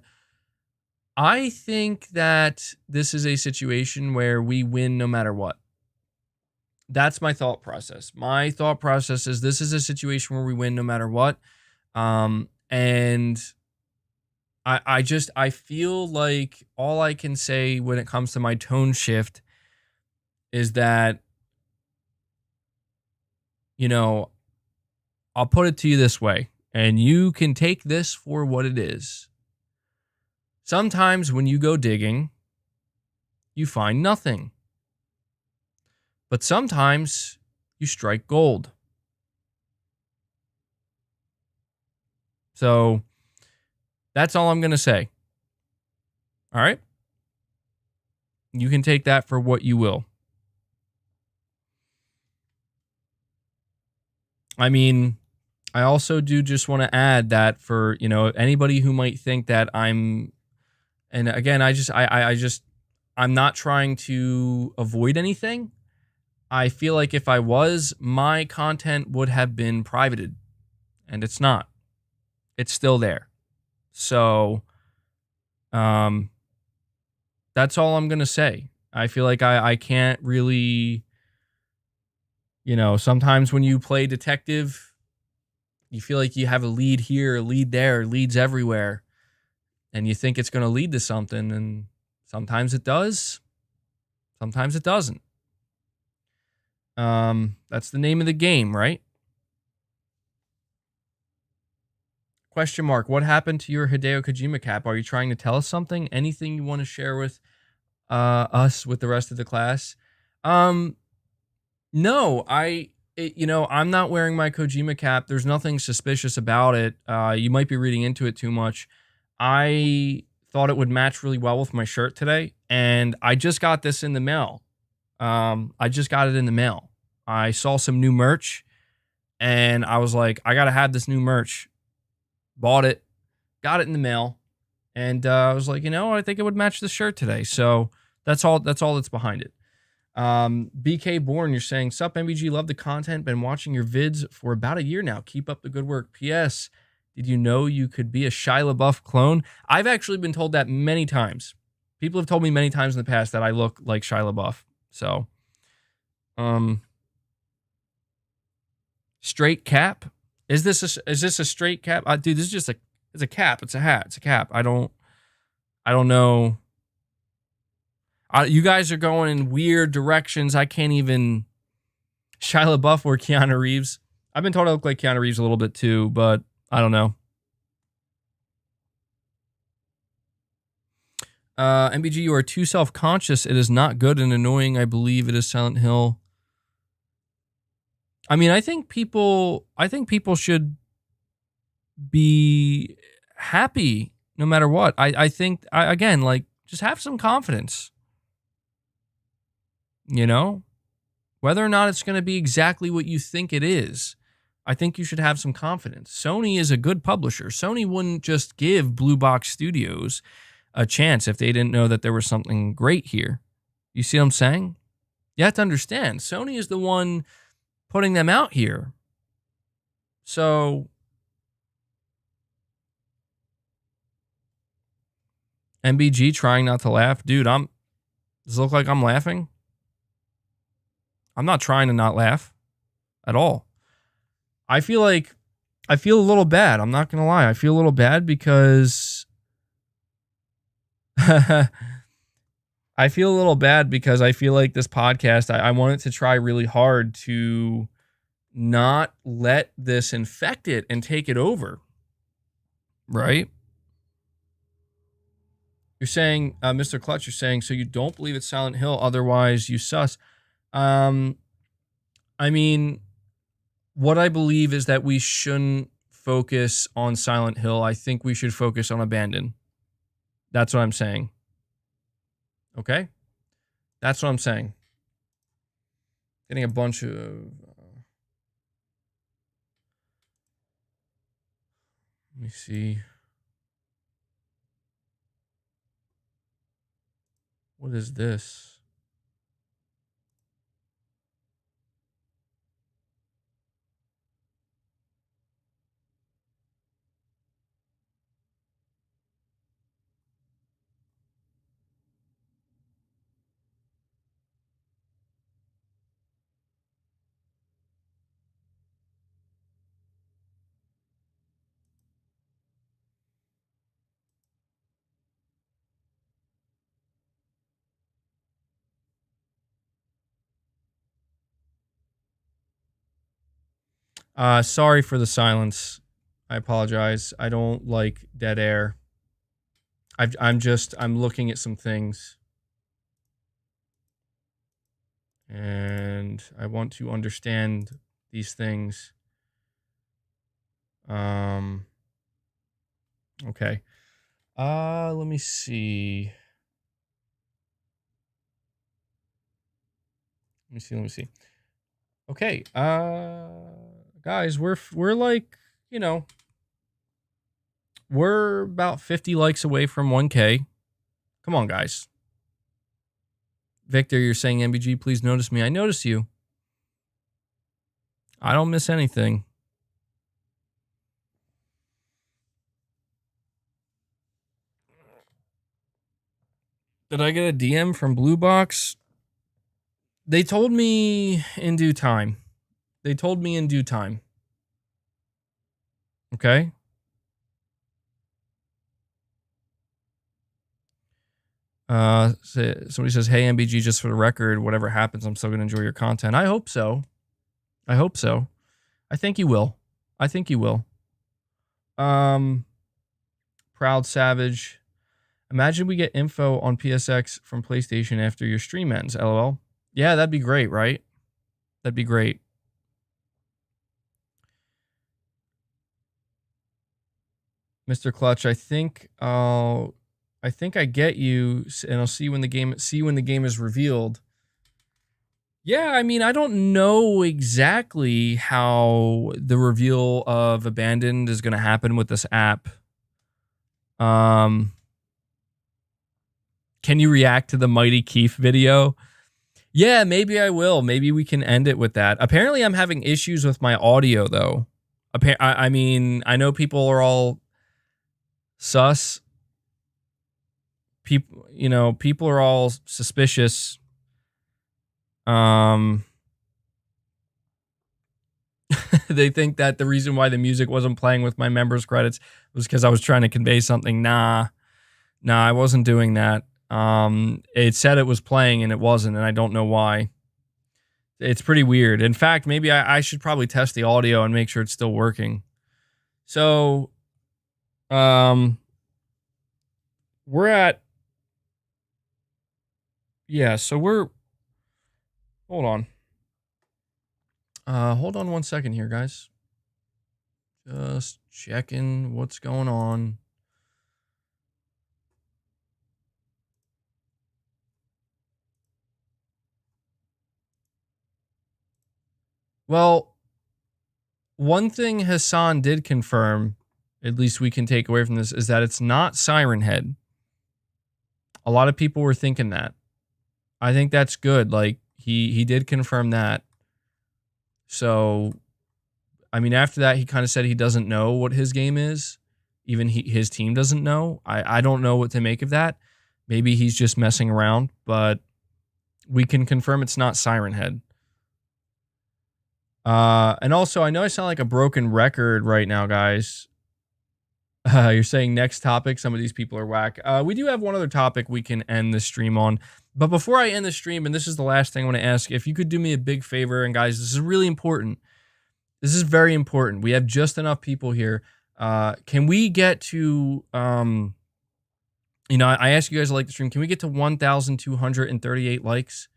I think that this is a situation where we win no matter what. That's my thought process. My thought process is this is a situation where we win no matter what. And I feel like all I can say when it comes to my tone shift is that, I'll put it to you this way, and you can take this for what it is. Sometimes when you go digging, you find nothing. But sometimes you strike gold. So that's all I'm going to say. All right? You can take that for what you will. I mean, I also do just want to add that for, anybody who might think that and again, I'm not trying to avoid anything. I feel like if I was, my content would have been privated, and it's not. It's still there. So, that's all I'm going to say. I feel like I can't really, sometimes when you play detective, you feel like you have a lead here, a lead there, leads everywhere, and you think it's going to lead to something, and sometimes it does, sometimes it doesn't. That's the name of the game, right? Question mark. What happened to your Hideo Kojima cap? Are you trying to tell us something? Anything you want to share with us, with the rest of the class? No, I'm not wearing my Kojima cap. There's nothing suspicious about it. You might be reading into it too much. I thought it would match really well with my shirt today, and I just got this in the mail. I just got it in the mail. I saw some new merch, and I was like, I gotta have this new merch. Bought it, got it in the mail. And I was like, I think it would match the shirt today. So that's all that's behind it. BK Born, you're saying, sup MBG, love the content, been watching your vids for about a year now. Keep up the good work. PS, did you know you could be a Shia LaBeouf clone? I've actually been told that many times. People have told me many times in the past that I look like Shia LaBeouf. So, straight cap. Is this a straight cap? Dude, this is just it's a cap. It's a hat. It's a cap. I don't know. You guys are going in weird directions. I can't even. Shia LaBeouf or Keanu Reeves. I've been told I look like Keanu Reeves a little bit too, but I don't know. MBG, you are too self-conscious. It is not good and annoying. I believe it is Silent Hill. I mean, I think people should be happy no matter what. I think, again, like, just have some confidence. Whether or not it's going to be exactly what you think it is, I think you should have some confidence. Sony is a good publisher. Sony wouldn't just give Blue Box Studios a chance if they didn't know that there was something great here. You see what I'm saying? You have to understand, Sony is the one putting them out here. So, MBG trying not to laugh. Dude, does it look like I'm laughing? I'm not trying to not laugh at all. I feel a little bad. I'm not going to lie. I feel a little bad because I feel a little bad because I feel like this podcast, I wanted to try really hard to not let this infect it and take it over. Right? You're saying, Mr. Clutch, you're saying, so you don't believe it's Silent Hill, otherwise you sus. I mean, what I believe is that we shouldn't focus on Silent Hill. I think we should focus on Abandon. That's what I'm saying. Okay? That's what I'm saying. Getting a bunch of... let me see. What is this? Sorry for the silence. I apologize. I don't like dead air. I'm looking at some things. And I want to understand these things. Okay. Let me see. Let me see. Okay. Guys, we're like, we're about 50 likes away from 1K. Come on, guys. Victor, you're saying, MBG, please notice me. I notice you. I don't miss anything. Did I get a DM from Blue Box? They told me in due time. Okay? Somebody says, hey, MBG, just for the record, whatever happens, I'm still going to enjoy your content. I hope so. I think you will. Proud Savage. Imagine we get info on PSX from PlayStation after your stream ends, LOL. Yeah, that'd be great, right? That'd be great. Mr. Clutch, I think I get you, and I'll see you when the game is revealed. Yeah, I mean, I don't know exactly how the reveal of Abandoned is going to happen with this app. Can you react to the Mighty Keith video? Yeah, maybe I will. Maybe we can end it with that. Apparently, I'm having issues with my audio, though. I mean, I know people are all sus. People are all suspicious. They think that the reason why the music wasn't playing with my members credits was because I was trying to convey something. Nah, I wasn't doing that. It said it was playing and it wasn't, and I don't know why. It's pretty weird. In fact, maybe I should probably test the audio and make sure it's still working. So, we're at, yeah, so hold on. Hold on 1 second here, guys. Just checking what's going on. Well, one thing Hassan did confirm, at least we can take away from this, is that it's not Siren Head. A lot of people were thinking that. I think that's good. Like, he did confirm that. So, I mean, after that, he kind of said he doesn't know what his game is. Even his team doesn't know. I don't know what to make of that. Maybe he's just messing around, but we can confirm it's not Siren Head. And also, I know I sound like a broken record right now, guys. You're saying next topic. Some of these people are whack. We do have one other topic we can end the stream on. But before I end the stream, and this is the last thing I want to ask, if you could do me a big favor, and guys, this is really important. This is very important. We have just enough people here. Can we get to, I asked you guys to like the stream. Can we get to 1,238 likes?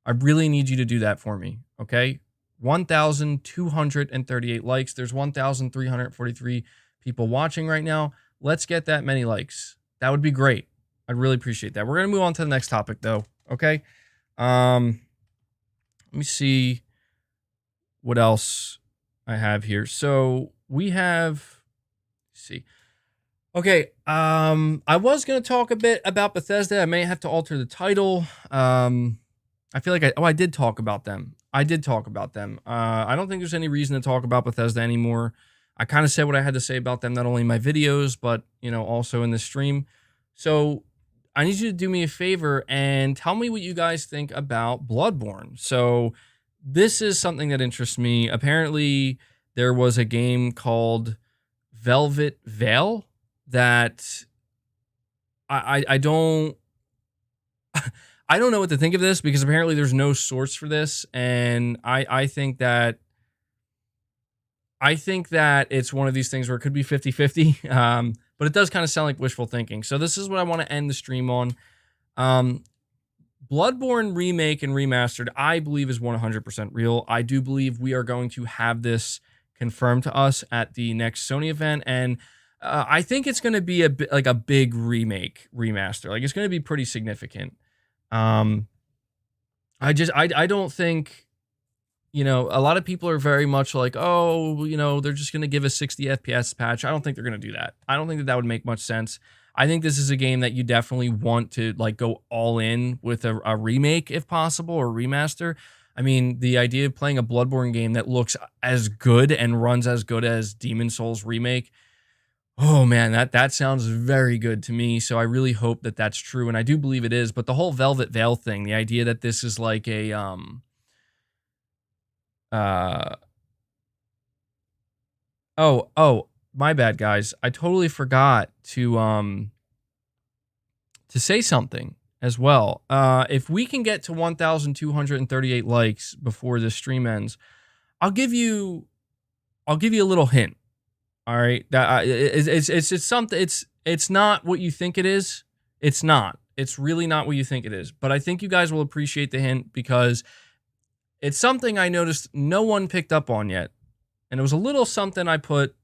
I really need you to do that for me, okay? 1,238 likes. There's 1,343 people watching right now. Let's get that many likes. That would be great. I'd really appreciate that. We're going to move on to the next topic, though, okay? Let me see what else I have here. So we have, let's see. Okay, I was going to talk a bit about Bethesda. I may have to alter the title. I feel like I did talk about them. I don't think there's any reason to talk about Bethesda anymore. I kind of said what I had to say about them, not only in my videos, but, also in the stream. So I need you to do me a favor and tell me what you guys think about Bloodborne. So this is something that interests me. Apparently, there was a game called Velvet Veil that I don't I don't know what to think of this, because apparently there's no source for this, and I think that it's one of these things where it could be 50-50, but it does kind of sound like wishful thinking. So this is what I want to end the stream on. Bloodborne Remake and Remastered, I believe, is 100% real. I do believe we are going to have this confirmed to us at the next Sony event, and I think it's going to be a big remake, remaster. Like, it's going to be pretty significant. I don't think, a lot of people are very much like, oh, they're just going to give a 60 FPS patch. I don't think they're going to do that. I don't think that would make much sense. I think this is a game that you definitely want to go all in with a remake if possible, or remaster. I mean, the idea of playing a Bloodborne game that looks as good and runs as good as Demon's Souls Remake, oh man, that sounds very good to me. So I really hope that that's true, and I do believe it is. But the whole Velvet Veil thing, the idea that this is like a my bad, guys. I totally forgot to say something as well. If we can get to 1,238 likes before this stream ends, I'll give you a little hint. All right, that it's something. It's not what you think it is. It's not. It's really not what you think it is. But I think you guys will appreciate the hint, because it's something I noticed no one picked up on yet, and it was a little something I put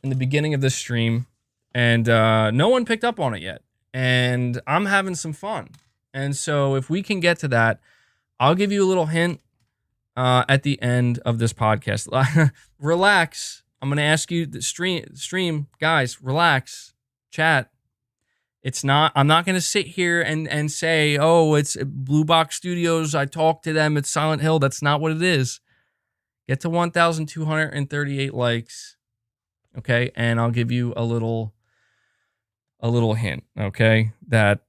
in the beginning of this stream, and no one picked up on it yet, and I'm having some fun. And so if we can get to that, I'll give you a little hint at the end of this podcast. Relax. I'm going to ask you the stream, guys, relax, chat. It's not, I'm not going to sit here and say, oh, it's Blue Box Studios. I talked to them. It's Silent Hill. That's not what it is. Get to 1,238 likes. Okay. And I'll give you a little hint. Okay. That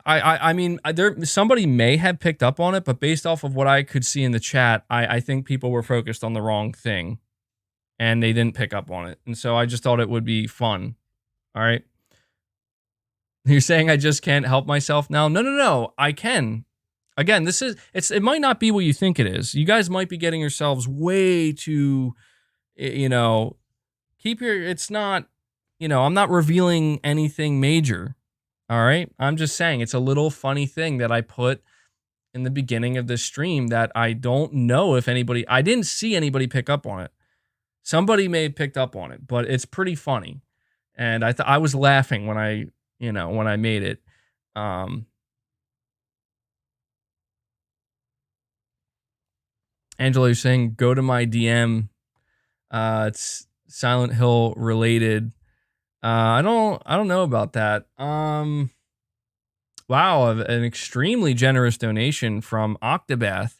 I mean, somebody may have picked up on it, but based off of what I could see in the chat, I think people were focused on the wrong thing and they didn't pick up on it. And so I just thought it would be fun. All right. You're saying I just can't help myself now? No. I can. Again, it might not be what you think it is. You guys might be getting yourselves way too, it's not, I'm not revealing anything major. All right. I'm just saying it's a little funny thing that I put in the beginning of this stream that I don't know if I didn't see anybody pick up on it. Somebody may have picked up on it, but it's pretty funny. And I was laughing when I made it. Angela, you're saying go to my DM. It's Silent Hill related. I don't know about that. Wow, an extremely generous donation from Octobath.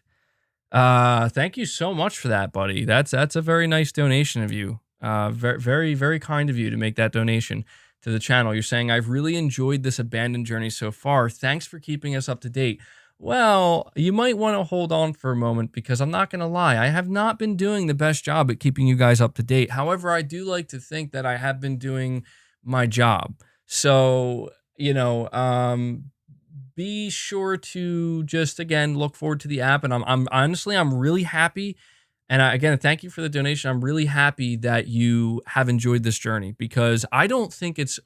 Thank you so much for that, buddy. That's a very nice donation of you. Very, very, very kind of you to make that donation to the channel. You're saying, I've really enjoyed this abandoned journey so far. Thanks for keeping us up to date. Well, you might want to hold on for a moment because I'm not going to lie. I have not been doing the best job at keeping you guys up to date. However, I do like to think that I have been doing my job. So, be sure to just, again, look forward to the app. And I'm honestly, I'm really happy. And again, thank you for the donation. I'm really happy that you have enjoyed this journey because I don't think it's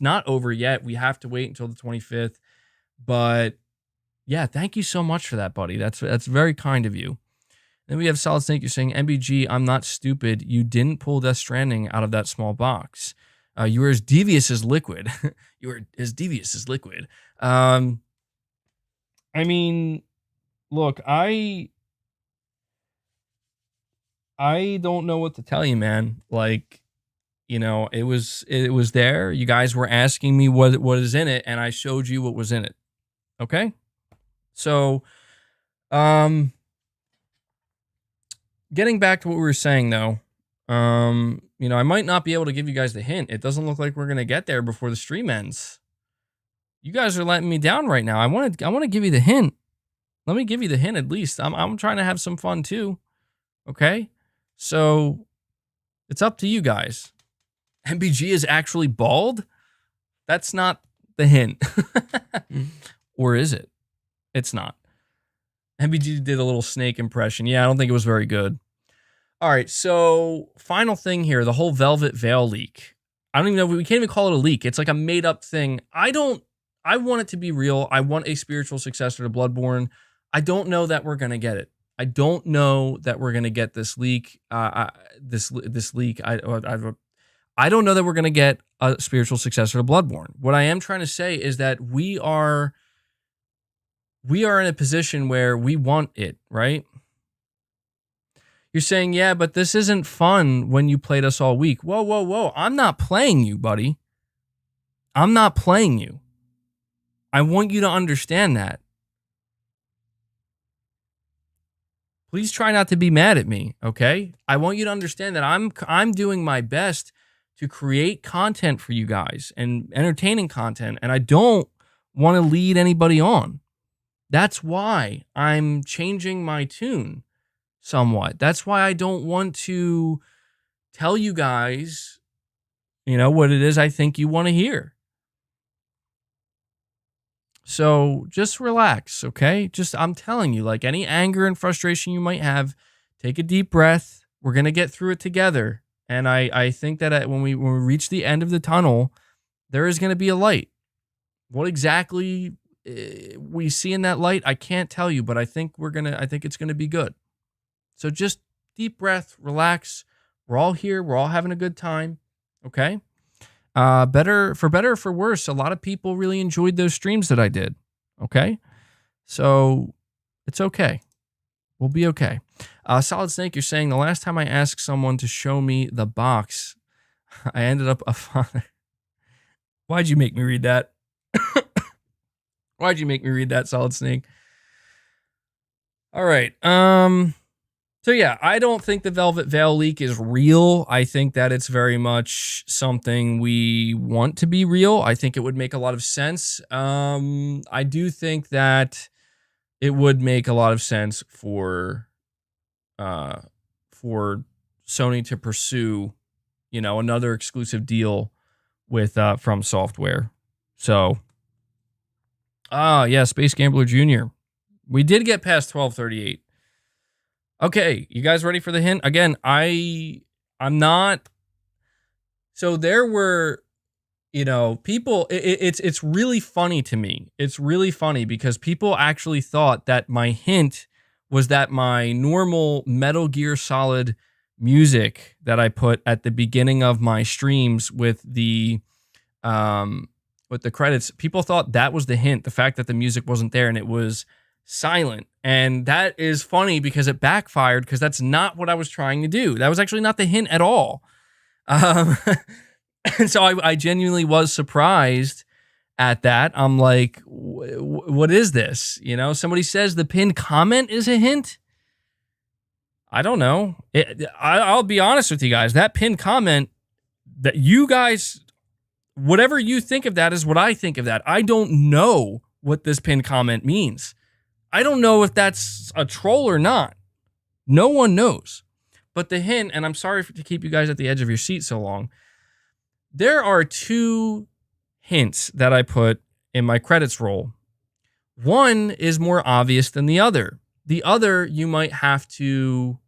not over yet. We have to wait until the 25th. But yeah, thank you so much for that, buddy. That's very kind of you. Then we have Solid Snake. You're saying, MBG, I'm not stupid. You didn't pull Death Stranding out of that small box. You were as devious as liquid. You were as devious as liquid. I mean, look, I don't know what to tell you, man. Like, it was there. You guys were asking me what is in it, and I showed you what was in it. Okay? So, getting back to what we were saying though, I might not be able to give you guys the hint. It doesn't look like we're gonna get there before the stream ends. You guys are letting me down right now. I want to give you the hint. Let me give you the hint at least. I'm trying to have some fun too. Okay? So it's up to you guys. MBG is actually bald? That's not the hint. Or is it? It's not. MBG did a little snake impression. Yeah, I don't think it was very good. All right, so final thing here, the whole Velvet Veil leak. I don't even know, we can't even call it a leak. It's like a made up thing. I want it to be real. I want a spiritual successor to Bloodborne. I don't know that we're going to get it. I don't know that we're going to get this leak. This leak. I don't know that we're going to get a spiritual successor to Bloodborne. What I am trying to say is that we are in a position where we want it, right? You're saying, yeah, but this isn't fun when you played us all week. Whoa. I'm not playing you, buddy. I'm not playing you. I want you to understand that. Please try not to be mad at me, okay? I want you to understand that I'm doing my best to create content for you guys and entertaining content, and I don't want to lead anybody on. That's why I'm changing my tune somewhat. That's why I don't want to tell you guys, what it is I think you want to hear. So just relax, okay? I'm telling you, like any anger and frustration you might have, take a deep breath. We're going to get through it together. And I think that when we reach the end of the tunnel, there is going to be a light. What exactly we see in that light, I can't tell you, but I think it's going to be good. So just deep breath, relax. We're all here. We're all having a good time. Okay? Better or for worse, a lot of people really enjoyed those streams that I did. Okay? So it's okay. We'll be okay. Solid Snake, you're saying the last time I asked someone to show me the box, I ended up a father. Why'd you make me read that? Why'd you make me read that, Solid Snake? All right. So yeah, I don't think the Velvet Veil leak is real. I think that it's very much something we want to be real. I think it would make a lot of sense. I do think that it would make a lot of sense for Sony to pursue, another exclusive deal with From Software. So, yeah, Space Gambler Jr. We did get past 1238. Okay, you guys ready for the hint? Again, I'm not. So there were, people. It's really funny to me. It's really funny because people actually thought that my hint was that my normal Metal Gear Solid music that I put at the beginning of my streams with the credits. People thought that was the hint. The fact that the music wasn't there and it was silent. And that is funny because it backfired because that's not what I was trying to do. That was actually not the hint at all. And so I genuinely was surprised at that. I'm like, what is this? Somebody says the pinned comment is a hint. I don't know. I'll be honest with you guys. That pinned comment that you guys, whatever you think of that is what I think of that. I don't know what this pinned comment means. I don't know if that's a troll or not. No one knows. But the hint, and I'm sorry to keep you guys at the edge of your seat so long, there are 2 hints that I put in my credits roll. One is more obvious than the other. The other, you might have to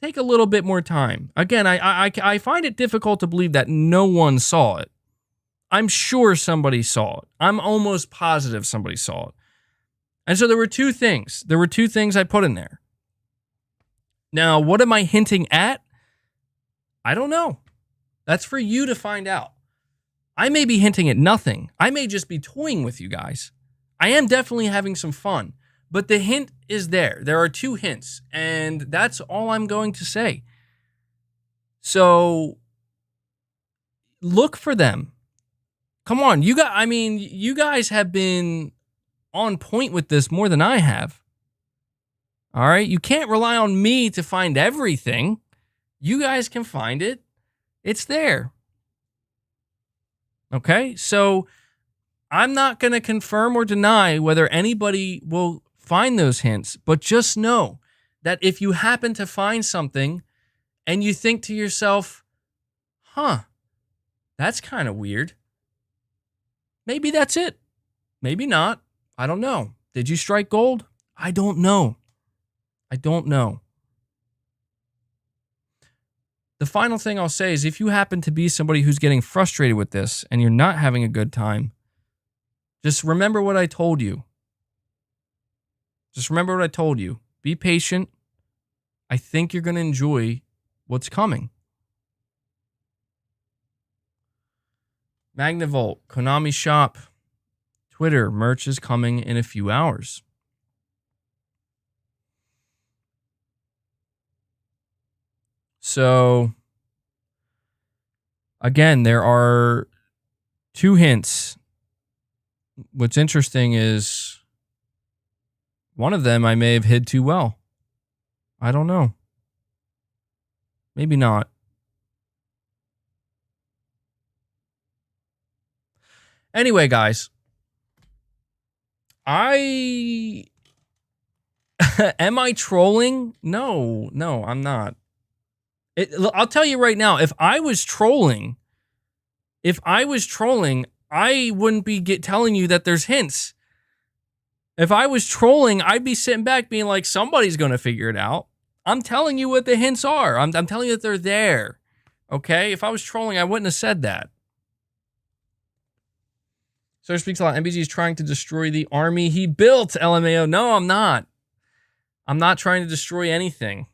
take a little bit more time. Again, I find it difficult to believe that no one saw it. I'm sure somebody saw it. I'm almost positive somebody saw it. And so there were 2 things. There were 2 things I put in there. Now, what am I hinting at? I don't know. That's for you to find out. I may be hinting at nothing. I may just be toying with you guys. I am definitely having some fun. But the hint is there. There are 2 hints. And that's all I'm going to say. So, look for them. Come on. You guys have been on point with this more than I have. All right? You can't rely on me to find everything. You guys can find it. It's there. Okay? So I'm not going to confirm or deny whether anybody will find those hints, but just know that if you happen to find something and you think to yourself, that's kind of weird. Maybe that's it. Maybe not. I don't know. Did you strike gold? I don't know. The final thing I'll say is if you happen to be somebody who's getting frustrated with this and you're not having a good time, just remember what I told you. Be patient. I think you're going to enjoy what's coming. Magnavolt, Konami Shop, Twitter, merch is coming in a few hours. So, again, there are 2 hints. What's interesting is one of them I may have hid too well. I don't know. Maybe not. Anyway, guys, am I trolling? No, I'm not. I'll tell you right now, if I was trolling, I wouldn't be telling you that there's hints. If I was trolling, I'd be sitting back being like, somebody's going to figure it out. I'm telling you what the hints are. I'm telling you that they're there. Okay? If I was trolling, I wouldn't have said that. Sir Speaks a lot. MBG is trying to destroy the army he built, LMAO. No, I'm not. I'm not trying to destroy anything.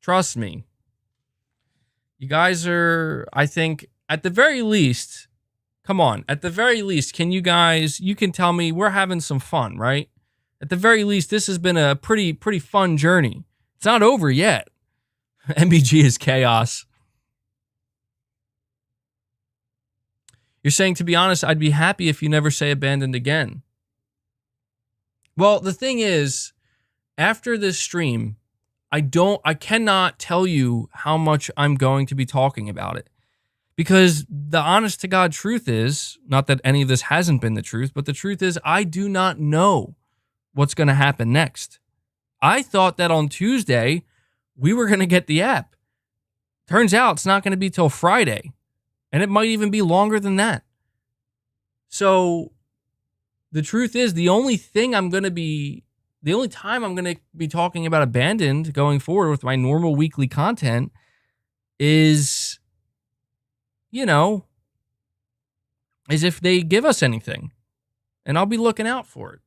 Trust me. You guys are, I think, at the very least, come on, at the very least, you can tell me we're having some fun, right? At the very least, this has been a pretty fun journey. It's not over yet. MBG is chaos. You're saying, to be honest, I'd be happy if you never say abandoned again. Well, the thing is, after this stream, I cannot tell you how much I'm going to be talking about it. Because the honest to God truth is, not that any of this hasn't been the truth, but the truth is I do not know what's going to happen next. I thought that on Tuesday, we were going to get the app. Turns out it's not going to be till Friday. And it might even be longer than that. So the truth is, the only time I'm going to be talking about Abandoned going forward with my normal weekly content is, is if they give us anything. And I'll be looking out for it.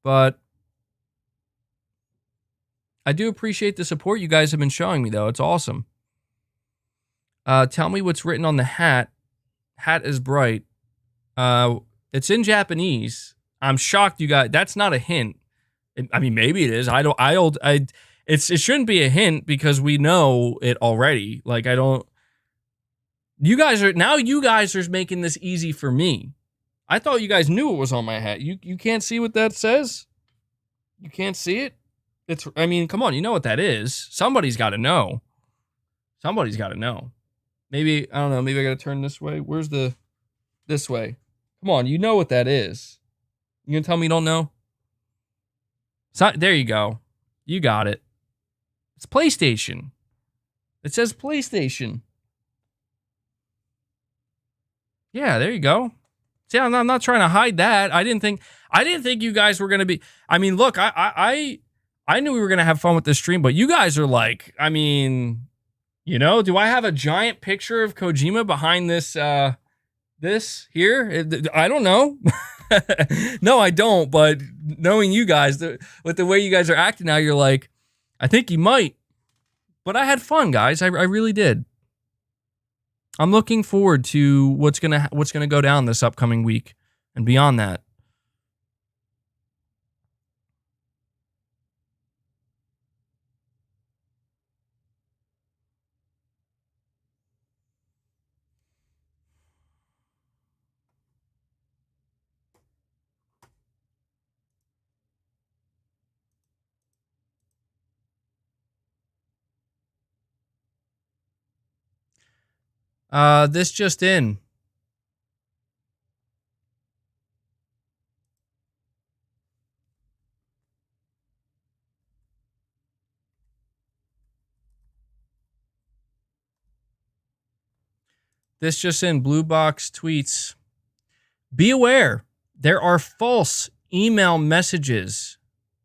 But I do appreciate the support you guys have been showing me, though. It's awesome. Tell me what's written on the hat. Hat is bright. It's in Japanese. I'm shocked you guys. That's not a hint. I mean, maybe it is. It shouldn't be a hint because we know it already. Like, I don't. You guys are making this easy for me. I thought you guys knew it was on my hat. You can't see what that says? You can't see it? Come on, you know what that is. Somebody's got to know. Somebody's got to know. Maybe, I don't know, maybe I got to turn this way. This way. Come on, you know what that is. You gonna tell me you don't know? There you go. You got it. It's PlayStation. It says PlayStation. Yeah, there you go. See, I'm not trying to hide that. I didn't think you guys were gonna be. I mean, look, I knew we were gonna have fun with this stream, but you guys are like, do I have a giant picture of Kojima behind this this here? I don't know. No, I don't. But knowing you guys, with the way you guys are acting now, you're like, I think you might. But I had fun, guys. I really did. I'm looking forward to what's gonna go down this upcoming week and beyond that. This just in. This just in. Blue Box tweets, be aware, there are false email messages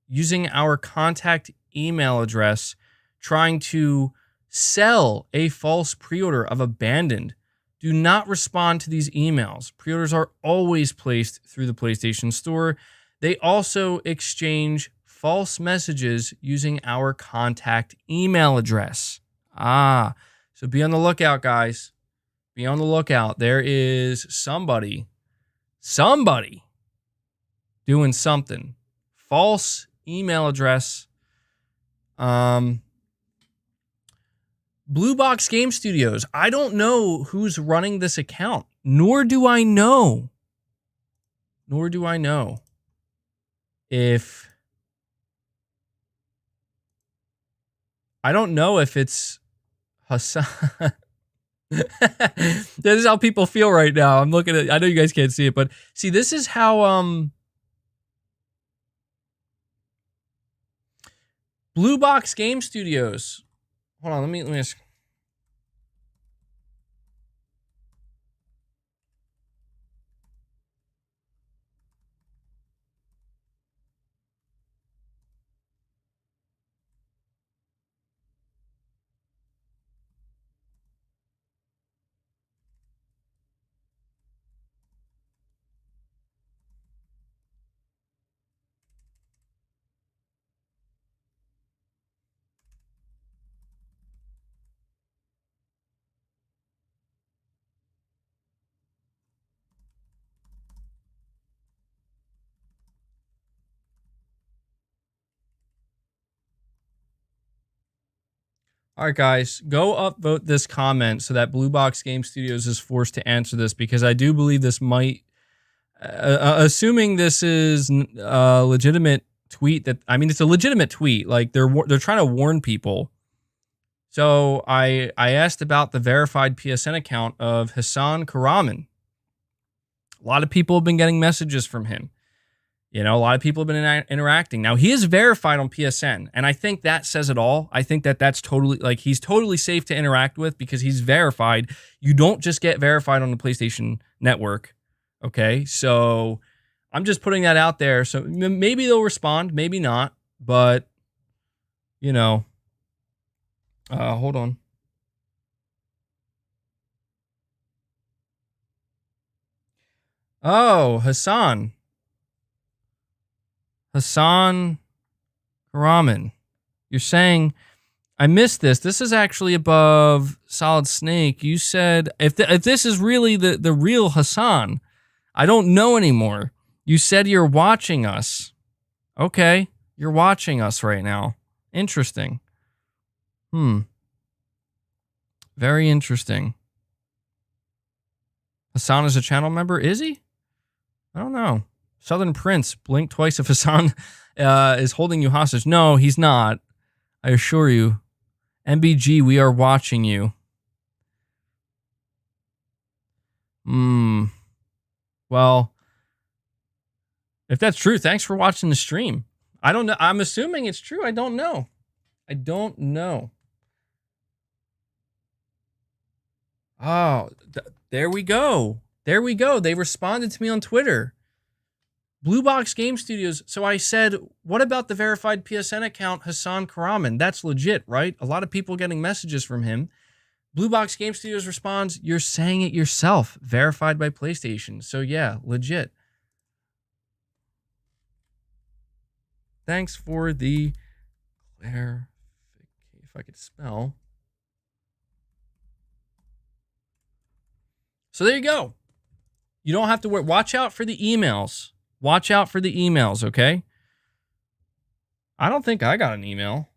using our contact email address trying to sell a false pre-order of Abandoned. Do not respond to these emails. Pre-orders are always placed through the PlayStation Store. They also exchange false messages using our contact email address. So be on the lookout, guys. Be on the lookout. There is somebody doing something. False email address. Blue Box Game Studios. I don't know who's running this account. Nor do I know if... I don't know if it's Hassan. This is how people feel right now. I'm looking at... I know you guys can't see it, but see, this is how... Blue Box Game Studios. Hold on, let me ask. All right, guys, go upvote this comment so that Blue Box Game Studios is forced to answer this, because I do believe this might, assuming this is a legitimate tweet, that, I mean, it's a legitimate tweet. Like, they're trying to warn people. So I asked about the verified PSN account of Hassan Karaman. A lot of people have been getting messages from him. You know, a lot of people have been interacting. Now, he is verified on PSN, and I think that says it all. I think that that's totally, like, he's totally safe to interact with because he's verified. You don't just get verified on the PlayStation Network, okay? So I'm just putting that out there. So maybe they'll respond, maybe not, but, you know, hold on. Oh, Hassan Karaman. You're saying, I missed this. This is actually above Solid Snake. You said, if this is really the real Hassan, I don't know anymore. You said you're watching us. Okay, you're watching us right now. Interesting. Very interesting. Hassan is a channel member, is he? I don't know. Southern Prince, blink twice if Hassan is holding you hostage. No, he's not. I assure you. MBG, we are watching you. Well, if that's true, thanks for watching the stream. I don't know. I'm assuming it's true. I don't know. Oh, there we go. They responded to me on Twitter. Blue Box Game Studios. So I said, what about the verified PSN account, Hassan Karaman? That's legit, right? A lot of people getting messages from him. Blue Box Game Studios responds, you're saying it yourself, verified by PlayStation. So yeah, legit. Thanks for the clarification. If I could spell. So there you go. You don't have to worry. Watch out for the emails. Watch out for the emails, okay? I don't think I got an email.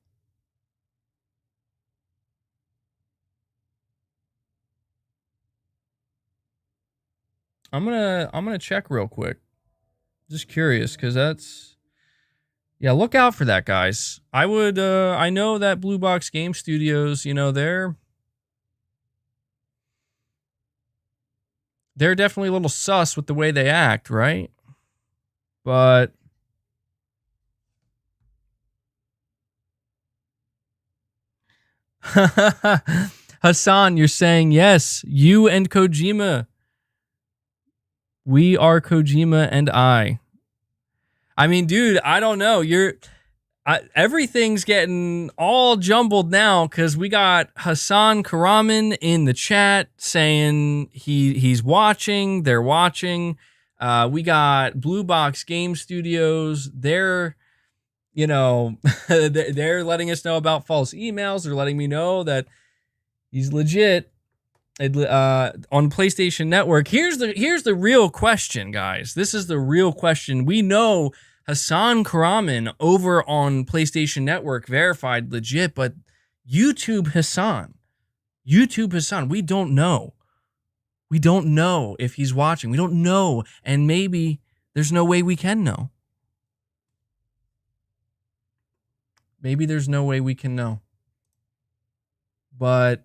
I'm gonna check real quick. Just curious, because that's, yeah, look out for that, guys. I would I know that Blue Box Game Studios, you know, they're definitely a little sus with the way they act, right? But Hassan, you're saying yes, you and Kojima. We are Kojima and I. I mean, dude, I don't know. Everything's getting all jumbled now because we got Hassan Karaman in the chat saying he's watching. They're watching. We got Blue Box Game Studios. They're, you know, they're letting us know about false emails. They're letting me know that he's legit on PlayStation Network. Here's the real question, guys. This is the real question. We know Hassan Karaman over on PlayStation Network, verified, legit, but YouTube Hassan, we don't know. We don't know if he's watching. We don't know, and maybe there's no way we can know. Maybe there's no way we can know. But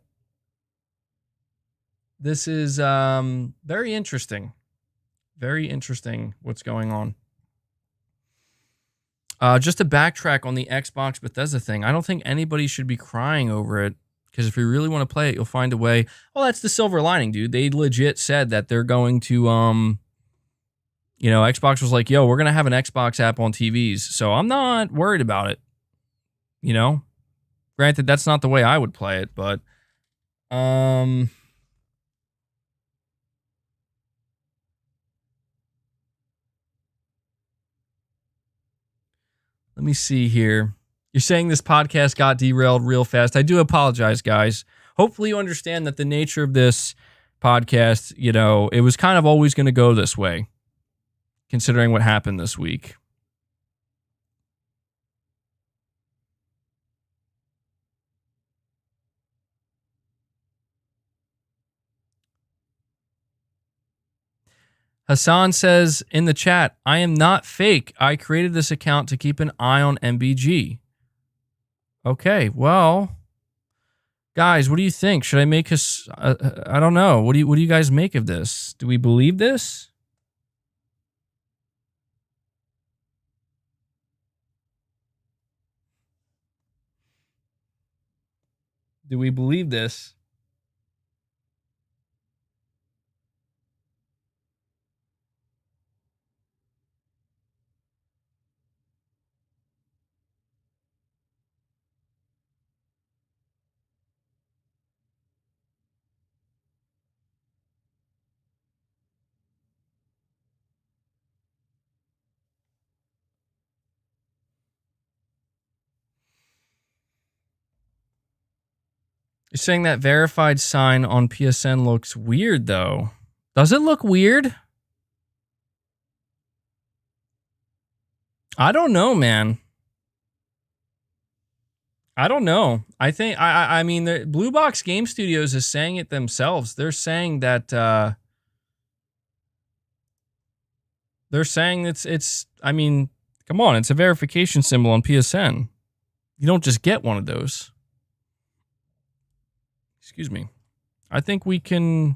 this is very interesting. Very interesting what's going on. Just to backtrack on the Xbox Bethesda thing, I don't think anybody should be crying over it, because if you really want to play it, you'll find a way. Well, that's the silver lining, dude. They legit said that they're going to, you know, Xbox was like, yo, we're going to have an Xbox app on TVs. So I'm not worried about it. You know, granted, that's not the way I would play it, but, let me see here. You're saying this podcast got derailed real fast. I do apologize, guys. Hopefully you understand that the nature of this podcast, you know, it was kind of always going to go this way, considering what happened this week. Hassan says in the chat, I am not fake. I created this account to keep an eye on MBG. Okay, well, guys, what do you think? Should I make us? I don't know. What do you guys make of this? Do we believe this? Do we believe this? You're saying that verified sign on PSN looks weird, though. Does it look weird? I don't know, man. I don't know. I think I mean, the Blue Box Game Studios is saying it themselves. They're saying that it's. I mean, come on, it's a verification symbol on PSN. You don't just get one of those. Excuse me. I think we can.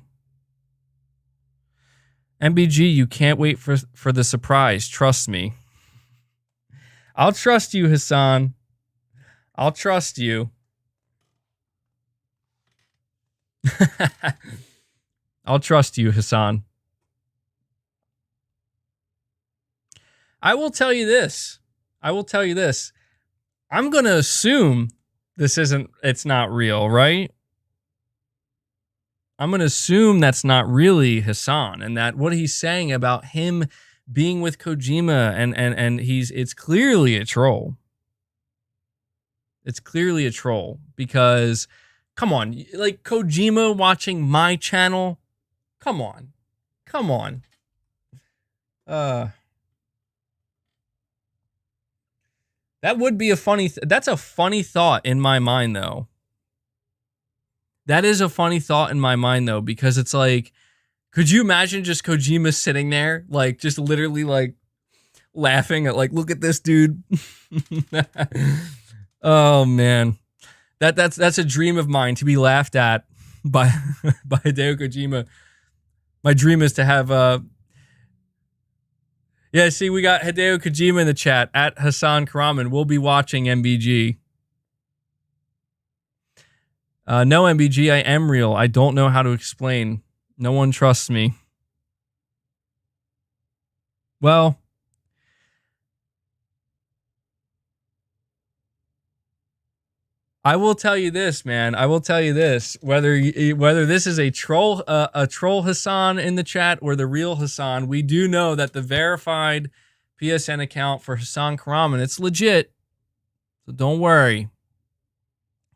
MBG, you can't wait for the surprise. Trust me. I'll trust you, Hassan. I'll trust you. I'll trust you, Hassan. I will tell you this. I'm going to assume it's not real, right? I'm going to assume that's not really Hassan, and that what he's saying about him being with Kojima and it's clearly a troll. It's clearly a troll because, come on, like Kojima watching my channel. Come on. That would be a funny. That's a funny thought in my mind, though. That is a funny thought in my mind, though, because it's like, could you imagine just Kojima sitting there, like, just literally, like, laughing at, like, look at this dude. Oh man, that's a dream of mine, to be laughed at by Hideo Kojima. My dream is to have yeah. See, we got Hideo Kojima in the chat at Hassan Karaman. We'll be watching MBG. No, MBG, I am real. I don't know how to explain. No one trusts me. Well, I will tell you this, man. I will tell you this. Whether this is a troll Hassan in the chat or the real Hassan, we do know that the verified PSN account for Hassan Karaman, it's legit. So don't worry.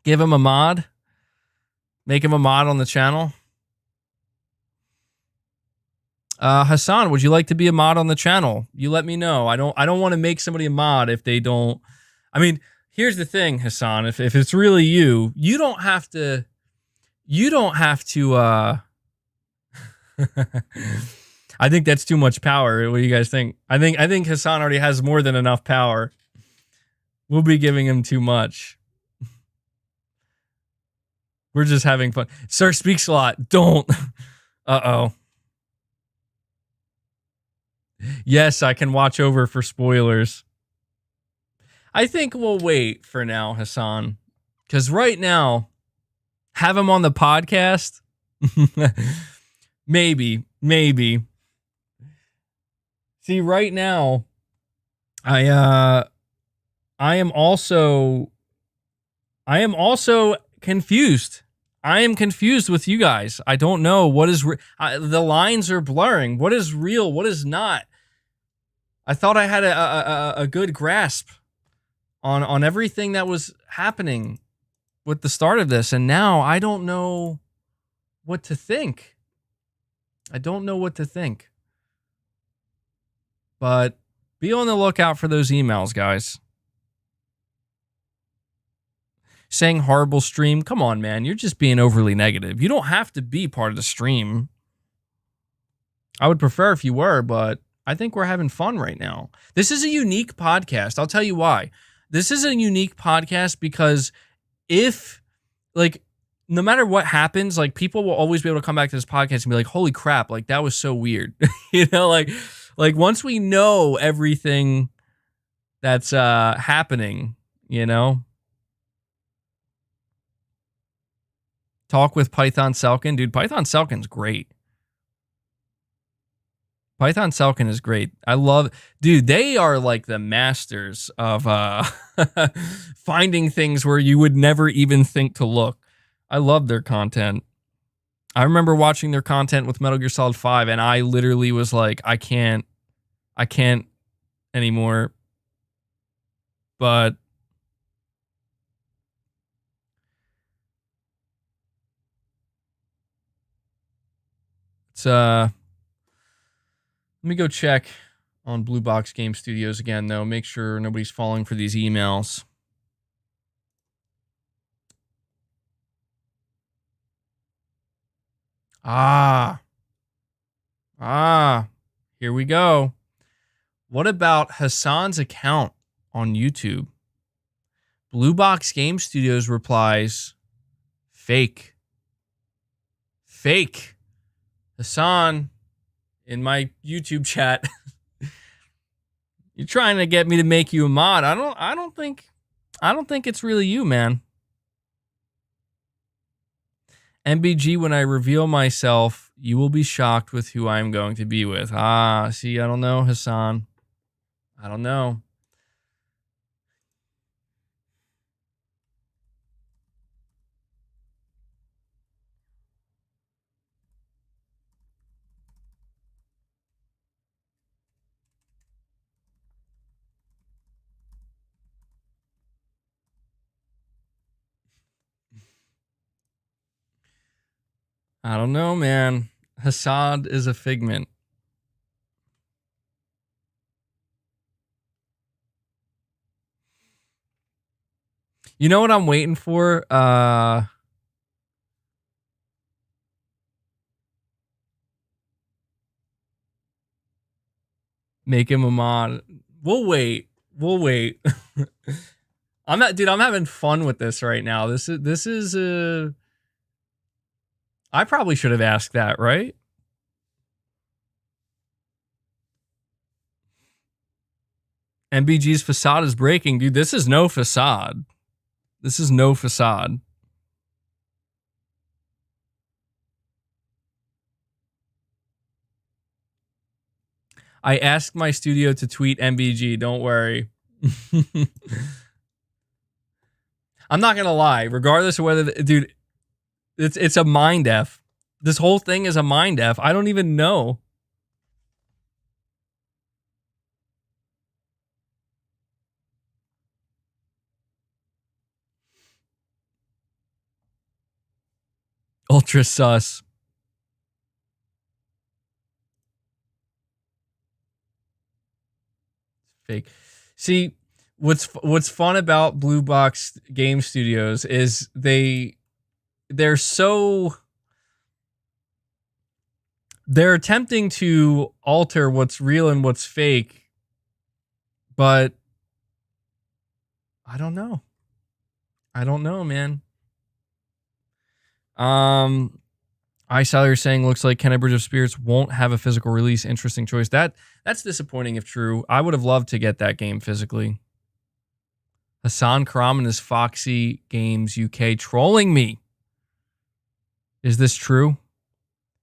Give him a mod. Make him a mod on the channel. Hassan, would you like to be a mod on the channel? You let me know. I don't want to make somebody a mod if they don't. I mean, here's the thing, Hassan. If it's really you, you don't have to. I think that's too much power. What do you guys think? I think Hassan already has more than enough power. We'll be giving him too much. We're just having fun. Sir Speaks a lot. Don't. Uh-oh. Yes, I can watch over for spoilers. I think we'll wait for now, Hassan. Because right now, have him on the podcast? Maybe. See, right now, I am also confused. I am confused with you guys. I don't know what is the lines are blurring. What is real? What is not? I thought I had a good grasp on everything that was happening with the start of this, and now I don't know what to think. But be on the lookout for those emails, guys. Saying horrible stream. Come on, man. You're just being overly negative. You don't have to be part of the stream. I would prefer if you were, but I think we're having fun right now. This is a unique podcast. I'll tell you why. This is a unique podcast because if, like, no matter what happens, like, people will always be able to come back to this podcast and be like, holy crap, like, that was so weird. You know, like once we know everything that's happening, you know, talk with Python Selkin. Dude, Python Selkin's great. Python Selkin is great. I love, dude, they are like the masters of finding things where you would never even think to look. I love their content. I remember watching their content with Metal Gear Solid 5 and I literally was like, I can't anymore. But it's let me go check on Blue Box Game Studios again though. Make sure nobody's falling for these emails. Here we go. What about Hassan's account on YouTube? Blue Box Game Studios replies, fake. Fake. Hassan, in my YouTube chat, you're trying to get me to make you a mod. I don't think it's really you, man. MBG, when I reveal myself, you will be shocked with who I'm going to be with. See, I don't know, Hassan. I don't know. I don't know, man. Hassan is a figment. You know what I'm waiting for? Make him a mod. We'll wait. I'm having fun with this right now. This is I probably should have asked that, right? MBG's facade is breaking, dude. This is no facade. This is no facade. I asked my studio to tweet MBG. Don't worry. I'm not gonna lie. Regardless of whether, dude, it's a mind F. This whole thing is a mind F. I don't even know. Ultra sus. Fake. See, what's fun about Blue Box Game Studios is they're attempting to alter what's real and what's fake, but I don't know. I don't know, man. I saw you're saying looks like Kenna Bridge of Spirits won't have a physical release. Interesting choice. That's disappointing if true. I would have loved to get that game physically. Hassan Karam and his Foxy Games UK trolling me. Is this true?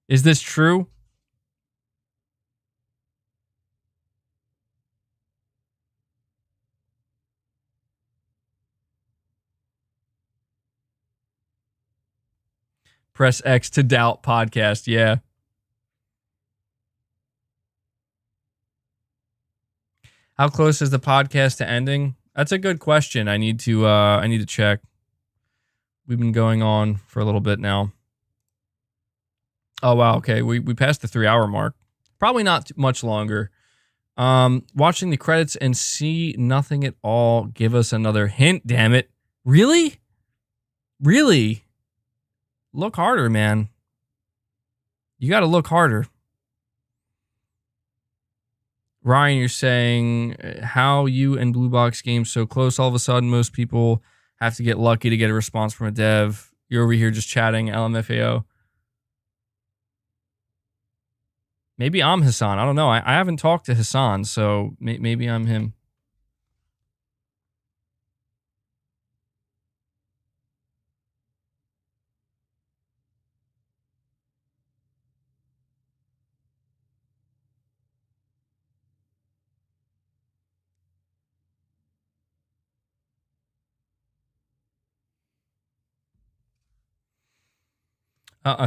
Is this true? Press X to doubt podcast. Yeah. How close is the podcast to ending? That's a good question. I need to check. We've been going on for a little bit now. Oh wow, okay. We passed the 3-hour mark. Probably not much longer. Watching the credits and see nothing at all. Give us another hint, damn it. Really? Really? Look harder, man. You got to look harder. Ryan, you're saying how you and Blue Box Games so close all of a sudden. Most people have to get lucky to get a response from a dev. You're over here just chatting LMFAO. Maybe I'm Hassan. I don't know. I haven't talked to Hassan, so maybe I'm him.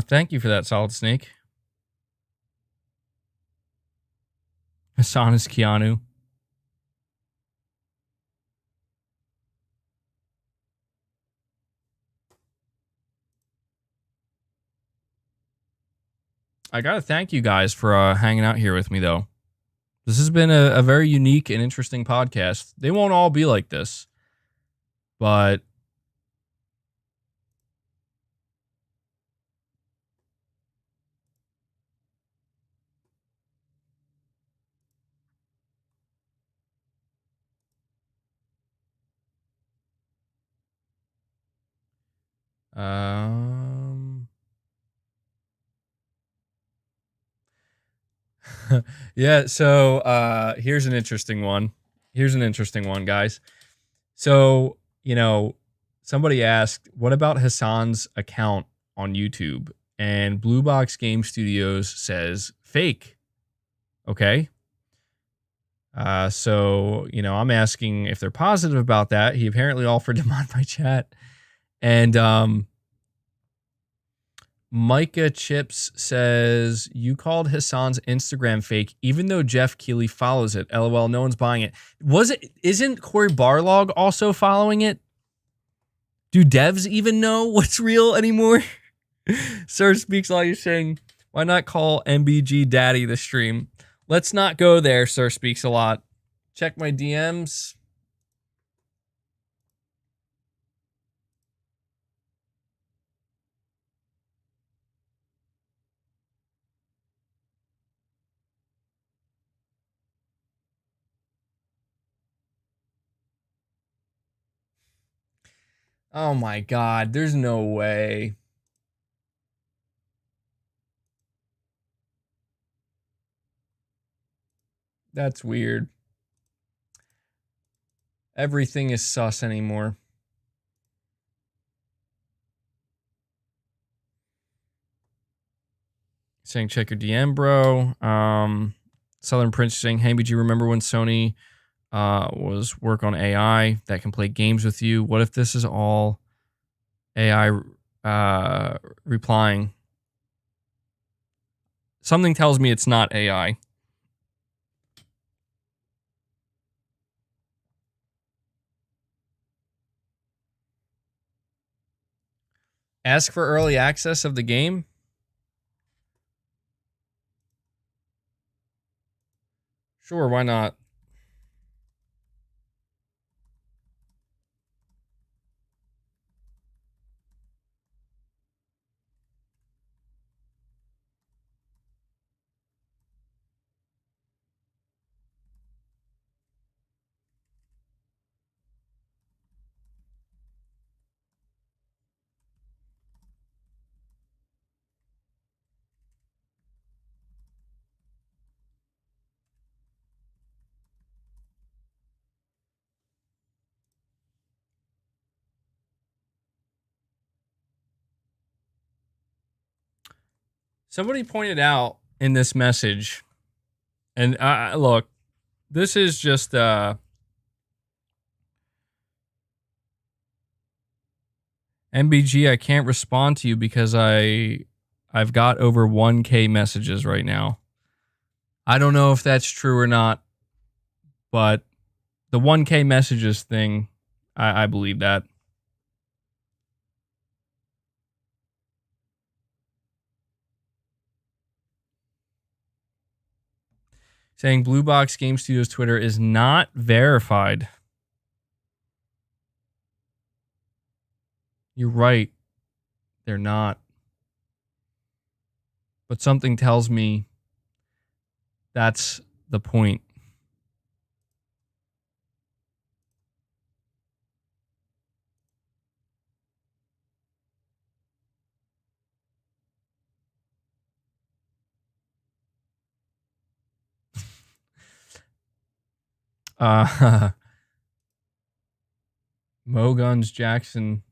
Thank you for that, Solid Snake. Hassan is Keanu. I gotta thank you guys for hanging out here with me, though. This has been a very unique and interesting podcast. They won't all be like this, but um, yeah. So here's an interesting one. Guys. So somebody asked, "What about Hassan's account on YouTube?" And Blue Box Game Studios says fake. Okay. So I'm asking if they're positive about that. He apparently offered to mod my chat, and Micah Chips says you called Hassan's Instagram fake, even though Jeff Keighley follows it. LOL, no one's buying it. Isn't Corey Barlog also following it? Do devs even know what's real anymore? Sir Speaks All, you're saying, why not call MBG Daddy the stream? Let's not go there, Sir Speaks a Lot. Check my DMs. Oh my God, there's no way. That's weird. Everything is sus anymore. Saying check your DM, bro. Southern Prince saying, hey, did you remember when Sony was work on AI that can play games with you? What if this is all AI replying? Something tells me it's not AI. Ask for early access of the game. Sure, why not? Somebody pointed out in this message, and look, this is just MBG. I can't respond to you because I've got over 1K messages right now. I don't know if that's true or not, but the 1K messages thing, I believe that. Saying Blue Box Game Studios Twitter is not verified. You're right. They're not. But something tells me that's the point. Mo Guns Jackson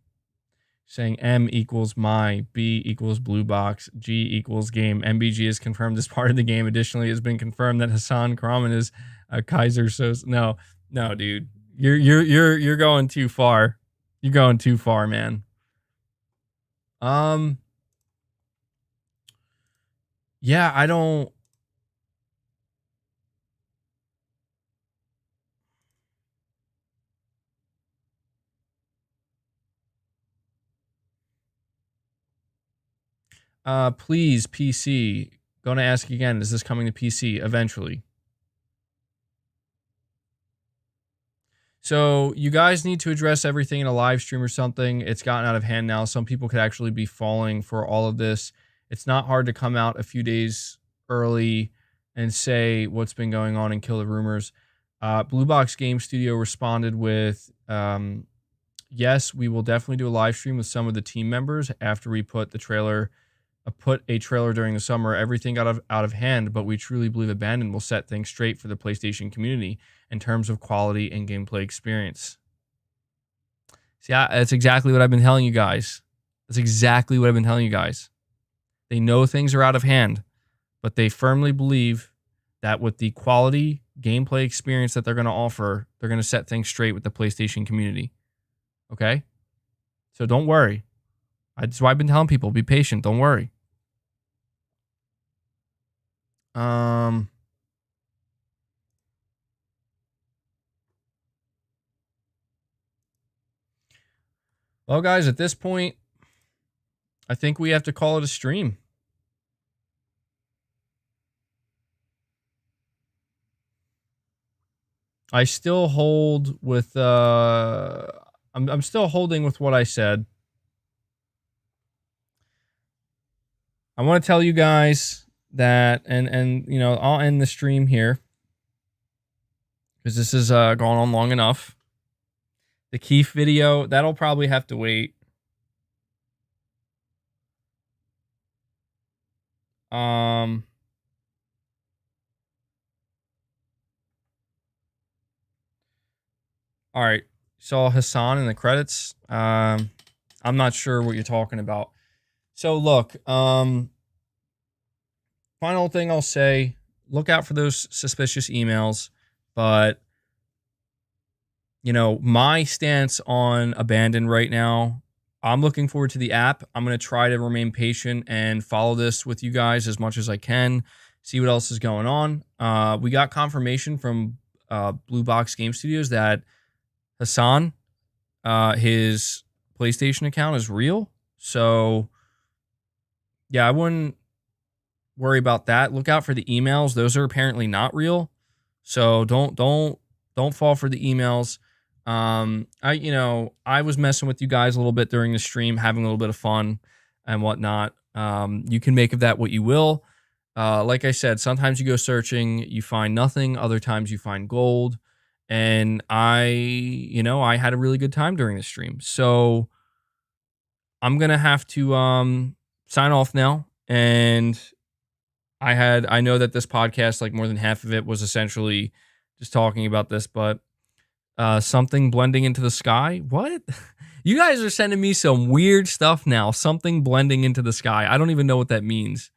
saying M equals my, B equals blue box, G equals game. MBG is confirmed as part of the game. Additionally, it has been confirmed that Hassan Karaman is a Kaiser Sos. No, dude. You're going too far. You're going too far, man. Yeah, I don't. Please, PC. Gonna ask again. Is this coming to PC eventually? So you guys need to address everything in a live stream or something. It's gotten out of hand now. Some people could actually be falling for all of this. It's not hard to come out a few days early and say what's been going on and kill the rumors. Blue Box Game Studio responded with, yes, we will definitely do a live stream with some of the team members after we put a trailer during the summer. Everything got out of hand, but we truly believe Abandon will set things straight for the PlayStation community in terms of quality and gameplay experience. See, that's exactly what I've been telling you guys. That's exactly what I've been telling you guys. They know things are out of hand, but they firmly believe that with the quality gameplay experience that they're going to offer, they're going to set things straight with the PlayStation community. Okay? So don't worry. That's why I've been telling people, be patient. Don't worry. Well, guys, at this point, I think we have to call it a stream. I still hold with I'm still holding with what I said. I want to tell you guys that, and you know, I'll end the stream here because this is gone on long enough. The Keith video, that'll probably have to wait. All right. Saw Hassan in the credits. I'm not sure what you're talking about. So look, final thing I'll say, look out for those suspicious emails, but you know, my stance on Abandon right now, I'm looking forward to the app. I'm going to try to remain patient and follow this with you guys as much as I can, see what else is going on. We got confirmation from Blue Box Game Studios that Hassan, his PlayStation account is real. So, yeah, I wouldn't worry about that. Look out for the emails. Those are apparently not real. So don't fall for the emails. I was messing with you guys a little bit during the stream, having a little bit of fun and whatnot. You can make of that what you will. Like I said, sometimes you go searching, you find nothing. Other times you find gold. And I had a really good time during the stream. So I'm going to have to sign off now. And I know that this podcast, like more than half of it was essentially just talking about this, but something blending into the sky. What? You guys are sending me some weird stuff now. Something blending into the sky. I don't even know what that means.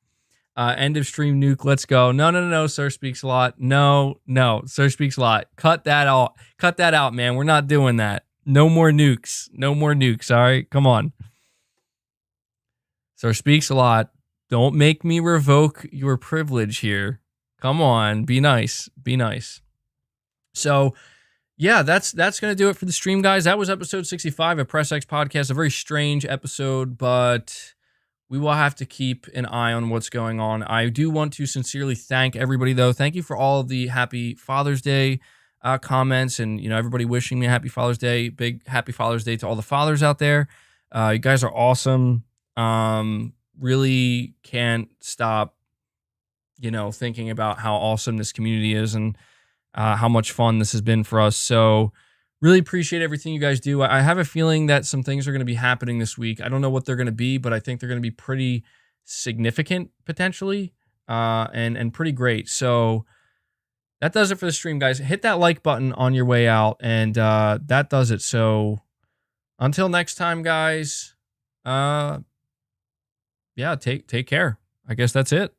End of stream nuke. Let's go. No. Sir Speaks a Lot. No. Sir Speaks a Lot. Cut that out. Cut that out, man. We're not doing that. No more nukes. No more nukes. All right. Come on. Sir Speaks a Lot. Don't make me revoke your privilege here. Come on. Be nice. Be nice. So, yeah, that's going to do it for the stream, guys. That was episode 65 of Press X Podcast. A very strange episode, but we will have to keep an eye on what's going on. I do want to sincerely thank everybody, though. Thank you for all of the Happy Father's Day comments and, everybody wishing me a Happy Father's Day. Big Happy Father's Day to all the fathers out there. You guys are awesome. Really can't stop, thinking about how awesome this community is and how much fun this has been for us. So really appreciate everything you guys do. I have a feeling that some things are going to be happening this week. I don't know what they're going to be, but I think they're going to be pretty significant potentially, and pretty great. So that does it for the stream, guys. Hit that like button on your way out, and that does it. So until next time, guys, yeah, take care. I guess that's it.